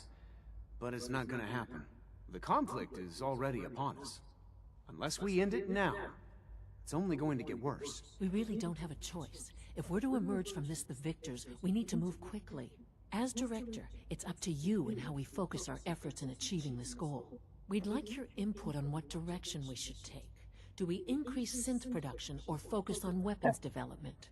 but it's not gonna happen. The conflict is already upon us. Unless we end it now, it's only going to get worse. We really don't have a choice. If we're to emerge from this the victors, we need to move quickly. As director, it's up to you and how we focus our efforts in achieving this goal. We'd like your input on what direction we should take. Do we increase synth production or focus on weapons development?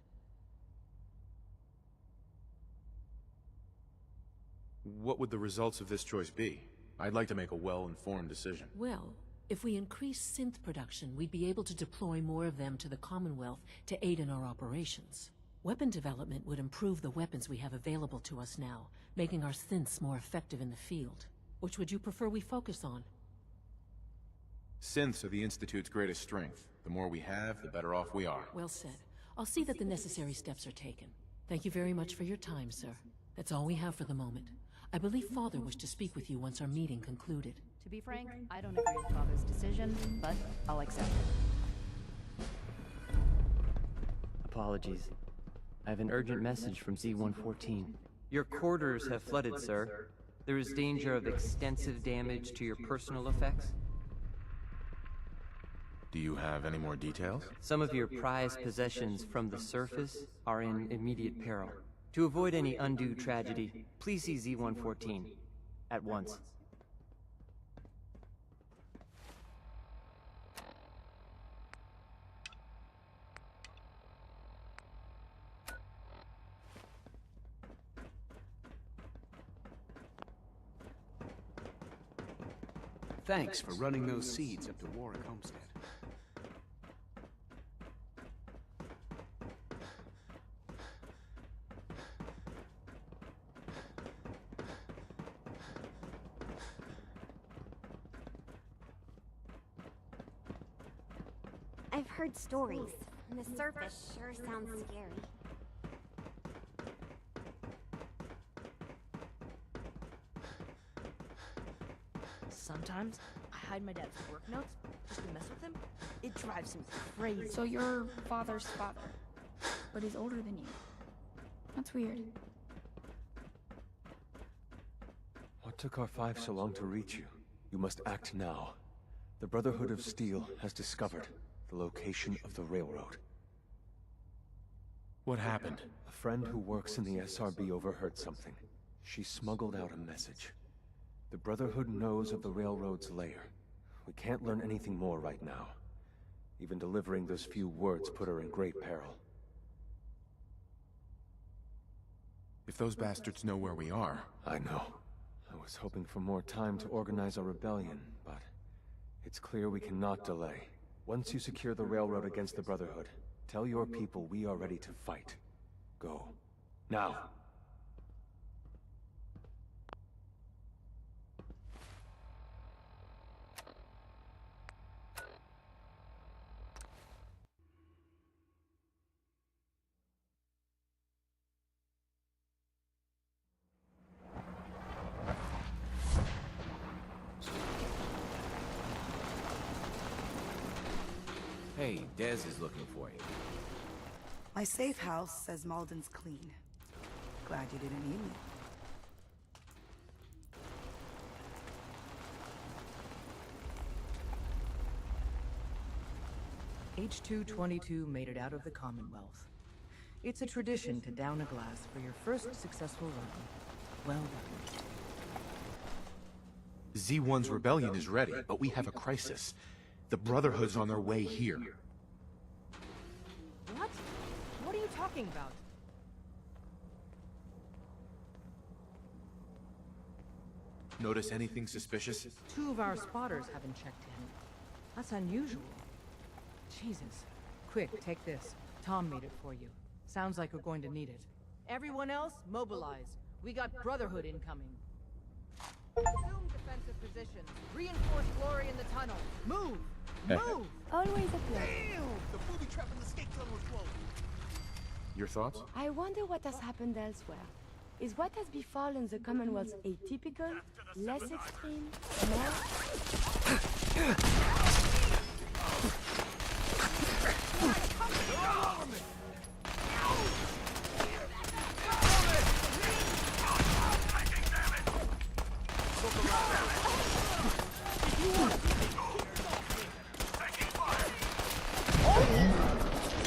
What would the results of this choice be? I'd like to make a well-informed decision. Well, if we increase synth production, we'd be able to deploy more of them to the Commonwealth to aid in our operations. Weapon development would improve the weapons we have available to us now, making our synths more effective in the field. Which would you prefer we focus on? Synths are the Institute's greatest strength. The more we have, the better off we are. Well said. I'll see that the necessary steps are taken. Thank you very much for your time, sir. That's all we have for the moment. I believe Father wished to speak with you once our meeting concluded. To be frank, I don't agree with Father's decision, but I'll accept it. Apologies. I have an urgent message from Z-114. Your quarters have flooded, sir. There is danger of extensive damage to your personal effects. Do you have any more details? Some of your prized possessions from the surface are in immediate peril. To avoid any undue tragedy, please see Z-114 at once. Thanks for running those seeds up to Warwick Homestead. I've heard stories, and the surface sure sounds scary. Sometimes I hide my dad's work notes just to mess with him. It drives him crazy. So you're Father's father, but he's older than you. That's weird. What took R5 so long to reach you? You must act now. The Brotherhood of Steel has discovered the location of the railroad. What happened? A friend who works in the SRB overheard something. She smuggled out a message. The Brotherhood knows of the railroad's lair. We can't learn anything more right now. Even delivering those few words put her in great peril. If those bastards know where we are... I know. I was hoping for more time to organize a rebellion, but it's clear we cannot delay. Once you secure the railroad against the Brotherhood, tell your people we are ready to fight. Go. Now! Hey, Dez is looking for you. My safe house says Malden's clean. Glad you didn't need me. H-222 made it out of the Commonwealth. It's a tradition to down a glass for your first successful run. Well done. Z1's rebellion is ready, but we have a crisis. The Brotherhood's on their way here. What? What are you talking about? Notice anything suspicious? 2 of our spotters haven't checked in. That's unusual. Jesus. Quick, take this. Tom made it for you. Sounds like we're going to need it. Everyone else, mobilize. We got Brotherhood incoming. Assume defensive positions. Reinforce glory in the tunnel. Move! Move! Always a plan. Damn! The booby trap in the escape tunnel is closed. Your thoughts? I wonder what has happened elsewhere. Is what has befallen the Commonwealth atypical, less extreme, more?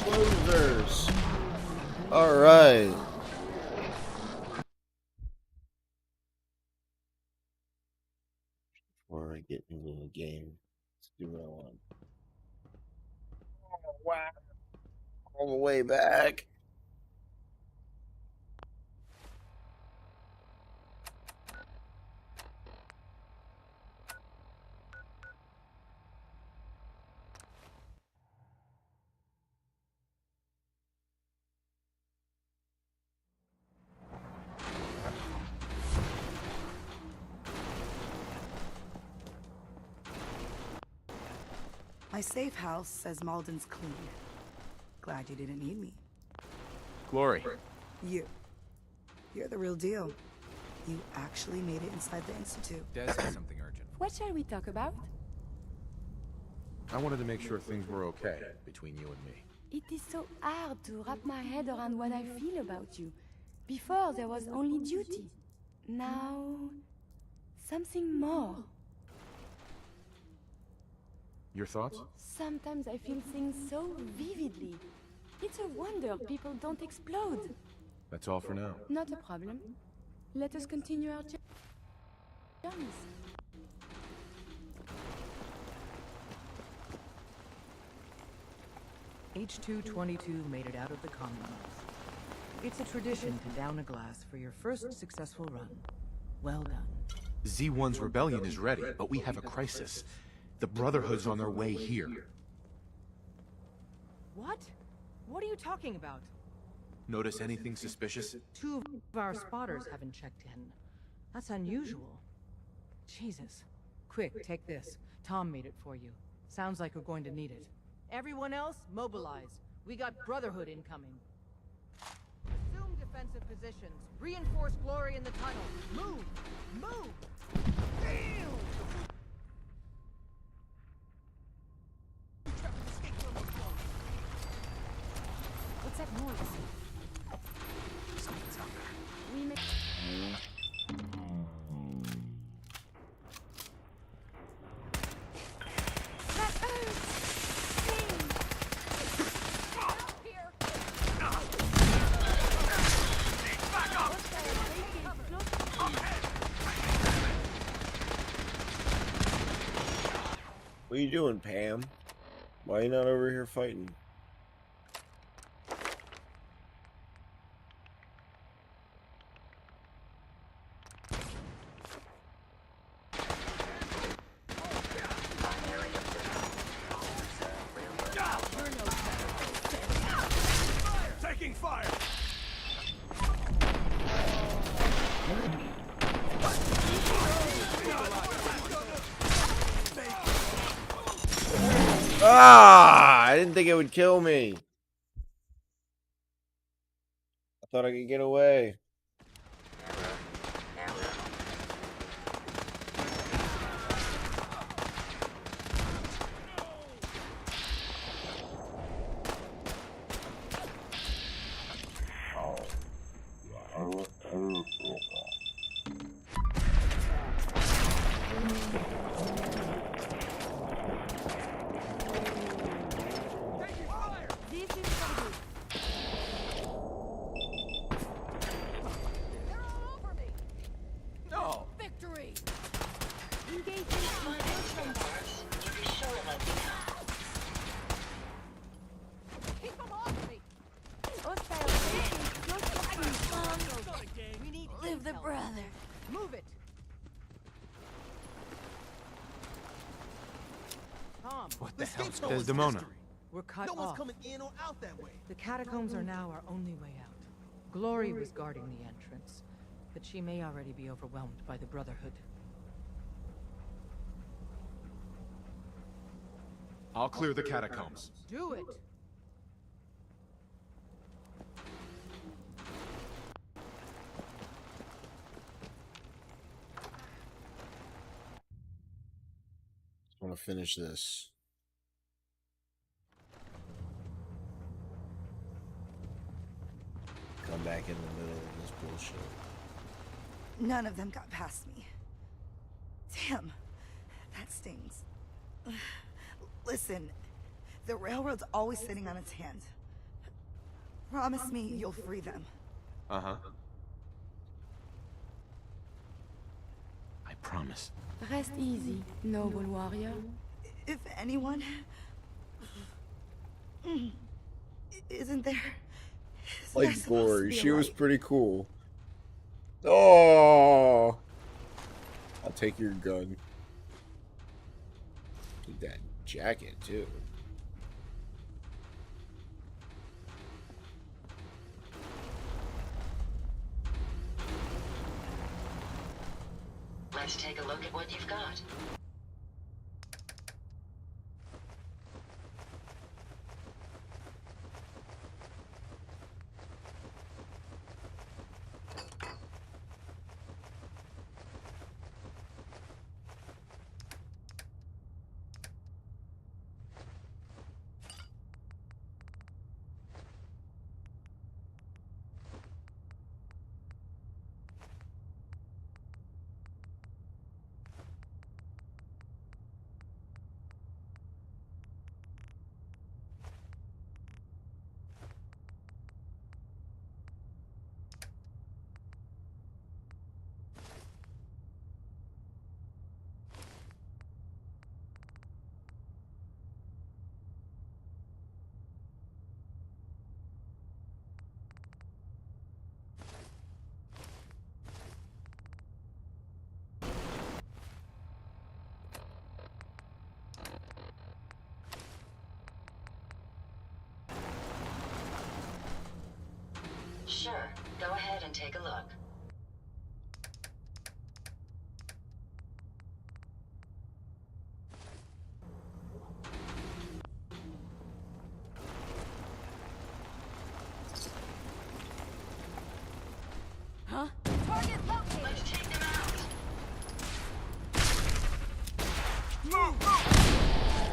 Losers. All right. Before I get into the game, let's do what I want. Oh, wow. All the way back. My safe house says Malden's clean. Glad you didn't need me. Glory. You're the real deal. You actually made it inside the Institute. Dez has something urgent. What shall we talk about? I wanted to make sure things were okay between you and me. It is so hard to wrap my head around what I feel about you. Before, there was only duty. Now, something more. Your thoughts? Sometimes I feel things so vividly. It's a wonder people don't explode. That's all for now. Not a problem. Let us continue our journeys. H-222 made it out of the Commonwealth. It's a tradition to down a glass for your first successful run. Well done. Z1's rebellion is ready, but we have a crisis. The Brotherhood's on their way here. What? What are you talking about? Notice anything suspicious? 2 of our spotters haven't checked in. That's unusual. Jesus. Quick, take this. Tom made it for you. Sounds like we're going to need it. Everyone else, mobilize. We got Brotherhood incoming. Assume defensive positions. Reinforce glory in the tunnel. Move! Move! Damn! What's that noise? Something's out there. We may... What are you doing, Pam? Why are you not over here fighting? Taking fire! Ah! I didn't think it would kill me. I thought I could get away. the hell? brother. Move it! Tom, What the hell? Desdemona. we're cut No one's off. coming in or out that way. The catacombs are now our only way out. Glory was guarding the entrance, but she may already be overwhelmed by the Brotherhood. I'll clear the catacombs. Do it! I want to finish this. Come back in the middle of this bullshit. None of them got past me. Damn, that stings. Listen, the railroad's always sitting on its hands. Promise me you'll free them. Uh-huh. I promise. Rest easy, noble warrior. If anyone... isn't there... Like Glory, she was pretty cool. Oh, I'll take your gun. Take that jacket too. Let's take a look at what you've got. Sure, go ahead and take a look. Huh? Target located! Let's take them out! Move!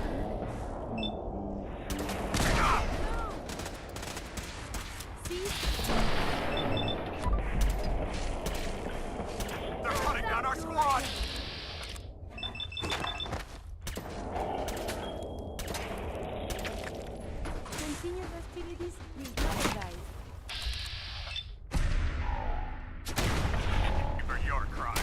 They're hunting down our squad! Continue hostilities with no guys. For your crime.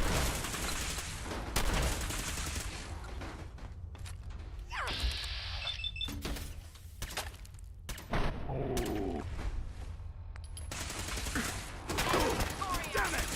Damn it!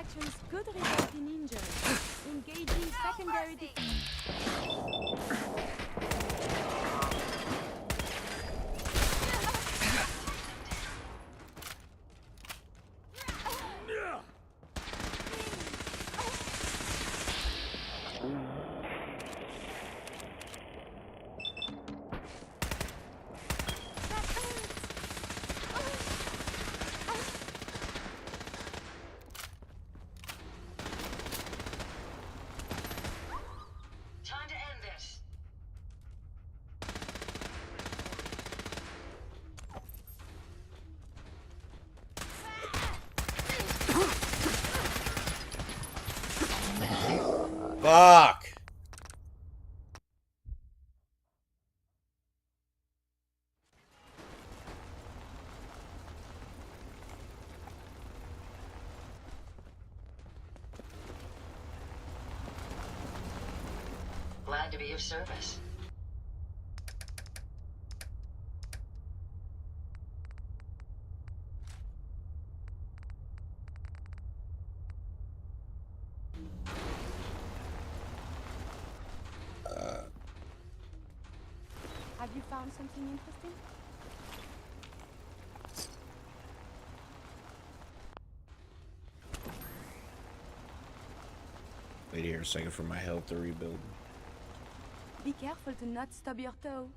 actions could result in injury. Engaging secondary defense. Time to end this. Fuck! Glad to be of service. Have you found something interesting? Wait here a second for my health to rebuild. Be careful to not stub your toe.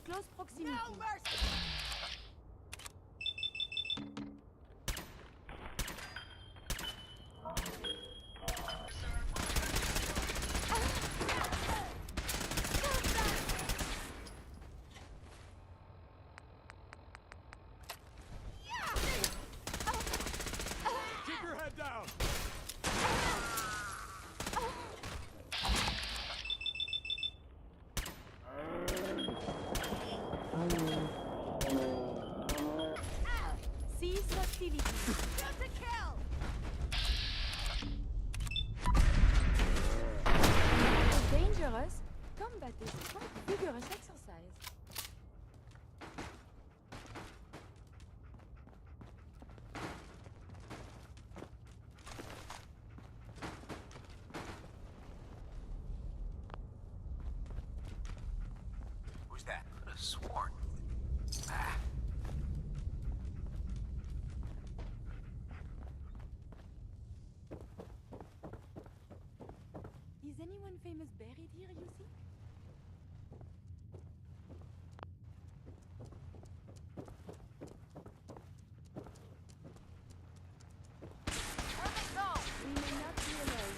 Close proximity. No mercy! Keep your head down. Cease hostility. Shoot to kill! Though dangerous, combat is quite vigorous exercise. Who's that? Could have sworn. Ah. Is anyone famous buried here, you see? We may not be alone.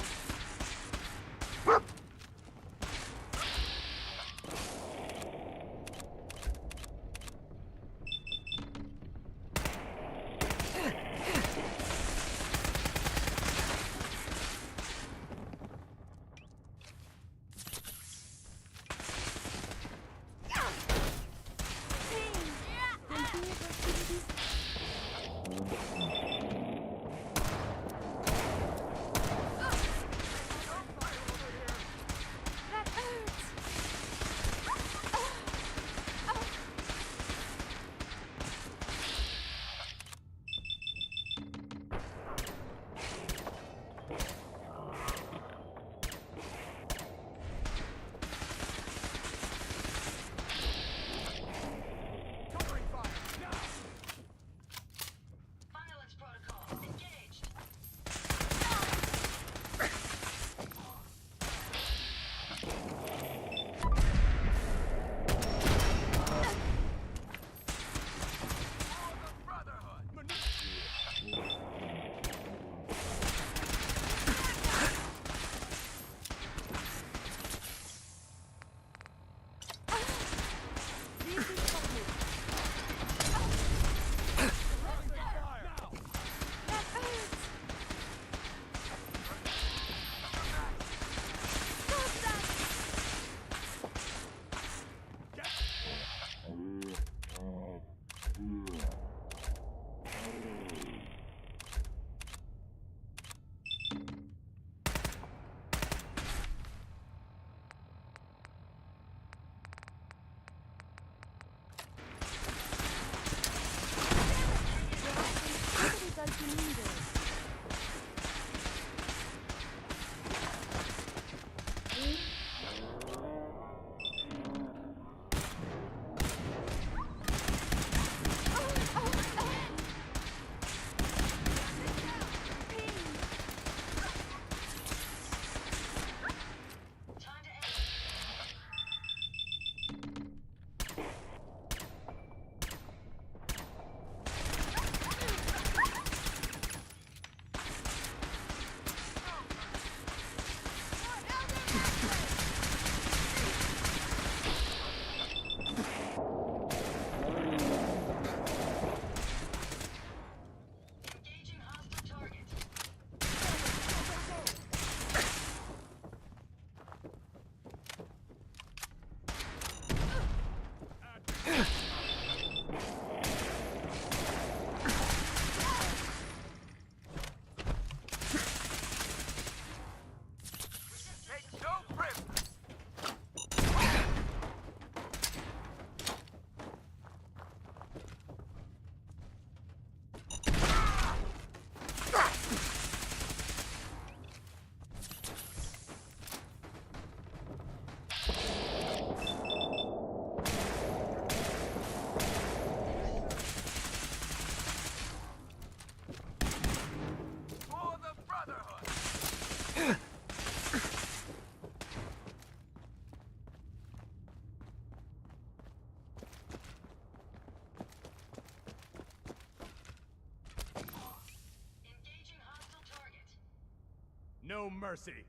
no mercy.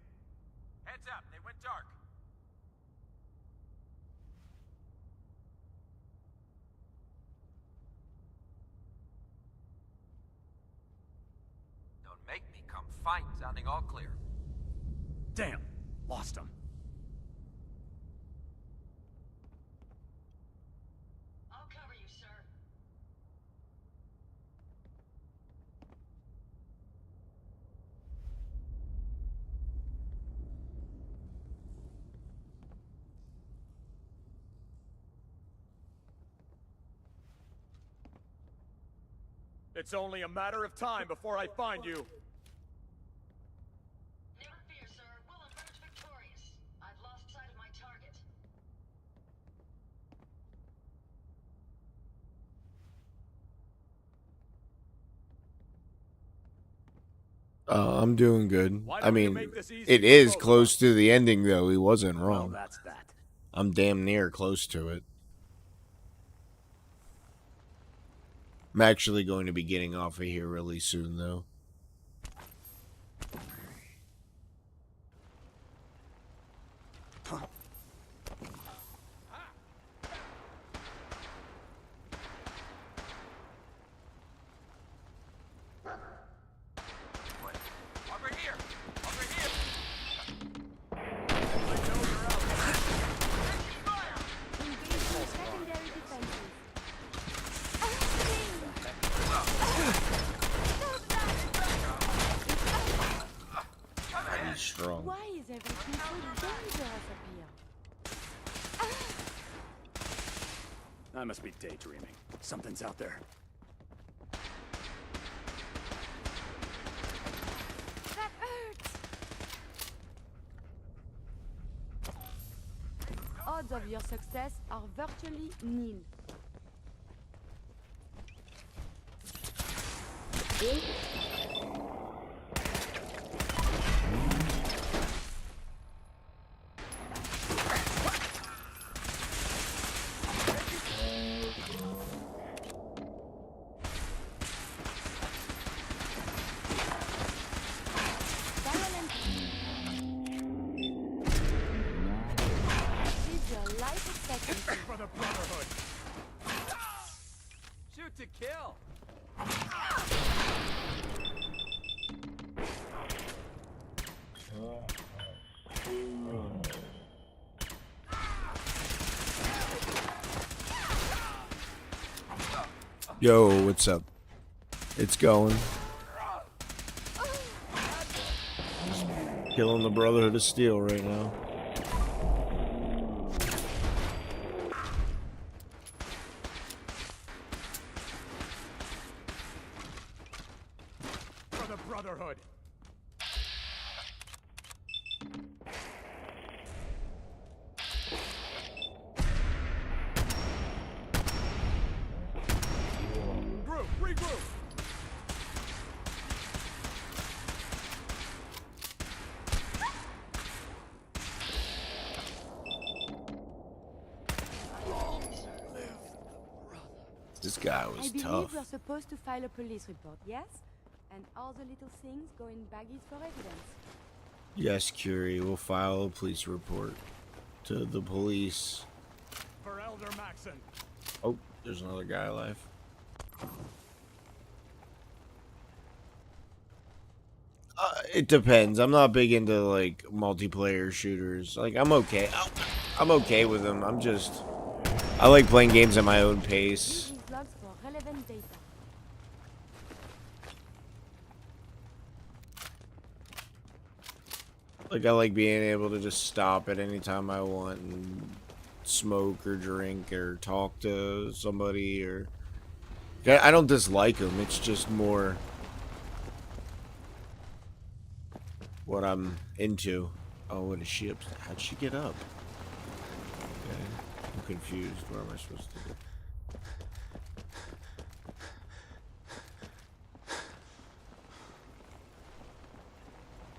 Heads up, they went dark. Don't make me come fight, sounding all clear. Damn, lost him. I'll cover you, sir. It's only a matter of time before I find you. Never fear, sir. We'll emerge victorious. I've lost sight of my target. I'm doing good. Why I don't you mean, make this easy it for is both close to the ending, though. He wasn't Well, wrong. that's that. I'm damn near close to it. I'm actually going to be getting off of here really soon, though. Over here! Over here! Secondary defenses. He's strong. Why is everything so dangerous up here? I must be daydreaming. Something's out there. That hurts! Odds of your success are virtually nil. For the Brotherhood. Shoot to kill. Yo, what's up? It's going. Killing the Brotherhood of Steel right now. For the Brotherhood. Group, regroup. This guy was I believe tough. we're supposed to file a police report, yes? And all the little things go in baggies for evidence. Yes, Curie, we'll file a police report to the police. For Elder Maxon. Oh, there's another guy alive. It depends. I'm not big into like multiplayer shooters. Like I'm okay. I'm okay with them. I'm just I like playing games at my own pace. These logs for relevant data. Like I like being able to just stop at any time I want and smoke or drink or talk to somebody or I don't dislike them. It's just more what I'm into. Oh, what is she up? How'd she get up? Okay. I'm confused. What am I supposed to do?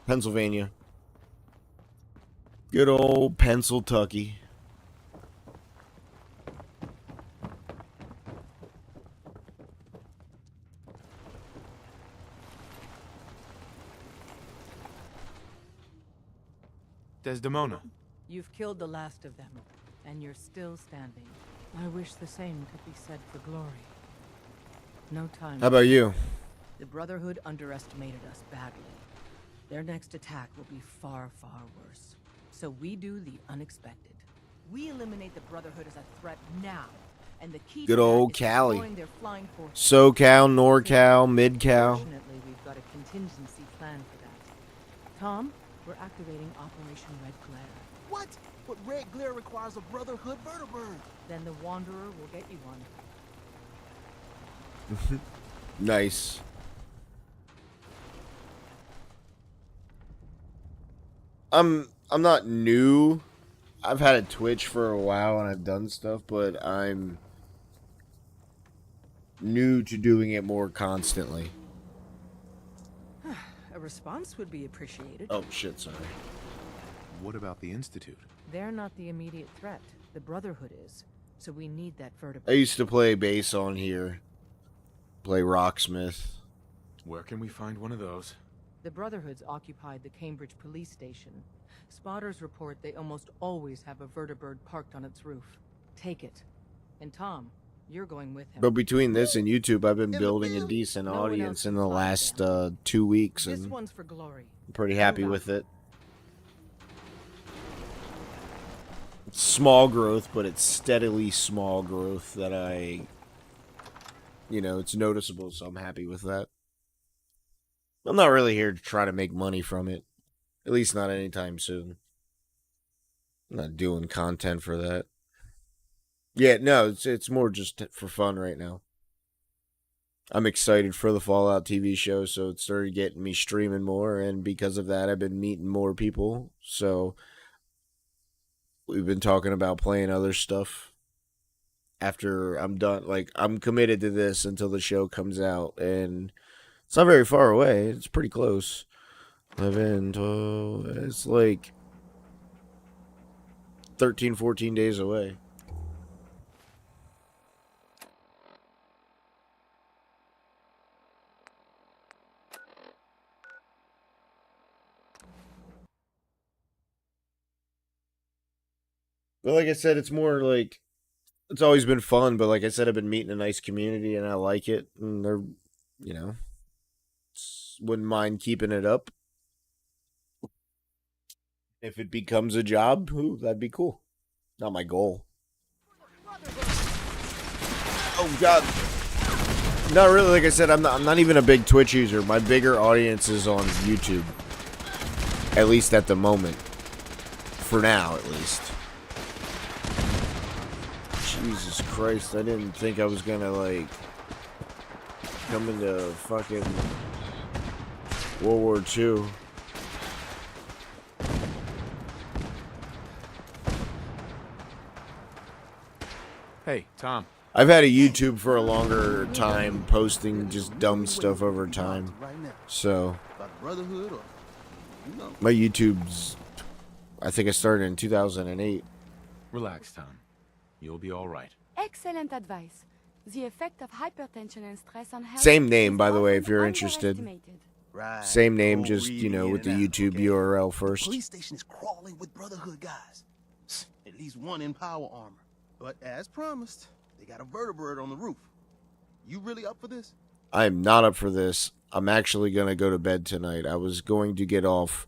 Pennsylvania. Good old Pennsyltucky. Desdemona. You've killed the last of them, and you're still standing. I wish the same could be said for Glory. No time. How about you? The Brotherhood underestimated us badly. Their next attack will be far, far worse. So we do the unexpected. We eliminate the Brotherhood as a threat now. And the key Good to old that is Cali. destroying their flying forces. SoCal, NorCal, MidCal. Fortunately, we've got a contingency plan for that. Tom, we're activating Operation Red Glare. What? But Red Glare requires a Brotherhood vertibird. Then the Wanderer will get you one. Nice. I'm not new. I've had a Twitch for a while and I've done stuff, but I'm new to doing it more constantly. A response would be appreciated. Oh shit, sorry. What about the Institute? They're not the immediate threat. The Brotherhood is. So we need that vertibird. I used to play bass on here. Play Rocksmith. Where can we find one of those? The Brotherhood's occupied the Cambridge police station. Spotters report they almost always have a vertibird parked on its roof. Take it. And Tom, you're going with him. But between this and YouTube, I've been building a decent audience in the last 2 weeks, This and one's for Glory. I'm pretty happy with it. It's small growth, but it's steadily small growth that it's noticeable, so I'm happy with that. I'm not really here to try to make money from it. At least not anytime soon. I'm not doing content for that. Yeah, no, it's more just for fun right now. I'm excited for the Fallout TV show, so it started getting me streaming more, and because of that, I've been meeting more people, so we've been talking about playing other stuff after I'm done. Like, I'm committed to this until the show comes out, and it's not very far away. It's pretty close. 11, 12, it's like 13, 14 days away. But like I said, it's more like, it's always been fun, but like I said, I've been meeting a nice community and I like it, and they're, wouldn't mind keeping it up. If it becomes a job, that'd be cool. Not my goal. Oh God. Not really. Like I said, I'm not even a big Twitch user. My bigger audience is on YouTube. At least at the moment. For now, at least. Jesus Christ, I didn't think I was gonna, like, come into fucking World War II. Hey, Tom. I've had a YouTube for a longer time, posting just dumb stuff over time. So, my YouTube's, I think I started in 2008. Relax, Tom. You'll be all right. Excellent advice. The effect of hypertension and stress on health. Same name, by the way, if often you're interested. underestimated. Right. Same name, just, with the YouTube URL first. The police station is crawling with Brotherhood guys. At least one in power armor. But as promised, they got a vertibird on the roof. You really up for this? I'm not up for this. I'm actually going to go to bed tonight. I was going to get off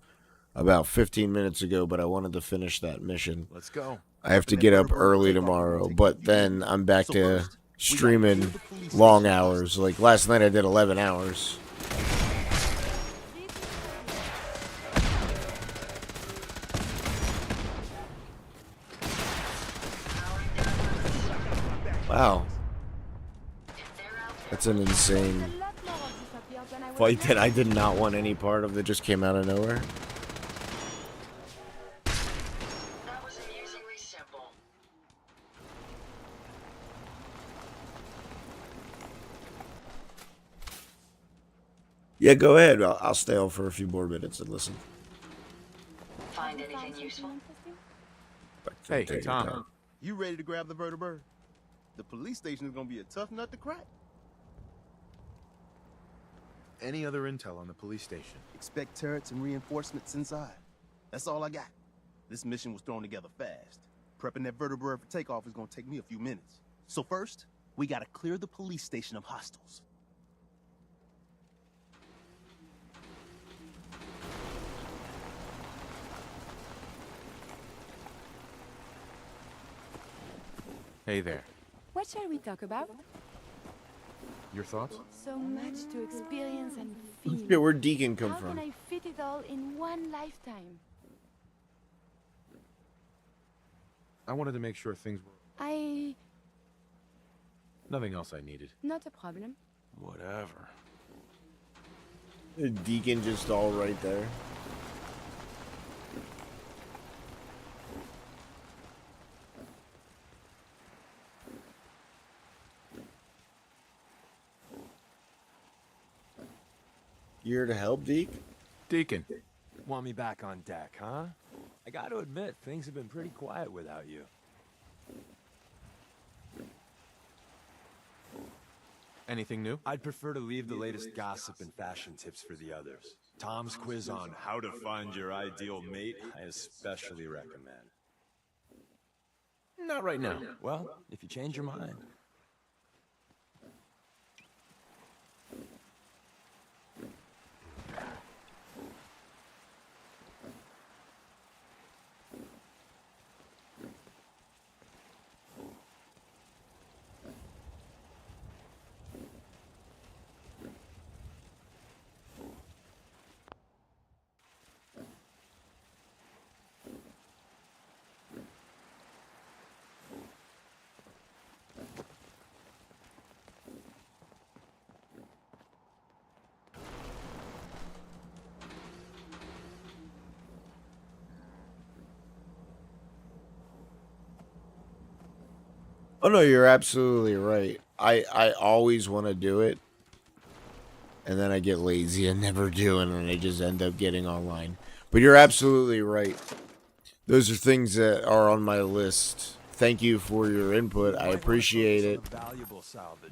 about 15 minutes ago, but I wanted to finish that mission. Let's go. I have to get up early tomorrow, but then I'm back to streaming long hours. Like last night I did 11 hours. Wow. That's an insane fight that I did not want any part of, that just came out of nowhere. That was amusingly simple. Yeah, go ahead. I'll stay on for a few more minutes and listen. Find anything useful? Hey, Tom. You ready to grab the vertibird? The police station is gonna be a tough nut to crack. Any other intel on the police station? Expect turrets and reinforcements inside. That's all I got. This mission was thrown together fast. Prepping that vertebrate for takeoff is gonna take me a few minutes. So first, we gotta clear the police station of hostiles. Hey there. What shall we talk about? Your thoughts? So much to experience and feel. Yeah, where'd Deacon come How from? can I fit it all in one lifetime? I wanted to make sure things were... Nothing else I needed. Not a problem. Whatever. The Deacon just all right there. You here to help, Deke? Deacon. Want me back on deck, huh? I gotta admit, things have been pretty quiet without you. Anything new? I'd prefer to leave the latest gossip and fashion tips for the others. Tom's quiz on how to find your ideal mate, I especially recommend. Not right now. Well, if you change your mind. Oh no, you're absolutely right. I always want to do it, and then I get lazy and never do it, and I just end up getting online. But you're absolutely right. Those are things that are on my list. Thank you for your input. I appreciate it.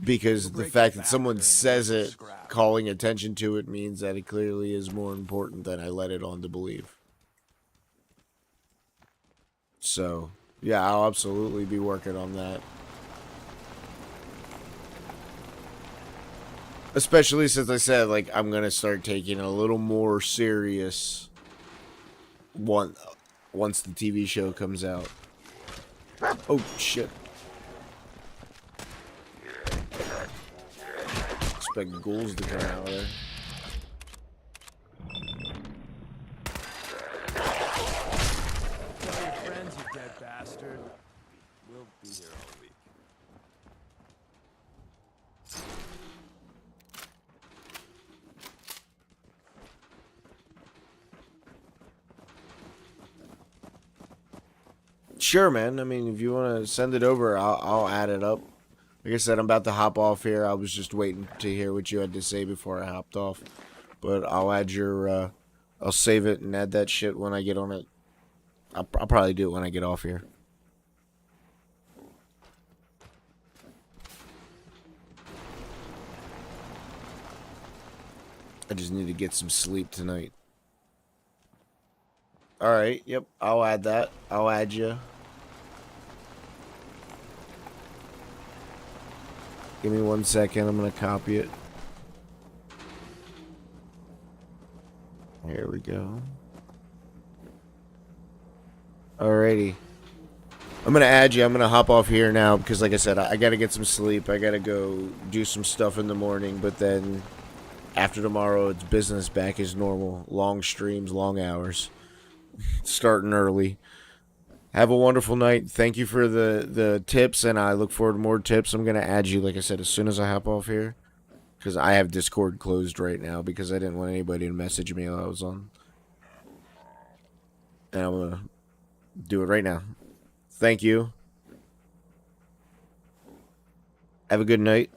Because the fact that someone says it, calling attention to it, means that it clearly is more important than I let it on to believe. So, yeah, I'll absolutely be working on that. Especially since I said, like, I'm going to start taking it a little more serious once the TV show comes out. Oh, shit. Expect ghouls to come out of there. Tell your friends, you dead bastard. We'll be here all week. Sure, man. I mean, if you want to send it over, I'll add it up. Like I said, I'm about to hop off here. I was just waiting to hear what you had to say before I hopped off. But I'll add your, I'll save it and add that shit when I get on it. I'll probably do it when I get off here. I just need to get some sleep tonight. Alright, yep, I'll add that. I'll add you. Give me 1 second, I'm gonna copy it. Here we go. Alrighty. I'm gonna add you. I'm gonna hop off here now because, like I said, I gotta get some sleep. I gotta go do some stuff in the morning, but then after tomorrow, it's business back as normal. Long streams, long hours. Starting early. Have a wonderful night. Thank you for the tips, and I look forward to more tips. I'm gonna add you, like I said, as soon as I hop off here. Because I have Discord closed right now because I didn't want anybody to message me while I was on. And I'm going to do it right now. Thank you. Have a good night.